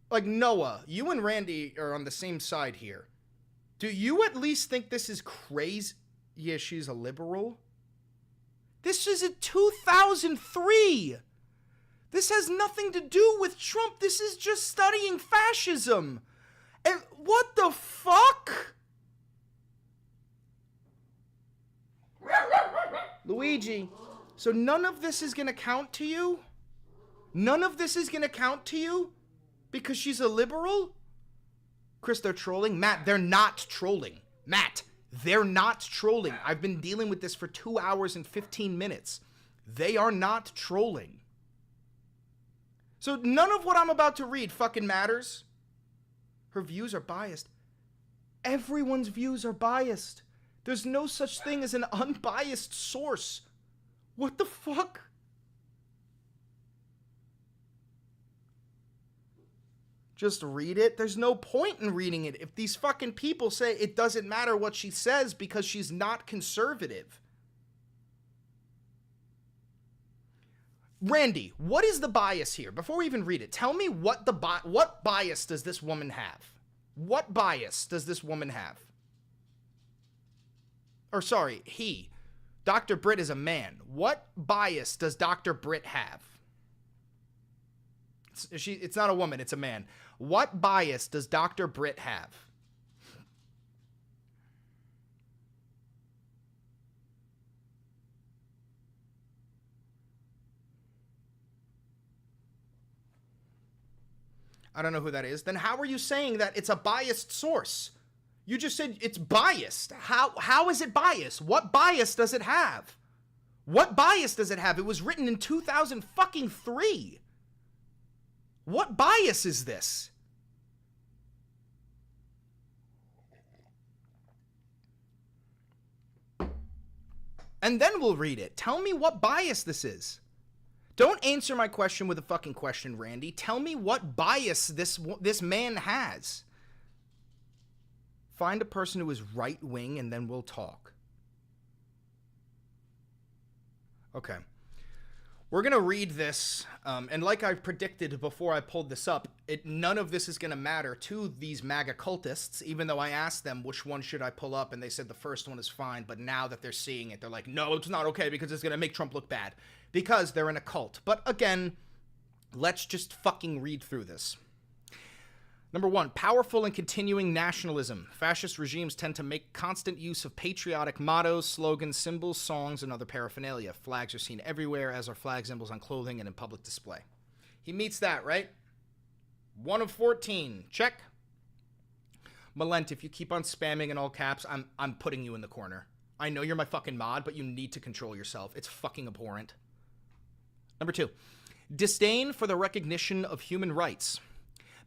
S1: Like, Noah, you and Randy are on the same side here. Do you at least think this is crazy? Yeah, she's a liberal. This is in 2003. This has nothing to do with Trump. This is just studying fascism. And what the fuck? Luigi, so none of this is going to count to you? None of this is going to count to you? Because she's a liberal? Chris, they're trolling? Matt, they're not trolling. Matt, they're not trolling. I've been dealing with this for 2 hours and 15 minutes. They are not trolling. So none of what I'm about to read fucking matters. Her views are biased. Everyone's views are biased. There's no such thing as an unbiased source. What the fuck? Just read it? There's no point in reading it if these fucking people say it doesn't matter what she says because she's not conservative. Randy, what is the bias here? Before we even read it, tell me what bias does this woman have? What bias does this woman have? Or sorry, he. Dr. Britt is a man. What bias does Dr. Britt have? It's not a woman, it's a man. What bias does Dr. Britt have? I don't know who that is. Then how are you saying that it's a biased source? You just said it's biased. How is it biased? What bias does it have? What bias does it have? It was written in 2003. What bias is this? And then we'll read it. Tell me what bias this is. Don't answer my question with a fucking question, Randy. Tell me what bias this man has. Find a person who is right-wing and then we'll talk. Okay. We're going to read this, and like I predicted before I pulled this up, none of this is going to matter to these MAGA cultists, even though I asked them which one should I pull up, and they said the first one is fine, but now that they're seeing it, they're like, no, it's not okay because it's going to make Trump look bad, because they're in a cult. But again, let's just fucking read through this. Number 1, powerful and continuing nationalism. Fascist regimes tend to make constant use of patriotic mottos, slogans, symbols, songs, and other paraphernalia. Flags are seen everywhere, as are flag symbols on clothing and in public display. He meets that, right? 1 of 14. Check. Malent, if you keep on spamming in all caps, I'm putting you in the corner. I know you're my fucking mod, but you need to control yourself. It's fucking abhorrent. Number 2, disdain for the recognition of human rights.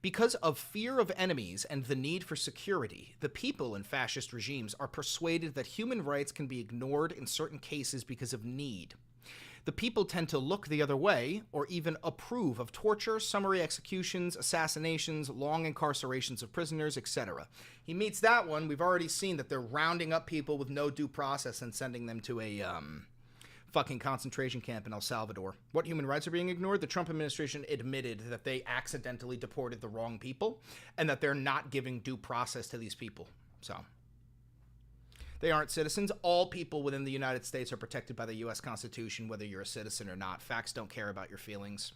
S1: Because of fear of enemies and the need for security, the people in fascist regimes are persuaded that human rights can be ignored in certain cases because of need. the people tend to look the other way or even approve of torture, summary executions, assassinations, long incarcerations of prisoners, etc. He meets that one. We've already seen that they're rounding up people with no due process and sending them to a fucking concentration camp in El Salvador. What human rights are being ignored? The Trump administration admitted that they accidentally deported the wrong people and that they're not giving due process to these people. So they aren't citizens. All people within the United States are protected by the U.S. Constitution, whether you're a citizen or not. Facts don't care about your feelings.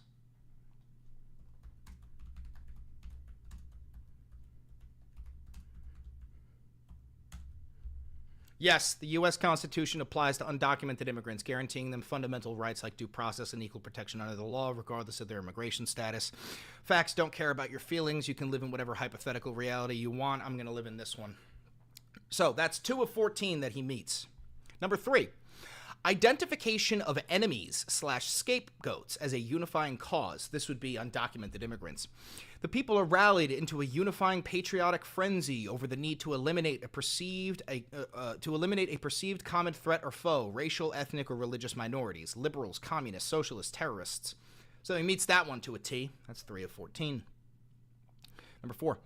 S1: Yes, the U.S. Constitution applies to undocumented immigrants, guaranteeing them fundamental rights like due process and equal protection under the law, regardless of their immigration status. Facts don't care about your feelings. You can live in whatever hypothetical reality you want. I'm going to live in this one. So that's 2 of 14 that he meets. Number 3, identification of enemies/scapegoats as a unifying cause. This would be undocumented immigrants. The people are rallied into a unifying patriotic frenzy over the need to eliminate a perceived common threat or foe, racial, ethnic, or religious minorities, liberals, communists, socialists, terrorists. So he meets that one to a T. That's 3 of 14. Number 4.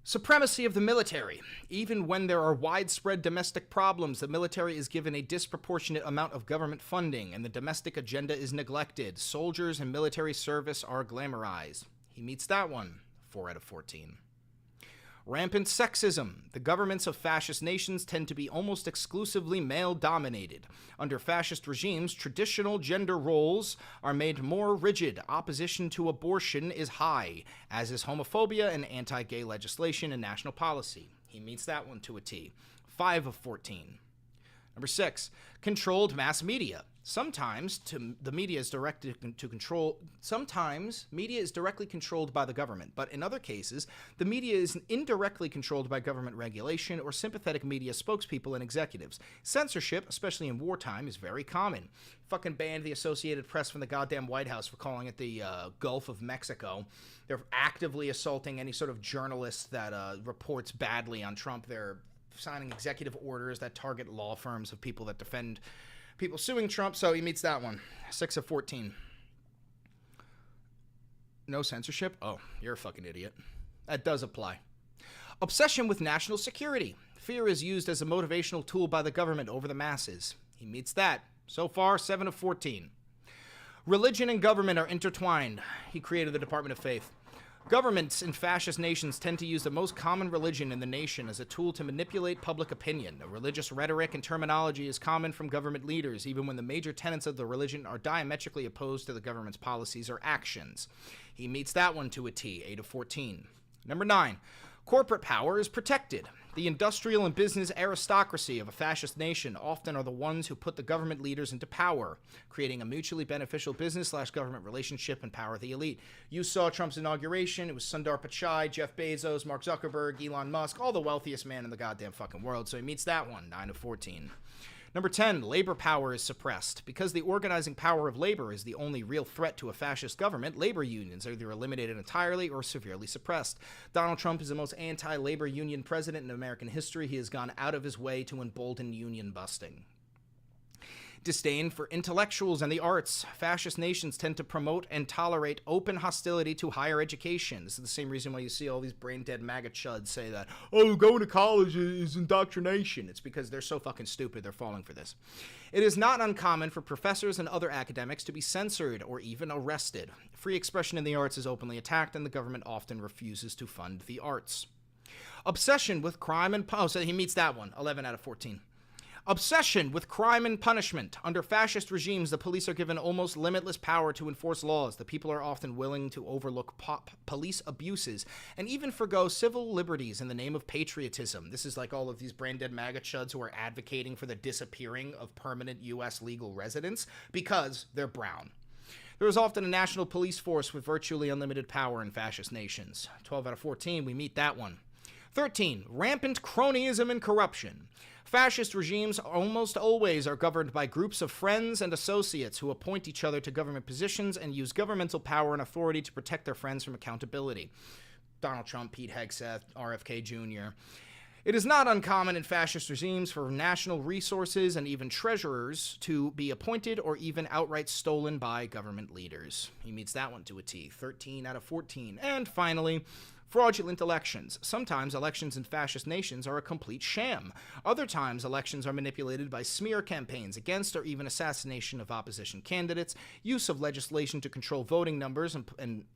S1: Supremacy of the military. Even when there are widespread domestic problems, the military is given a disproportionate amount of government funding, and the domestic agenda is neglected. Soldiers and military service are glamorized. He meets that one, 4 out of 14. Rampant sexism. The governments of fascist nations tend to be almost exclusively male-dominated. Under fascist regimes, traditional gender roles are made more rigid. Opposition to abortion is high, as is homophobia and anti-gay legislation and national policy. He meets that one to a T. 5 of 14. Number 6, controlled mass media. Sometimes media is directly controlled by the government, but in other cases, the media is indirectly controlled by government regulation or sympathetic media spokespeople and executives. Censorship, especially in wartime, is very common. Fucking banned the Associated Press from the goddamn White House for calling it the Gulf of Mexico. They're actively assaulting any sort of journalist that reports badly on Trump. They're signing executive orders that target law firms of people that defend people suing Trump, so he meets that one. 6 of 14. No censorship? Oh, you're a fucking idiot. That does apply. Obsession with national security. Fear is used as a motivational tool by the government over the masses. He meets that. So far, 7 of 14. Religion and government are intertwined. He created the Department of Faith. Governments in fascist nations tend to use the most common religion in the nation as a tool to manipulate public opinion. A religious rhetoric and terminology is common from government leaders, even when the major tenets of the religion are diametrically opposed to the government's policies or actions. He meets that one to a T, 8 of 14. Number 9, corporate power is protected. The industrial and business aristocracy of a fascist nation often are the ones who put the government leaders into power, creating a mutually beneficial business/government relationship and power the elite. You saw Trump's inauguration. It was Sundar Pichai, Jeff Bezos, Mark Zuckerberg, Elon Musk, all the wealthiest man in the goddamn fucking world. So he meets that one, 9 of 14. Number 10, labor power is suppressed. Because the organizing power of labor is the only real threat to a fascist government, labor unions are either eliminated entirely or severely suppressed. Donald Trump is the most anti-labor union president in American history. He has gone out of his way to embolden union busting. Disdain for intellectuals and the arts. Fascist nations tend to promote and tolerate open hostility to higher education. This is the same reason why you see all these brain-dead MAGA chuds say that, oh, going to college is indoctrination. It's because they're so fucking stupid they're falling for this. It is not uncommon for professors and other academics to be censored or even arrested. Free expression in the arts is openly attacked, and the government often refuses to fund the arts. Obsession with crime and... Oh, so he meets that one, 11 out of 14. Obsession with crime and punishment. Under fascist regimes, the police are given almost limitless power to enforce laws. The people are often willing to overlook police abuses and even forgo civil liberties in the name of patriotism. This is like all of these brain-dead MAGA chuds who are advocating for the disappearing of permanent U.S. legal residents because they're brown. There is often a national police force with virtually unlimited power in fascist nations. 12 out of 14, we meet that one. 13, rampant cronyism and corruption. Fascist regimes almost always are governed by groups of friends and associates who appoint each other to government positions and use governmental power and authority to protect their friends from accountability. Donald Trump, Pete Hegseth, RFK Jr. It is not uncommon in fascist regimes for national resources and even treasurers to be appointed or even outright stolen by government leaders. He meets that one to a T. 13 out of 14. And finally, fraudulent elections. Sometimes elections in fascist nations are a complete sham. Other times, elections are manipulated by smear campaigns against or even assassination of opposition candidates, use of legislation to control voting numbers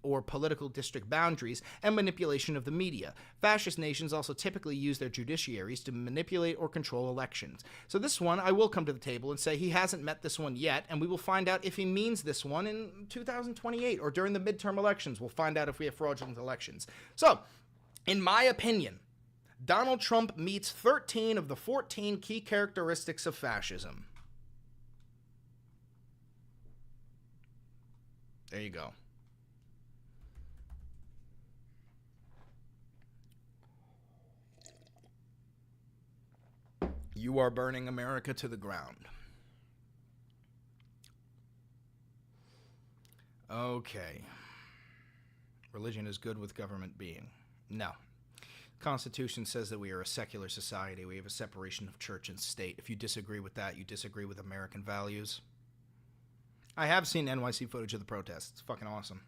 S1: or political district boundaries, and manipulation of the media. Fascist nations also typically use their judiciaries to manipulate or control elections. So this one, I will come to the table and say he hasn't met this one yet, and we will find out if he means this one in 2028 or during the midterm elections. We'll find out if we have fraudulent elections. So, in my opinion, Donald Trump meets 13 of the 14 key characteristics of fascism. There you go. You are burning America to the ground. Okay. Religion is good with government being. No. The Constitution says that we are a secular society. We have a separation of church and state. If you disagree with that, you disagree with American values. I have seen NYC footage of the protests. It's fucking awesome.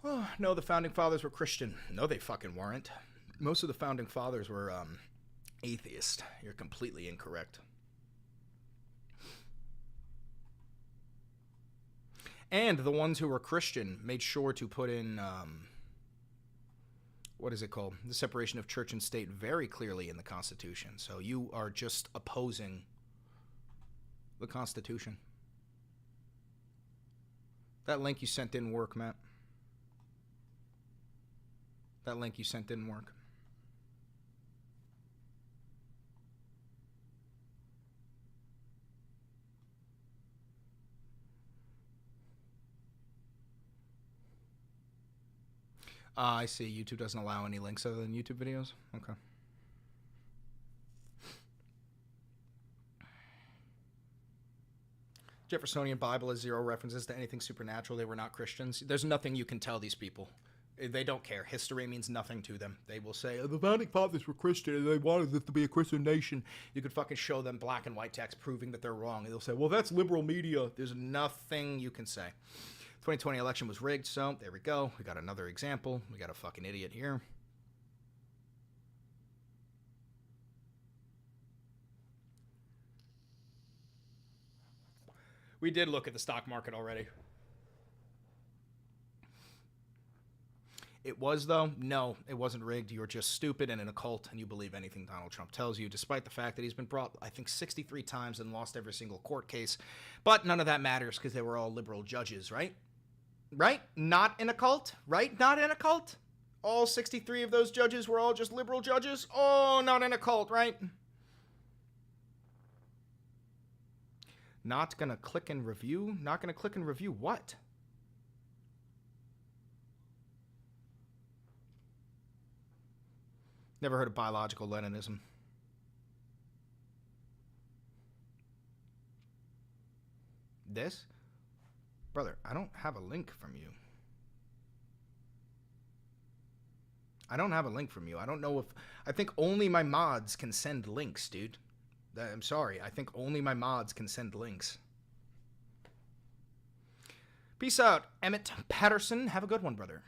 S1: Oh, no, the Founding Fathers were Christian. No, they fucking weren't. Most of the Founding Fathers were atheist. You're completely incorrect. And the ones who were Christian made sure to put in, what is it called? The separation of church and state very clearly in the Constitution. So you are just opposing the Constitution. That link you sent didn't work, Matt. That link you sent didn't work. I see. YouTube doesn't allow any links other than YouTube videos? Okay. Jeffersonian Bible has zero references to anything supernatural. They were not Christians. There's nothing you can tell these people. They don't care. History means nothing to them. They will say, oh, the Founding Fathers were Christian and they wanted this to be a Christian nation. You could fucking show them black and white text proving that they're wrong. And they'll say, well, that's liberal media. There's nothing you can say. 2020 election was rigged, so there we go. We got another example. We got a fucking idiot here. We did look at the stock market already. It was, though? No, it wasn't rigged. You're just stupid and in a cult, and you believe anything Donald Trump tells you, despite the fact that he's been brought, I think, 63 times and lost every single court case. But none of that matters because they were all liberal judges, right? Right? Not in a cult? Right? Not in a cult? All 63 of those judges were all just liberal judges? Oh, not in a cult, right? Not gonna click and review? Not gonna click and review what? Never heard of biological Leninism. This? Brother, I don't have a link from you. I don't have a link from you. I don't know if... I think only my mods can send links, dude. I'm sorry. I think only my mods can send links. Peace out, Emmett Patterson. Have a good one, brother.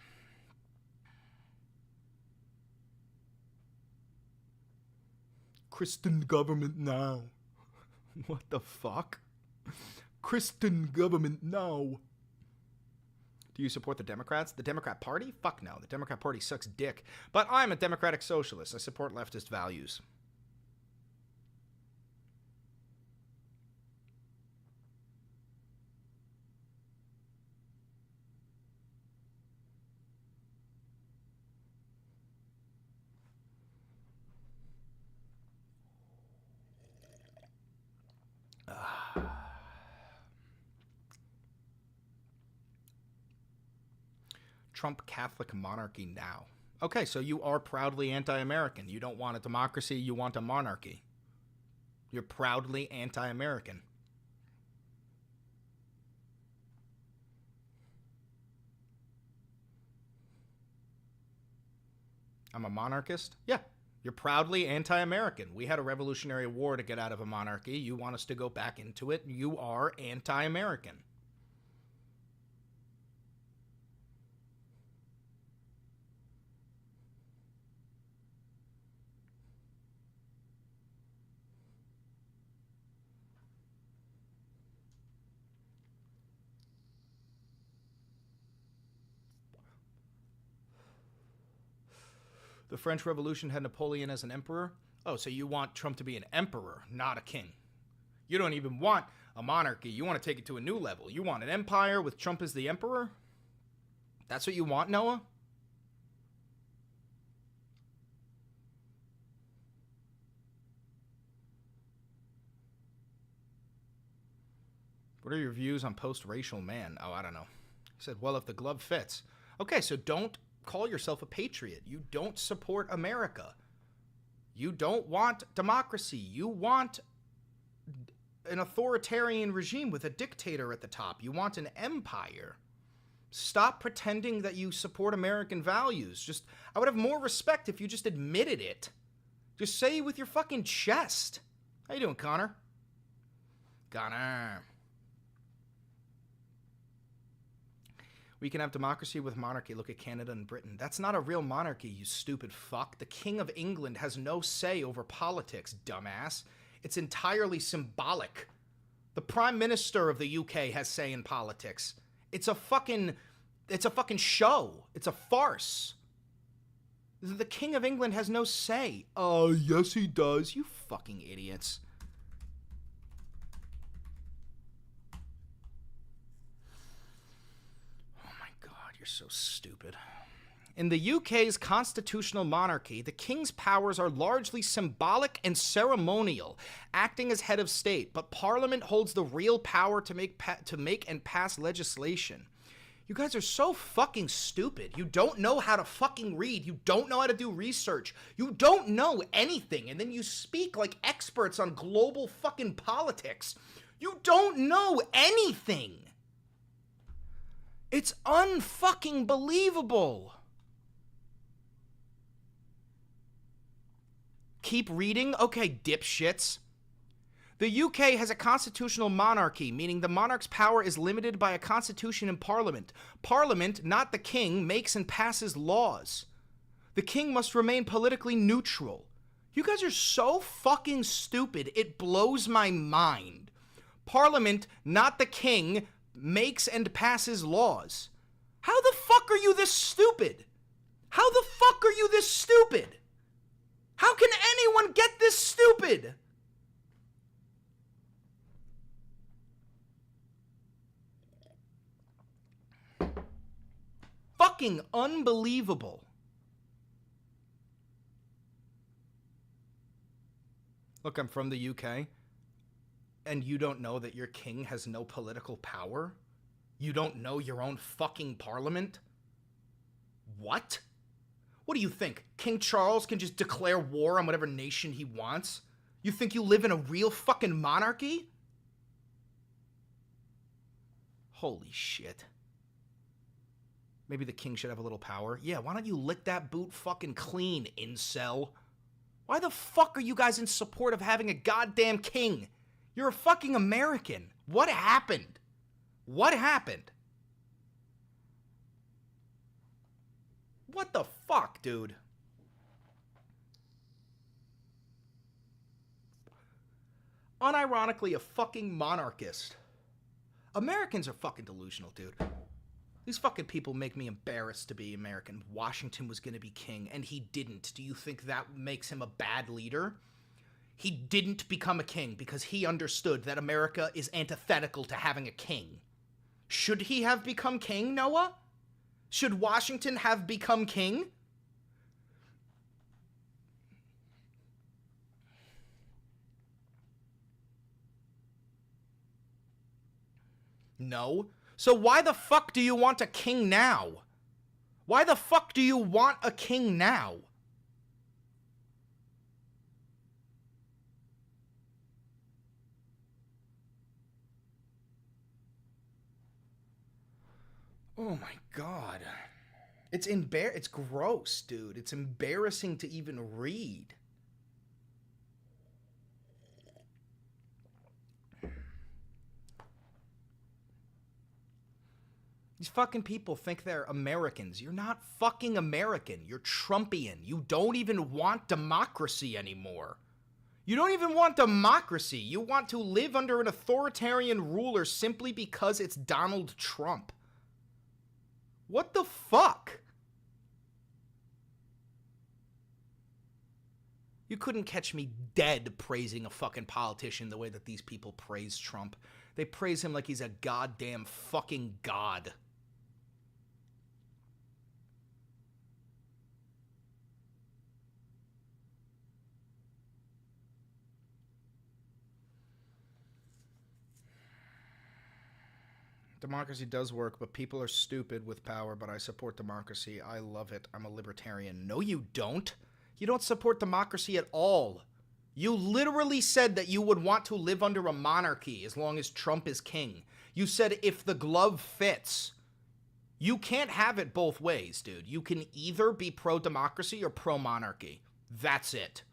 S1: Christian government now. What the fuck? Christian government now. Do you support the Democrats? The Democrat Party? Fuck no. The Democrat Party sucks dick. But I'm a democratic socialist. I support leftist values. Trump Catholic monarchy now. Okay, so you are proudly anti-American. You don't want a democracy, you want a monarchy. You're proudly anti-American. I'm a monarchist? Yeah. You're proudly anti-American. We had a Revolutionary War to get out of a monarchy. You want us to go back into it. You are anti-American. The French Revolution had Napoleon as an emperor? Oh, so you want Trump to be an emperor, not a king. You don't even want a monarchy. You want to take it to a new level. You want an empire with Trump as the emperor? That's what you want, Noah? What are your views on post-racial man? Oh, I don't know. He said, well, if the glove fits. Okay, so don't call yourself a patriot. You don't support America. You don't want democracy. You want an authoritarian regime with a dictator at the top. You want an empire. Stop pretending that you support American values. I would have more respect if you just admitted it. Just say it with your fucking chest. How you doing, Connor? Connor. We can have democracy with monarchy. Look at Canada and Britain. That's not a real monarchy, you stupid fuck. The King of England has no say over politics, dumbass. It's entirely symbolic. The Prime Minister of the UK has say in politics. It's a fucking show. It's a farce. The King of England has no say. Oh, yes he does. You fucking idiots. So stupid. In the UK's constitutional monarchy, the king's powers are largely symbolic and ceremonial, acting as head of state, but Parliament holds the real power to make and pass legislation. You guys are so fucking stupid. You don't know how to fucking read. You don't know how to do research. You don't know anything, and then you speak like experts on global fucking politics. You don't know anything. It's unfucking believable. Keep reading? Okay, dipshits. The UK has a constitutional monarchy, meaning the monarch's power is limited by a constitution and parliament. Parliament, not the king, makes and passes laws. The king must remain politically neutral. You guys are so fucking stupid, it blows my mind. Parliament, not the king, makes and passes laws. How the fuck are you this stupid? How the fuck are you this stupid? How can anyone get this stupid? Fucking unbelievable. Look, I'm from the UK. And you don't know that your king has no political power? You don't know your own fucking parliament? What? What do you think? King Charles can just declare war on whatever nation he wants? You think you live in a real fucking monarchy? Holy shit. Maybe the king should have a little power. Yeah, why don't you lick that boot fucking clean, incel? Why the fuck are you guys in support of having a goddamn king? You're a fucking American. What happened? What happened? What the fuck, dude? Unironically, a fucking monarchist. Americans are fucking delusional, dude. These fucking people make me embarrassed to be American. Washington was gonna be king, and he didn't. Do you think that makes him a bad leader? He didn't become a king because he understood that America is antithetical to having a king. Should he have become king, Noah? Should Washington have become king? No. So why the fuck do you want a king now? Why the fuck do you want a king now? Oh my God. It's gross, dude. It's embarrassing to even read. These fucking people think they're Americans. You're not fucking American. You're Trumpian. You don't even want democracy anymore. You don't even want democracy. You want to live under an authoritarian ruler simply because it's Donald Trump. What the fuck? You couldn't catch me dead praising a fucking politician the way that these people praise Trump. They praise him like he's a goddamn fucking god. Democracy does work, but people are stupid with power, but I support democracy. I love it. I'm a libertarian. No, you don't. You don't support democracy at all. You literally said that you would want to live under a monarchy as long as Trump is king. You said if the glove fits. You can't have it both ways, dude. You can either be pro-democracy or pro-monarchy. That's it.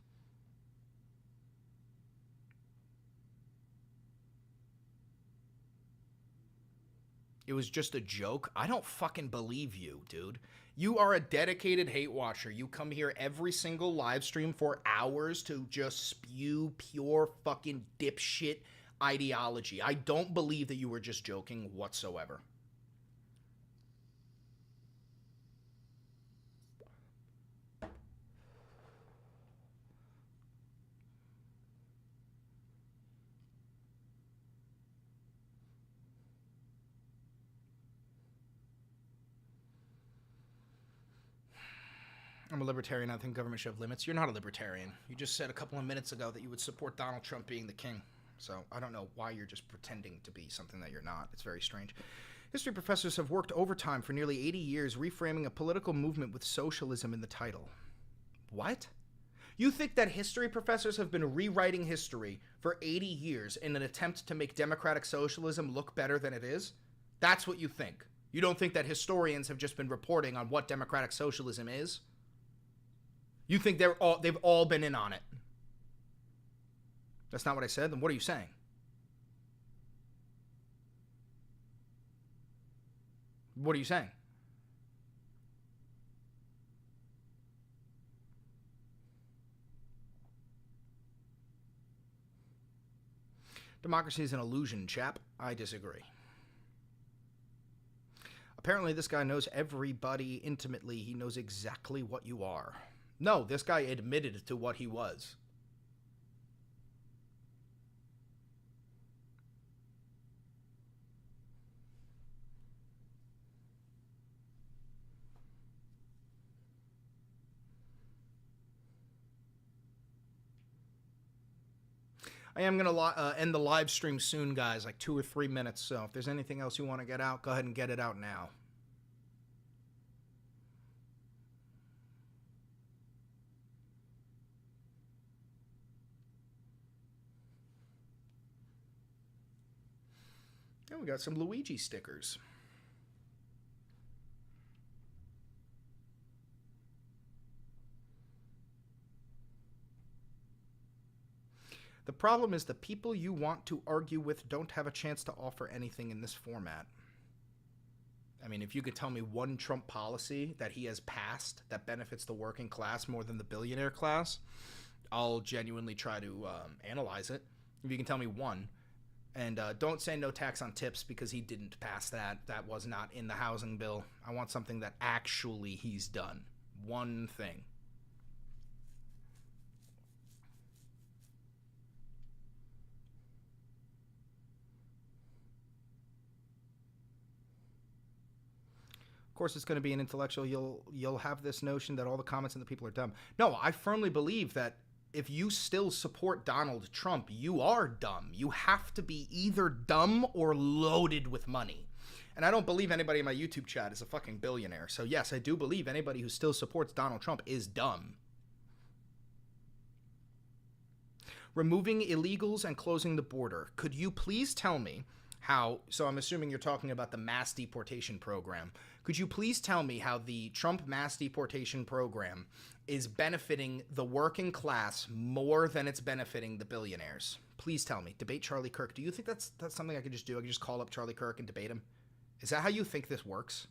S1: It was just a joke. I don't fucking believe you, dude. You are a dedicated hate watcher. You come here every single live stream for hours to just spew pure fucking dipshit ideology. I don't believe that you were just joking whatsoever. I'm a libertarian. I think government should have limits. You're not a libertarian. You just said a couple of minutes ago that you would support Donald Trump being the king. So I don't know why you're just pretending to be something that you're not. It's very strange. History professors have worked overtime for nearly 80 years reframing a political movement with socialism in the title. What? You think that history professors have been rewriting history for 80 years in an attempt to make democratic socialism look better than it is? That's what you think. You don't think that historians have just been reporting on what democratic socialism is? You think they've all been in on it. That's not what I said. Then what are you saying? What are you saying? Democracy is an illusion, chap. I disagree. Apparently, this guy knows everybody intimately. He knows exactly what you are. No, this guy admitted to what he was. I am going to end the live stream soon, guys, like 2 or 3 minutes. So if there's anything else you want to get out, go ahead and get it out now. And we got some Luigi stickers. The problem is the people you want to argue with don't have a chance to offer anything in this format. I mean, if you could tell me one Trump policy that he has passed that benefits the working class more than the billionaire class, I'll genuinely try to analyze it. If you can tell me one. And don't say no tax on tips because he didn't pass that. That was not in the housing bill. I want something that actually he's done. One thing. Of course, it's going to be an intellectual. You'll have this notion that all the comments and the people are dumb. No, I firmly believe that if you still support Donald Trump, you are dumb. You have to be either dumb or loaded with money. And I don't believe anybody in my YouTube chat is a fucking billionaire. So yes, I do believe anybody who still supports Donald Trump is dumb. Removing illegals and closing the border. Could you please tell me how, so I'm assuming you're talking about the mass deportation program. Could you please tell me how the Trump mass deportation program is benefiting the working class more than it's benefiting the billionaires? Please tell me. Debate Charlie Kirk. Do you think that's something I could just do? I could just call up Charlie Kirk and debate him? Is that how you think this works?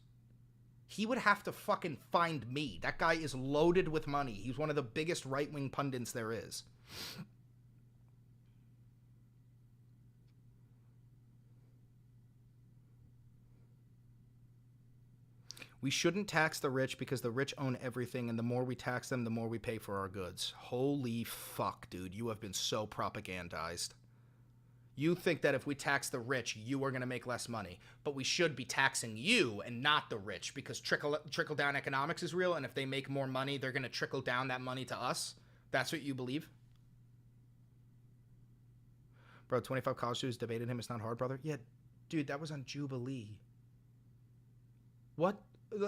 S1: He would have to fucking find me. That guy is loaded with money. He's one of the biggest right-wing pundits there is. We shouldn't tax the rich because the rich own everything, and the more we tax them, the more we pay for our goods. Holy fuck, dude. You have been so propagandized. You think that if we tax the rich, you are going to make less money. But we should be taxing you and not the rich, because trickle-down economics is real, and if they make more money, they're going to trickle down that money to us? That's what you believe? Bro, 25 college students debated him. It's not hard, brother. Yeah, dude, that was on Jubilee. What?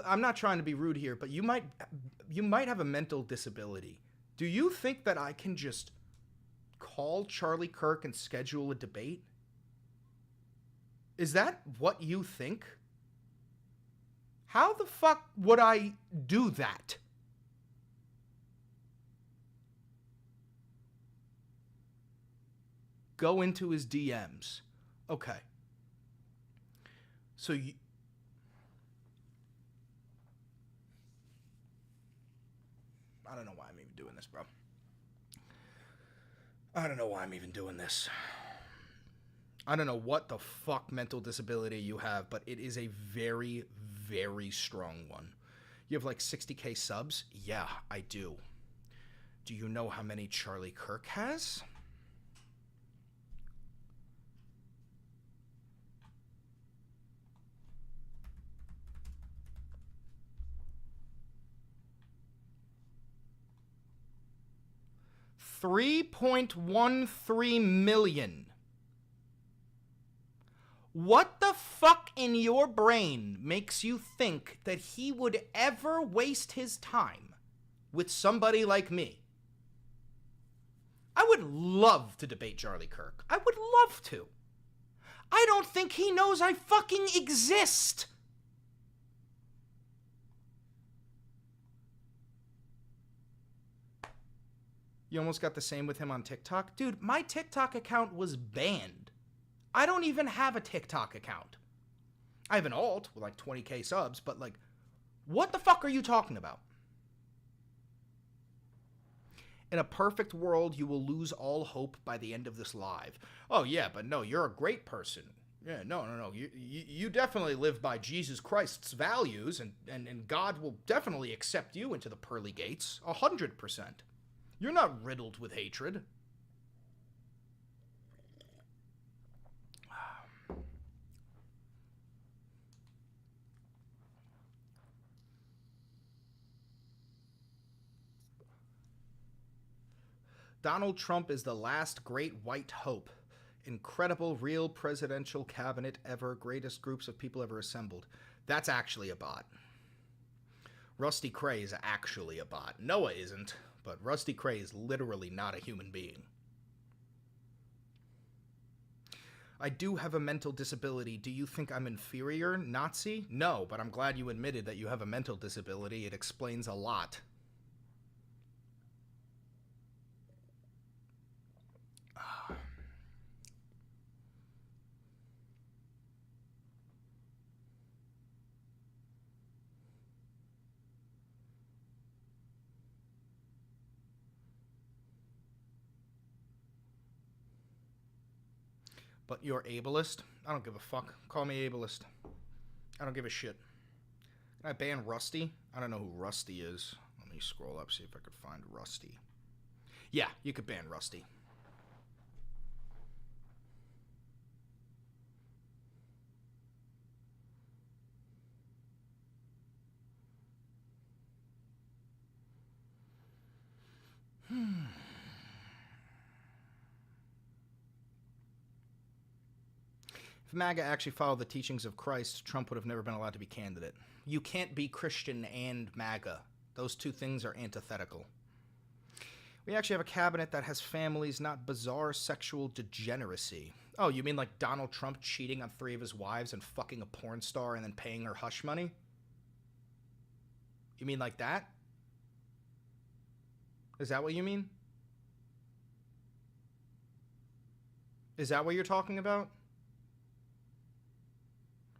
S1: I'm not trying to be rude here, but you might have a mental disability. Do you think that I can just call Charlie Kirk and schedule a debate? Is that what you think? How the fuck would I do that? Go into his DMs. Okay. So you... I don't know why I'm even doing this, bro. I don't know why I'm even doing this. I don't know what the fuck mental disability you have, but it is a very, very strong one. You have like 60K subs? Yeah, I do. Do you know how many Charlie Kirk has? $3.13 million. What the fuck in your brain makes you think that he would ever waste his time with somebody like me? I would love to debate Charlie Kirk. I would love to. I don't think he knows I fucking exist. You almost got the same with him on TikTok? Dude, my TikTok account was banned. I don't even have a TikTok account. I have an alt with like 20K subs, but like, what the fuck are you talking about? In a perfect world, you will lose all hope by the end of this live. Oh yeah, but no, you're a great person. Yeah, no. You definitely live by Jesus Christ's values, and God will definitely accept you into the pearly gates. 100%. You're not riddled with hatred. Donald Trump is the last great white hope. Incredible, real presidential cabinet ever. Greatest groups of people ever assembled. That's actually a bot. Rusty Cray is actually a bot. Noah isn't, but Rusty Cray is literally not a human being. I do have a mental disability. Do you think I'm inferior, Nazi? No, but I'm glad you admitted that you have a mental disability. It explains a lot. But you're ableist? I don't give a fuck. Call me ableist. I don't give a shit. Can I ban Rusty? I don't know who Rusty is. Let me scroll up, see if I could find Rusty. Yeah, you could ban Rusty. If MAGA actually followed the teachings of Christ, Trump would have never been allowed to be candidate. You can't be Christian and MAGA. Those two things are antithetical. We actually have a cabinet that has families, not bizarre sexual degeneracy. Oh, you mean like Donald Trump cheating on 3 of his wives and fucking a porn star and then paying her hush money? You mean like that? Is that what you mean? Is that what you're talking about?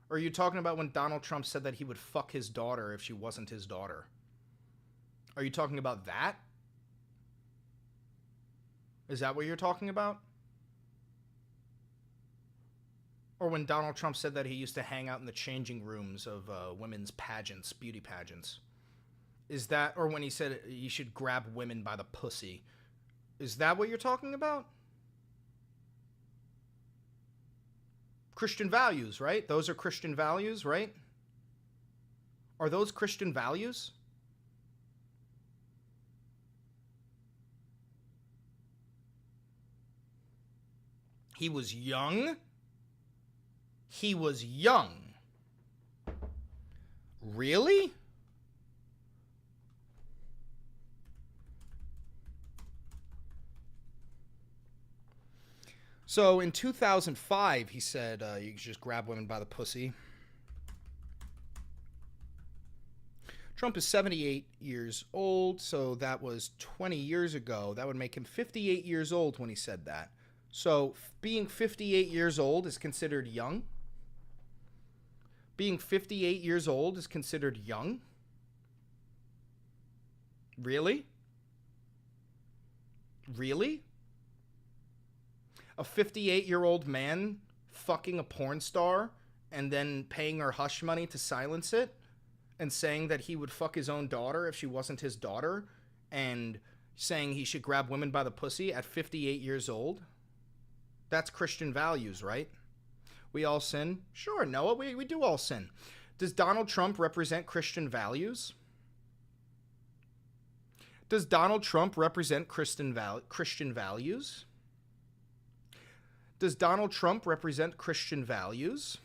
S1: Or are you talking about when Donald Trump said that he would fuck his daughter if she wasn't his daughter? Are you talking about that? Is that what you're talking about? Or when Donald Trump said that he used to hang out in the changing rooms of women's pageants, beauty pageants? Is that, or when he said you should grab women by the pussy? Is that what you're talking about? Christian values, right? Those are Christian values, right? Are those Christian values? He was young. He was young. Really? So in 2005, he said you can just grab women by the pussy. Trump is 78 years old, so that was 20 years ago. That would make him 58 years old when he said that. So being 58 years old is considered young. Being 58 years old is considered young. Really? Really? A 58-year-old man fucking a porn star and then paying her hush money to silence it and saying that he would fuck his own daughter if she wasn't his daughter and saying he should grab women by the pussy at 58 years old? That's Christian values, right? We all sin? Sure, Noah, we do all sin. Does Donald Trump represent Christian values? Does Donald Trump represent Christian values? Does Donald Trump represent Christian values?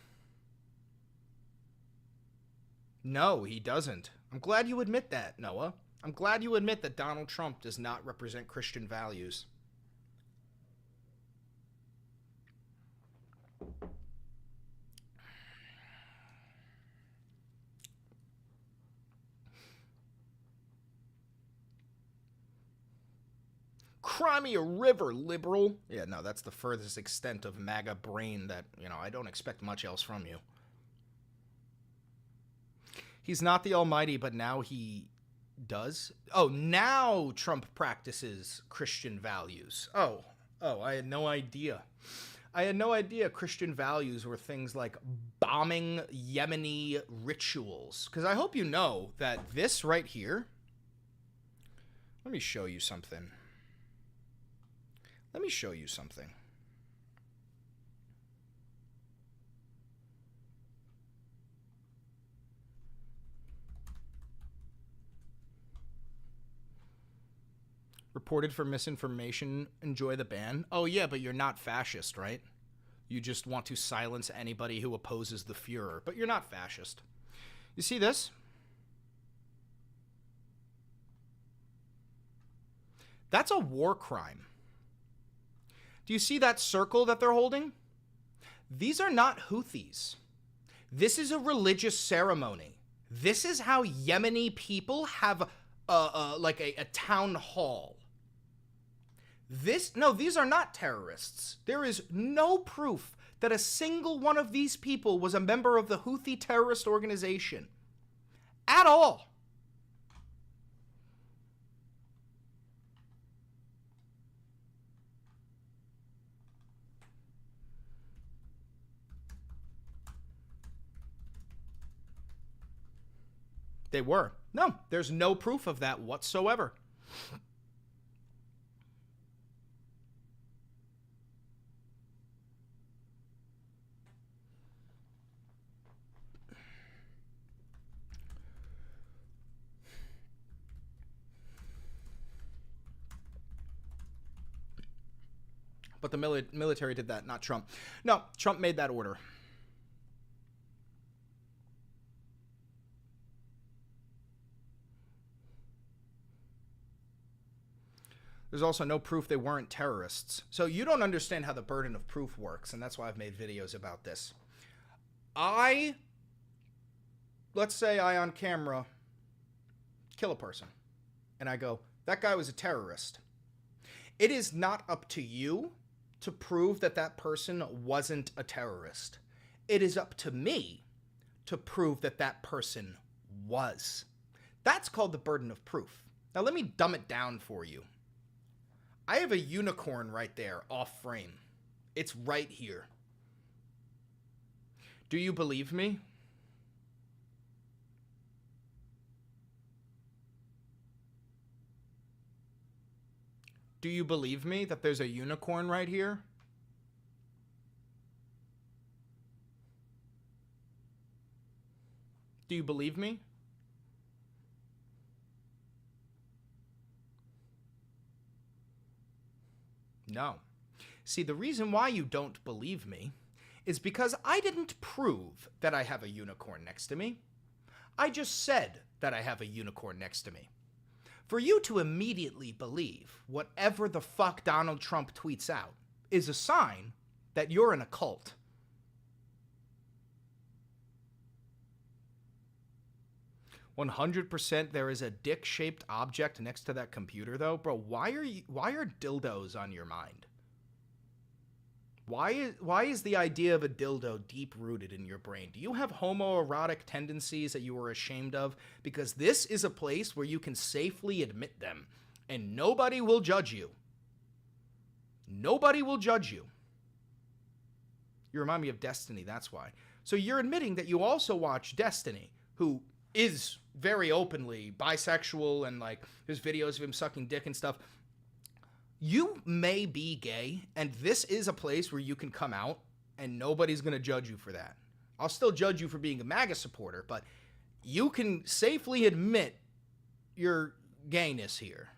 S1: No, he doesn't. I'm glad you admit that, Noah. I'm glad you admit that Donald Trump does not represent Christian values. Cry me a river, liberal. Yeah, no, that's the furthest extent of MAGA brain that, I don't expect much else from you. He's not the almighty, but now he does. Oh, now Trump practices Christian values. Oh, I had no idea. I had no idea Christian values were things like bombing Yemeni rituals. Because I hope you know that this right here, let me show you something. Let me show you something. Reported for misinformation, enjoy the ban. Oh yeah, but you're not fascist, right? You just want to silence anybody who opposes the Fuhrer, but you're not fascist. You see this? That's a war crime. Do you see that circle that they're holding? These are not Houthis. This is a religious ceremony. This is how Yemeni people have like a town hall. These are not terrorists. There is no proof that a single one of these people was a member of the Houthi terrorist organization. At all. They were. No, there's no proof of that whatsoever. But the military did that, not Trump. No, Trump made that order. There's also no proof they weren't terrorists. So you don't understand how the burden of proof works, and that's why I've made videos about this. Let's say I on camera kill a person, and I go, that guy was a terrorist. It is not up to you to prove that that person wasn't a terrorist. It is up to me to prove that that person was. That's called the burden of proof. Now let me dumb it down for you. I have a unicorn right there, off frame. It's right here. Do you believe me? Do you believe me that there's a unicorn right here? Do you believe me? No. See, the reason why you don't believe me is because I didn't prove that I have a unicorn next to me. I just said that I have a unicorn next to me. For you to immediately believe whatever the fuck Donald Trump tweets out is a sign that you're in a cult. "100% there is a dick-shaped object next to that computer, though." Bro, why are dildos on your mind? Why is the idea of a dildo deep-rooted in your brain? Do you have homoerotic tendencies that you are ashamed of? Because this is a place where you can safely admit them, and nobody will judge you. Nobody will judge you. You remind me of Destiny, that's why. So you're admitting that you also watch Destiny, who is very openly bisexual, and like there's videos of him sucking dick and stuff. You may be gay, and this is a place where you can come out and nobody's going to judge you for that. I'll still judge you for being a MAGA supporter, but you can safely admit your gayness here.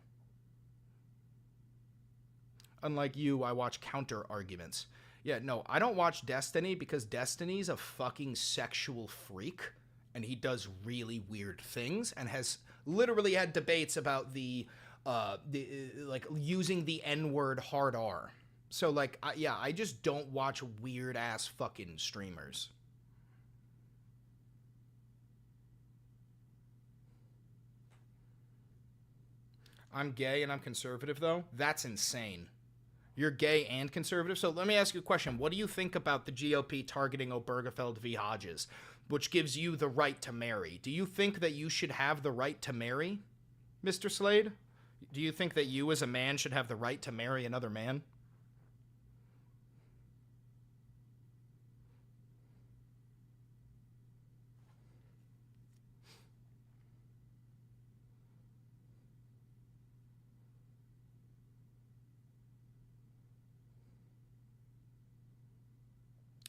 S1: Unlike you, I watch counter arguments. Yeah, no, I don't watch Destiny because Destiny's a fucking sexual freak, and he does really weird things and has literally had debates about the like using the N-word hard R. So like, I just don't watch weird ass fucking streamers. I'm gay and I'm conservative though? That's insane. You're gay and conservative? So let me ask you a question. What do you think about the GOP targeting Obergefell v. Hodges, which gives you the right to marry? Do you think that you should have the right to marry, Mr. Slade? Do you think that you as a man should have the right to marry another man?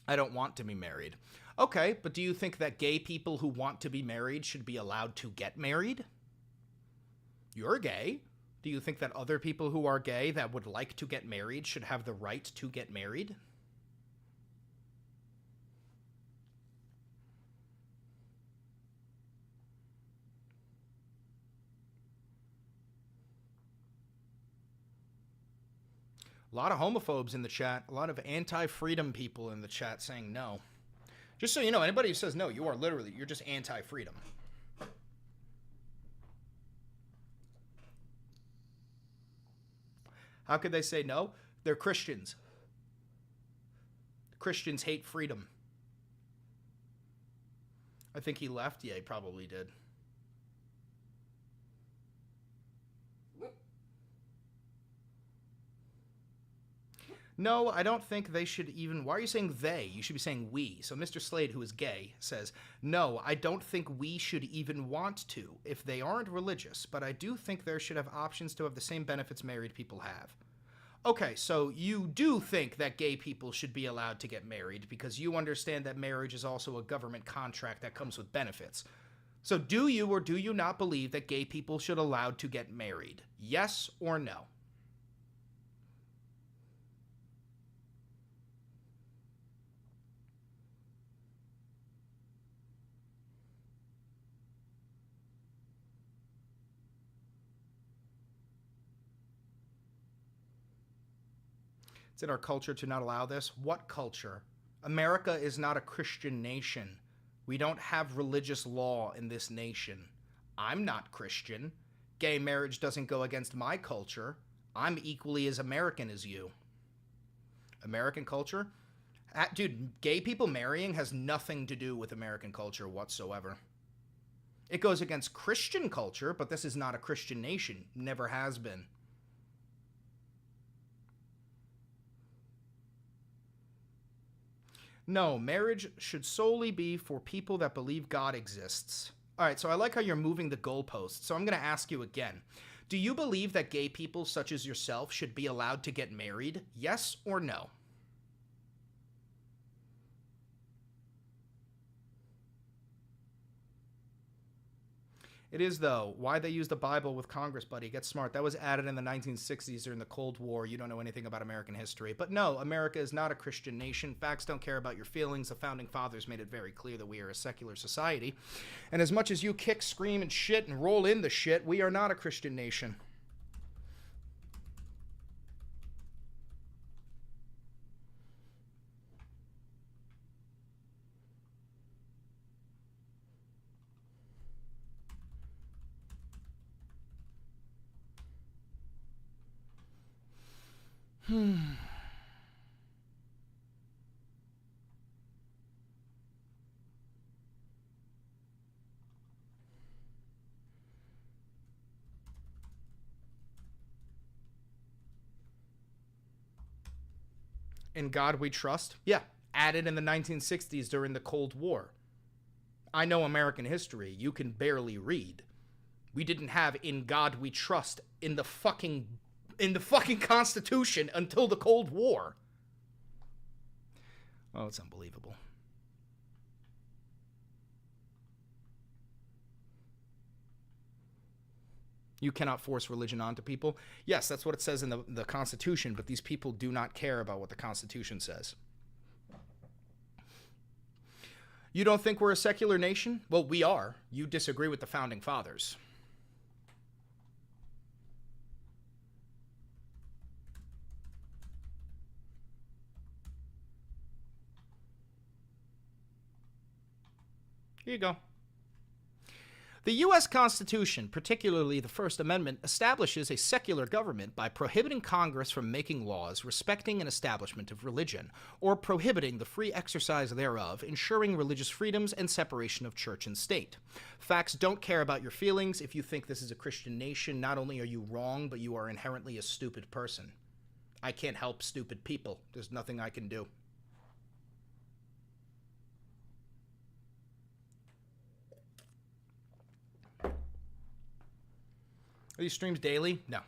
S1: I don't want to be married. Okay, but do you think that gay people who want to be married should be allowed to get married? You're gay. Do you think that other people who are gay that would like to get married should have the right to get married? A lot of homophobes in the chat, a lot of anti-freedom people in the chat saying no. Just so you know, anybody who says no, you're just anti-freedom. How could they say no? They're Christians. Christians hate freedom. I think he left. Yeah, he probably did. No, I don't think they should even... Why are you saying they? You should be saying we. So Mr. Slade, who is gay, says, no, I don't think we should even want to if they aren't religious, but I do think there should have options to have the same benefits married people have. Okay, so you do think that gay people should be allowed to get married because you understand that marriage is also a government contract that comes with benefits. So do you or do you not believe that gay people should be allowed to get married? Yes or no? It's in our culture to not allow this. What culture? America is not a Christian nation. We don't have religious law in this nation. I'm not Christian. Gay marriage doesn't go against my culture. I'm equally as American as you. American culture? Dude, gay people marrying has nothing to do with American culture whatsoever. It goes against Christian culture, but this is not a Christian nation. Never has been. No, marriage should solely be for people that believe God exists. All right, so I like how you're moving the goalposts. So I'm going to ask you again. Do you believe that gay people such as yourself should be allowed to get married? Yes or no? It is, though. Why they use the Bible with Congress, buddy? Get smart. That was added in the 1960s during the Cold War. You don't know anything about American history. But no, America is not a Christian nation. Facts don't care about your feelings. The Founding Fathers made it very clear that we are a secular society. And as much as you kick, scream, and shit and roll in the shit, we are not a Christian nation. In God we trust? Yeah, added in the 1960s during the Cold War. I know American history. You can barely read. We didn't have in God we trust in the fucking Constitution until the Cold War. Oh, it's unbelievable. You cannot force religion onto people. Yes, that's what it says in the Constitution, but these people do not care about what the Constitution says. You don't think we're a secular nation? Well, we are. You disagree with the Founding Fathers. Here you go. The U.S. Constitution, particularly the First Amendment, establishes a secular government by prohibiting Congress from making laws respecting an establishment of religion, or prohibiting the free exercise thereof, ensuring religious freedoms and separation of church and state. Facts don't care about your feelings. If you think this is a Christian nation, not only are you wrong, but you are inherently a stupid person. I can't help stupid people. There's nothing I can do. Are these streams daily? No.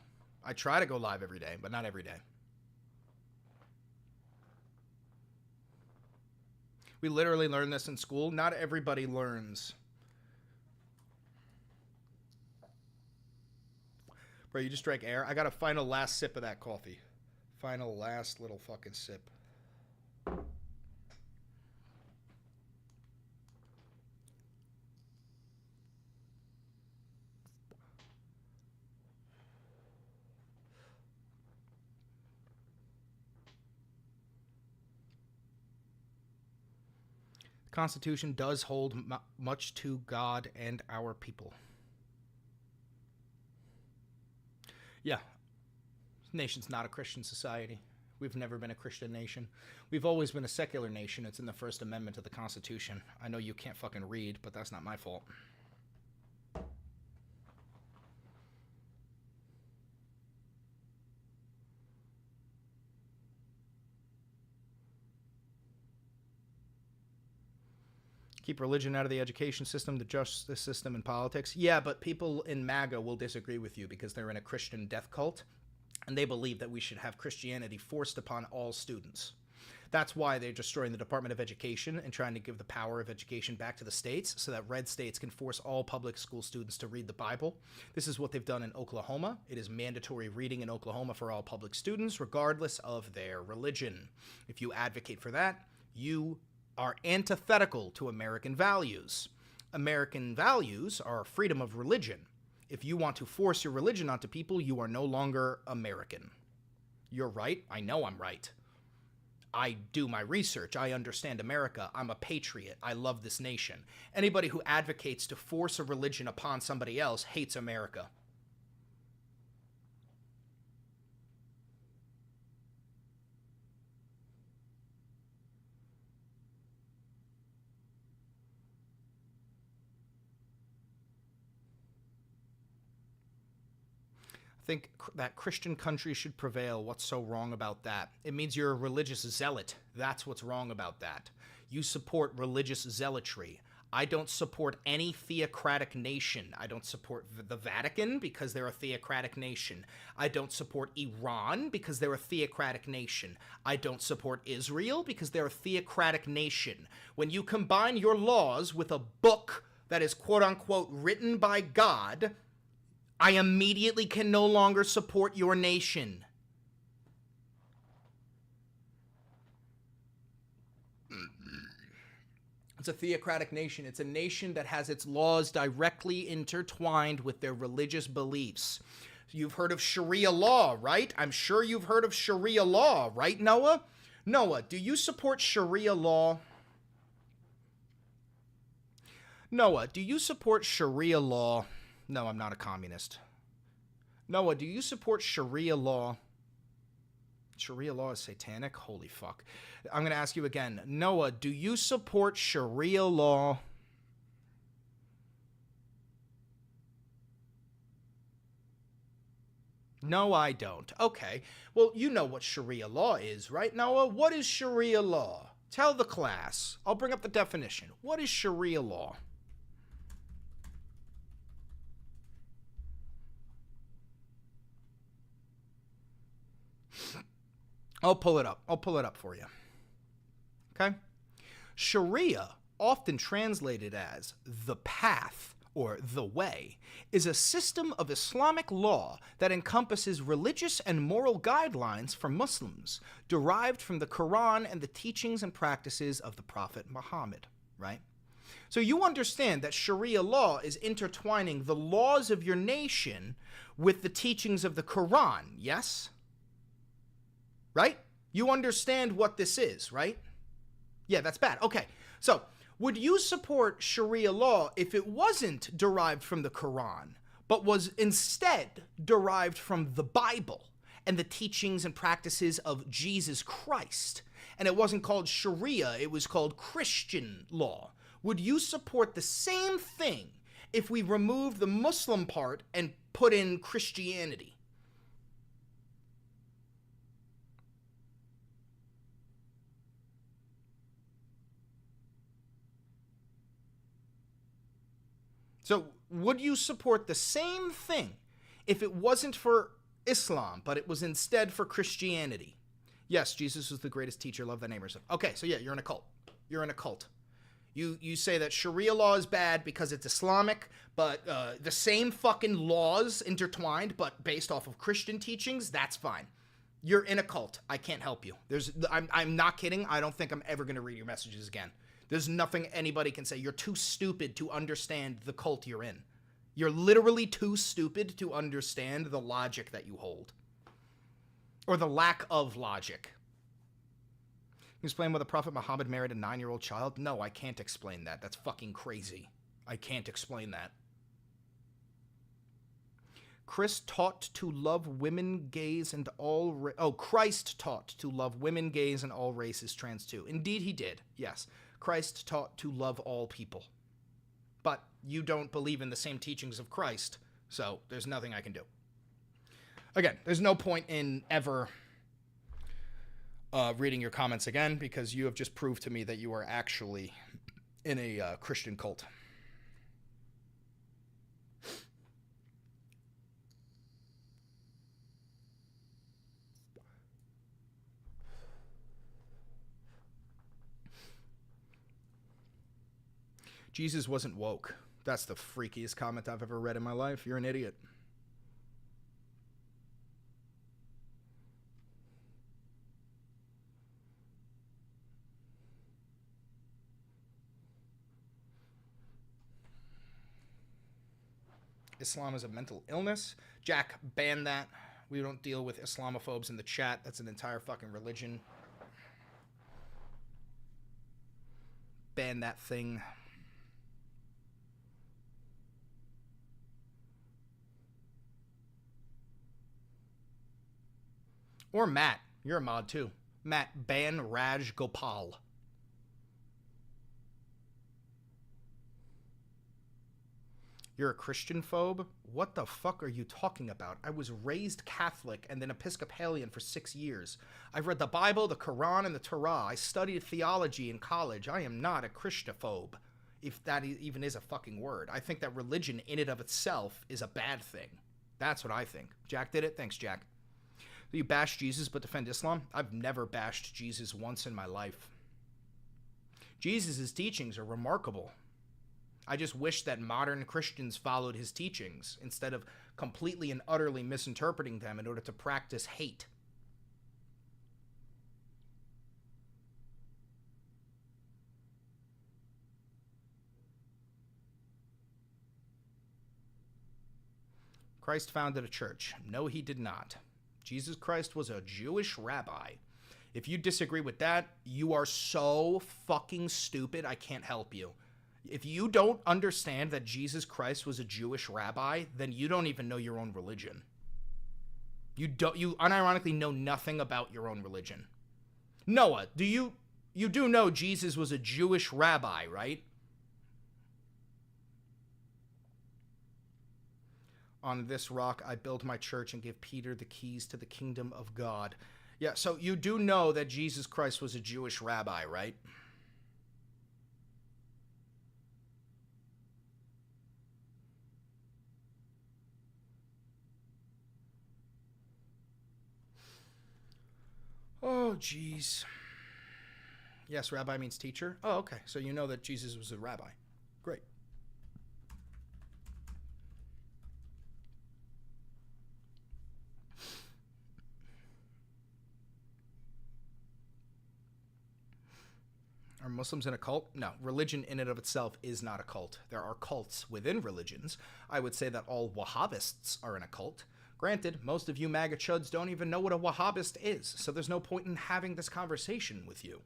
S1: I try to go live every day, but not every day. We literally learn this in school. Not everybody learns. Bro, you just drank air? I got a final last sip of that coffee. Final last little fucking sip. Constitution does hold much to God and our people. Yeah, this nation's not a Christian society. We've never been a Christian nation. We've always been a secular nation. It's in the First Amendment of the Constitution. I know you can't fucking read, but that's not my fault. Keep religion out of the education system, the justice system, and politics. Yeah, but people in MAGA will disagree with you because they're in a Christian death cult, and they believe that we should have Christianity forced upon all students. That's why they're destroying the Department of Education and trying to give the power of education back to the states so that red states can force all public school students to read the Bible. This is what they've done in Oklahoma. It is mandatory reading in Oklahoma for all public students, regardless of their religion. If you advocate for that, you are antithetical to American values. American values are freedom of religion. If you want to force your religion onto people, you are no longer American. You're right. I know I'm right. I do my research. I understand America. I'm a patriot. I love this nation. Anybody who advocates to force a religion upon somebody else hates America. Think that Christian countries should prevail. What's so wrong about that? It means you're a religious zealot. That's what's wrong about that. You support religious zealotry. I don't support any theocratic nation. I don't support the Vatican because they're a theocratic nation. I don't support Iran because they're a theocratic nation. I don't support Israel because they're a theocratic nation. When you combine your laws with a book that is quote-unquote written by God, I immediately can no longer support your nation. It's a theocratic nation. It's a nation that has its laws directly intertwined with their religious beliefs. You've heard of Sharia law, right? I'm sure you've heard of Sharia law, right, Noah? Noah, do you support Sharia law? Noah, do you support Sharia law? No, I'm not a communist. Noah, do you support Sharia law? Sharia law is satanic? Holy fuck. I'm going to ask you again. Noah, do you support Sharia law? No, I don't. Okay. Well, you know what Sharia law is, right, Noah? What is Sharia law? Tell the class. I'll bring up the definition. What is Sharia law? I'll pull it up. I'll pull it up for you. Okay? Sharia, often translated as the path or the way, is a system of Islamic law that encompasses religious and moral guidelines for Muslims, derived from the Quran and the teachings and practices of the Prophet Muhammad, right? So you understand that Sharia law is intertwining the laws of your nation with the teachings of the Quran, yes? Right? You understand what this is, right? Yeah, that's bad. Okay. So, would you support Sharia law if it wasn't derived from the Quran, but was instead derived from the Bible and the teachings and practices of Jesus Christ? And it wasn't called Sharia, it was called Christian law. Would you support the same thing if we removed the Muslim part and put in Christianity? So, would you support the same thing if it wasn't for Islam, but it was instead for Christianity? Yes, Jesus was the greatest teacher. Love thy neighbor. Okay, so yeah, you're in a cult. You're in a cult. You say that Sharia law is bad because it's Islamic, but the same fucking laws intertwined, but based off of Christian teachings, that's fine. You're in a cult. I can't help you. I'm not kidding. I don't think I'm ever going to read your messages again. There's nothing anybody can say. You're too stupid to understand the cult you're in. You're literally too stupid to understand the logic that you hold. Or the lack of logic. Can you explain why the Prophet Muhammad married a 9-year-old child? No, I can't explain that. That's fucking crazy. I can't explain that. Christ taught to love women, gays, and all... Christ taught to love women, gays, and all races, trans too. Indeed, he did. Yes. Christ taught to love all people. But you don't believe in the same teachings of Christ, so there's nothing I can do. Again, there's no point in ever reading your comments again, because you have just proved to me that you are actually in a Christian cult. Jesus wasn't woke. That's the freakiest comment I've ever read in my life. You're an idiot. Islam is a mental illness. Jack, ban that. We don't deal with Islamophobes in the chat. That's an entire fucking religion. Ban that thing. Or Matt. You're a mod too. Matt, ban Raj Gopal. You're a Christian phobe? What the fuck are you talking about? I was raised Catholic and then Episcopalian for 6 years. I've read the Bible, the Quran, and the Torah. I studied theology in college. I am not a Christophobe, if that even is a fucking word. I think that religion in and of itself is a bad thing. That's what I think. Jack did it? Thanks, Jack. You bash Jesus but defend Islam? I've never bashed Jesus once in my life. Jesus' teachings are remarkable. I just wish that modern Christians followed his teachings instead of completely and utterly misinterpreting them in order to practice hate. Christ founded a church. No, he did not. Jesus Christ was a Jewish rabbi. If you disagree with that, you are so fucking stupid, I can't help you. If you don't understand that Jesus Christ was a Jewish rabbi, then you don't even know your own religion. You unironically know nothing about your own religion. Noah, you do know Jesus was a Jewish rabbi, right? On this rock I build my church and give Peter the keys to the kingdom of God. Yeah, so you do know that Jesus Christ was a Jewish rabbi, right? Oh, jeez. Yes, rabbi means teacher. Oh, okay. So you know that Jesus was a rabbi. Great. Are Muslims in a cult? No. Religion in and of itself is not a cult. There are cults within religions. I would say that all Wahhabists are in a cult. Granted, most of you MAGA chuds don't even know what a Wahhabist is, so there's no point in having this conversation with you.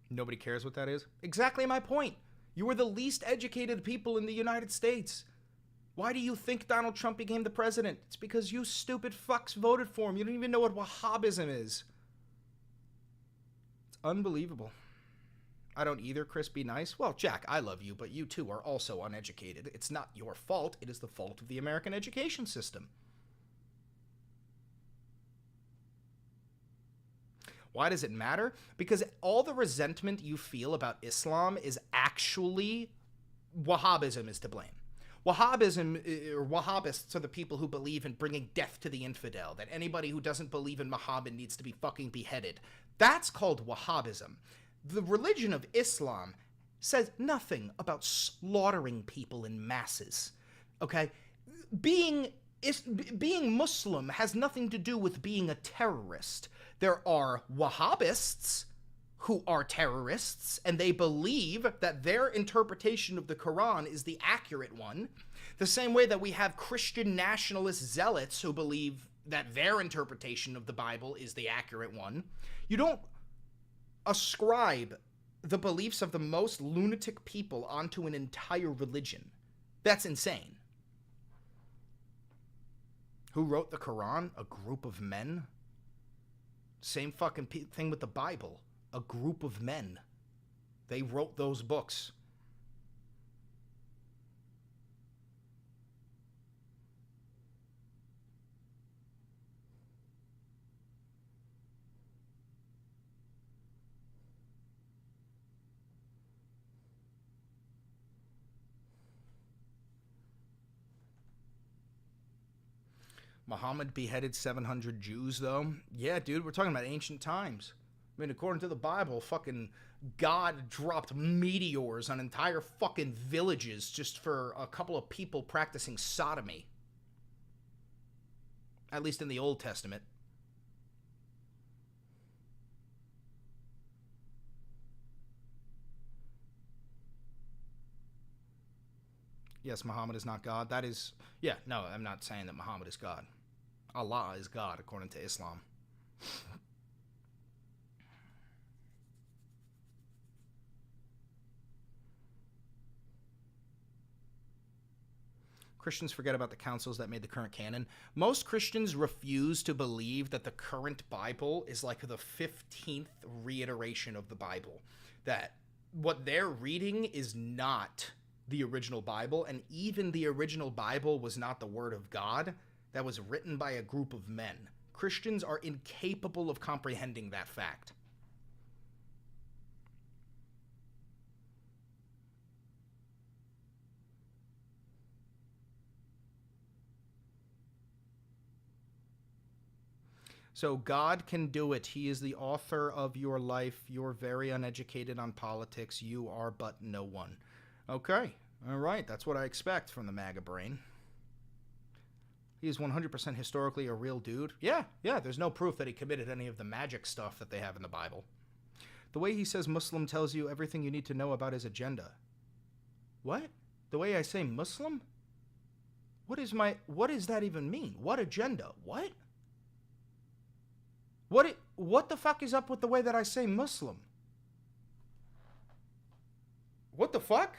S1: Nobody cares what that is? Exactly my point. You are the least educated people in the United States. Why do you think Donald Trump became the president? It's because you stupid fucks voted for him. You don't even know what Wahhabism is. It's unbelievable. I don't either, Chris. Be nice. Well, Jack, I love you, but you too are also uneducated. It's not your fault. It is the fault of the American education system. Why does it matter? Because all the resentment you feel about Islam is actually Wahhabism is to blame. Wahhabism, or Wahhabists, are the people who believe in bringing death to the infidel, that anybody who doesn't believe in Muhammad needs to be fucking beheaded. That's called Wahhabism. The religion of Islam says nothing about slaughtering people in masses. Okay? Being Muslim has nothing to do with being a terrorist. There are Wahhabists who are terrorists, and they believe that their interpretation of the Quran is the accurate one, the same way that we have Christian nationalist zealots who believe that their interpretation of the Bible is the accurate one. You don't ascribe the beliefs of the most lunatic people onto an entire religion. That's insane. Who wrote the Quran? A group of men? Same fucking thing with the Bible. A group of men. They wrote those books. Muhammad beheaded 700 Jews, though. Yeah, dude, we're talking about ancient times. I mean, according to the Bible, fucking God dropped meteors on entire fucking villages just for a couple of people practicing sodomy. at least in the Old Testament. Yes, Muhammad is not God. That is, yeah, no, I'm not saying that Muhammad is God. Allah is God, according to Islam. Christians forget about the councils that made the current canon. Most Christians refuse to believe that the current Bible is like the 15th reiteration of the Bible. That what they're reading is not the original Bible, and even the original Bible was not the Word of God. That was written by a group of men. Christians are incapable of comprehending that fact. So God can do it. He is the author of your life. You're very uneducated on politics. You are but no one. Okay. All right. That's what I expect from the MAGA brain. He is 100% historically a real dude. Yeah. There's no proof that he committed any of the magic stuff that they have in the Bible. The way he says Muslim tells you everything you need to know about his agenda. What? The way I say Muslim? What does that even mean? What agenda? What? What the fuck is up with the way that I say Muslim? What the fuck?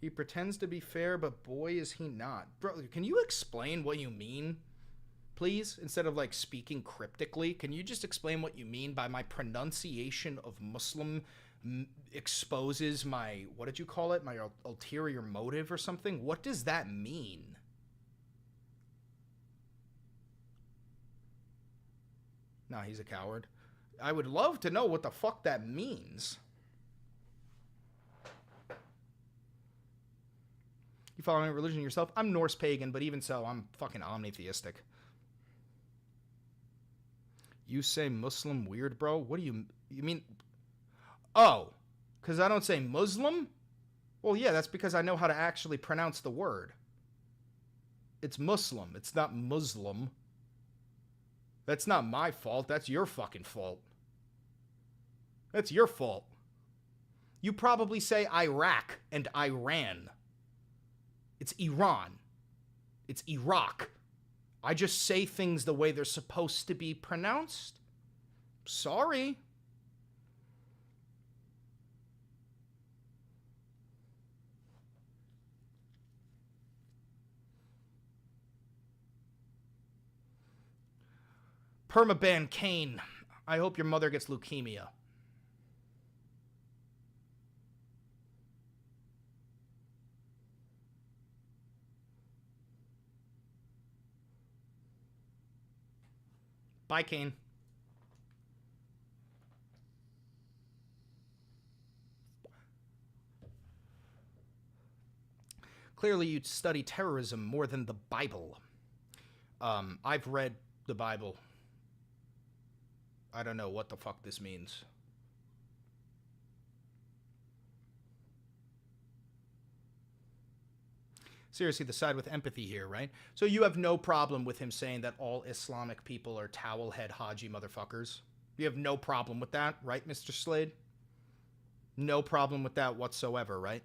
S1: He pretends to be fair, but boy is he not. Bro, can you explain what you mean, please? Instead of like speaking cryptically, can you just explain what you mean by my pronunciation of Muslim exposes my, what did you call it? My ulterior motive or something? What does that mean? Nah, he's a coward. I would love to know what the fuck that means. You follow any religion yourself? I'm Norse pagan, but even so, I'm fucking omnitheistic. You say Muslim weird, bro? What do you mean? Oh, because I don't say Muslim? Well, yeah, that's because I know how to actually pronounce the word. It's Muslim. It's not Muslim. That's not my fault. That's your fucking fault. That's your fault. You probably say Iraq and Iran. It's Iran. It's Iraq. I just say things the way they're supposed to be pronounced. Sorry. Permaban Kane. I hope your mother gets leukemia. Bye, Kane. Clearly, you study terrorism more than the Bible. I've read the Bible. I don't know what the fuck this means. Seriously, the side with empathy here, right? So you have no problem with him saying that all Islamic people are towel-head Haji motherfuckers? You have no problem with that, right, Mr. Slade? No problem with that whatsoever, right?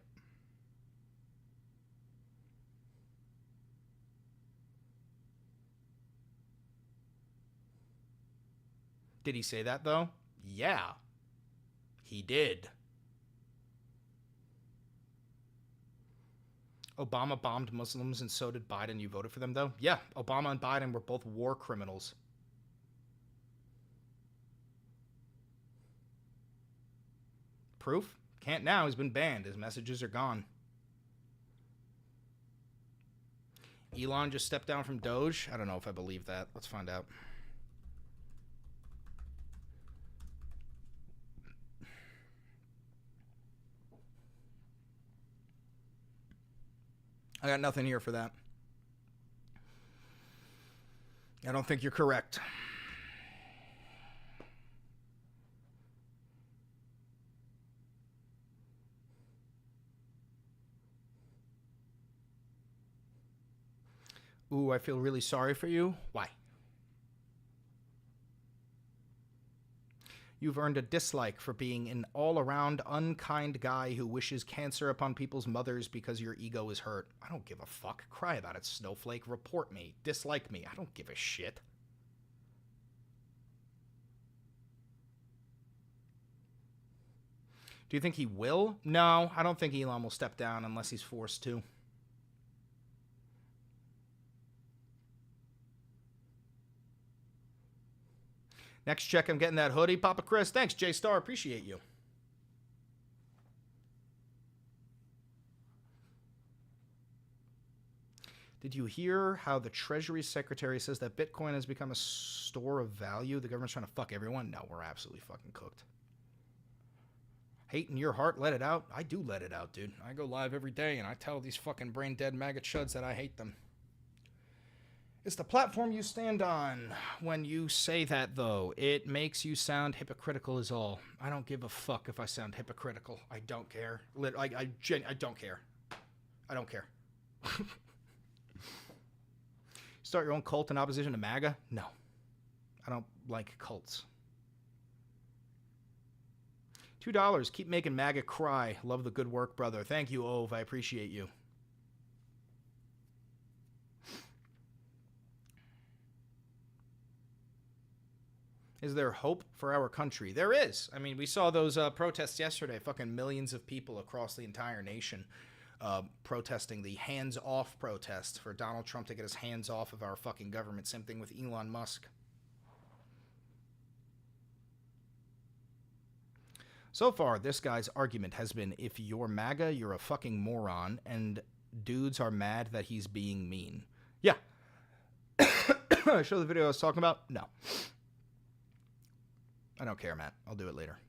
S1: Did he say that, though? Yeah. He did. Obama bombed Muslims and so did Biden. You voted for them, though? Yeah, Obama and Biden were both war criminals. Proof? Can't now. He's been banned. His messages are gone. Elon just stepped down from Doge? I don't know if I believe that. Let's find out. I got nothing here for that. I don't think you're correct. Ooh, I feel really sorry for you. Why? You've earned a dislike for being an all-around unkind guy who wishes cancer upon people's mothers because your ego is hurt. I don't give a fuck. Cry about it, Snowflake. Report me. Dislike me. I don't give a shit. Do you think he will? No, I don't think Elon will step down unless he's forced to. Next check, I'm getting that hoodie. Papa Chris, thanks, J-Star. Appreciate you. Did you hear how the Treasury Secretary says that Bitcoin has become a store of value? The government's trying to fuck everyone? No, we're absolutely fucking cooked. Hate in your heart, let it out. I do let it out, dude. I go live every day and I tell these fucking brain-dead MAGA chuds that I hate them. It's the platform you stand on. When you say that, though, it makes you sound hypocritical is all. I don't give a fuck if I sound hypocritical. I don't care. I don't care. I don't care. Start your own cult in opposition to MAGA? No. I don't like cults. $2. Keep making MAGA cry. Love the good work, brother. Thank you, Ove. I appreciate you. Is there hope for our country? There is. I mean, we saw those protests yesterday. Fucking millions of people across the entire nation protesting the hands-off protest for Donald Trump to get his hands off of our fucking government. Same thing with Elon Musk. So far, this guy's argument has been, if you're MAGA, you're a fucking moron, and dudes are mad that he's being mean. Yeah. Show the video I was talking about? No. I don't care, Matt. I'll do it later.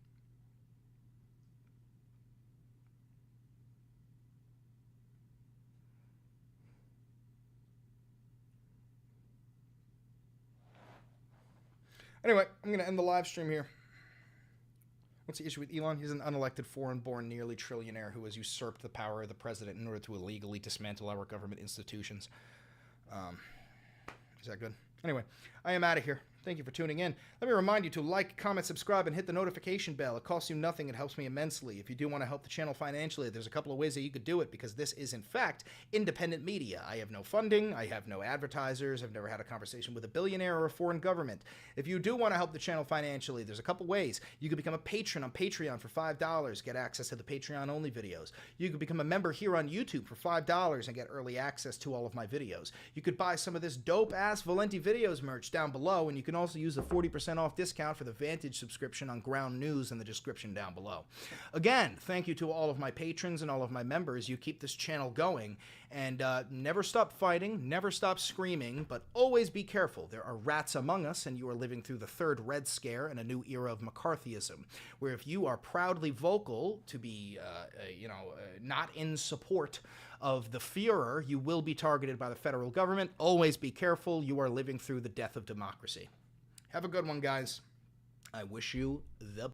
S1: Anyway, I'm going to end the live stream here. What's the issue with Elon? He's an unelected, foreign-born, nearly trillionaire who has usurped the power of the president in order to illegally dismantle our government institutions. Is that good? Anyway, I am out of here. Thank you for tuning in. Let me remind you to like, comment, subscribe, and hit the notification bell. It costs you nothing. It helps me immensely. If you do want to help the channel financially, there's a couple of ways that you could do it, because this is, in fact, independent media. I have no funding. I have no advertisers. I've never had a conversation with a billionaire or a foreign government. If you do want to help the channel financially, there's a couple ways. You could become a patron on Patreon for $5, get access to the Patreon-only videos. You could become a member here on YouTube for $5 and get early access to all of my videos. You could buy some of this dope-ass Valenti Videos merch down below, and you can also use the 40% off discount for the Vantage subscription on Ground News in the description down below. Again, thank you to all of my patrons and all of my members. You keep this channel going, and never stop fighting, never stop screaming, but always be careful. There are rats among us, and you are living through the third Red Scare and a new era of McCarthyism, where if you are proudly vocal to be, not in support of the Führer, you will be targeted by the federal government. Always be careful. You are living through the death of democracy. Have a good one, guys. I wish you the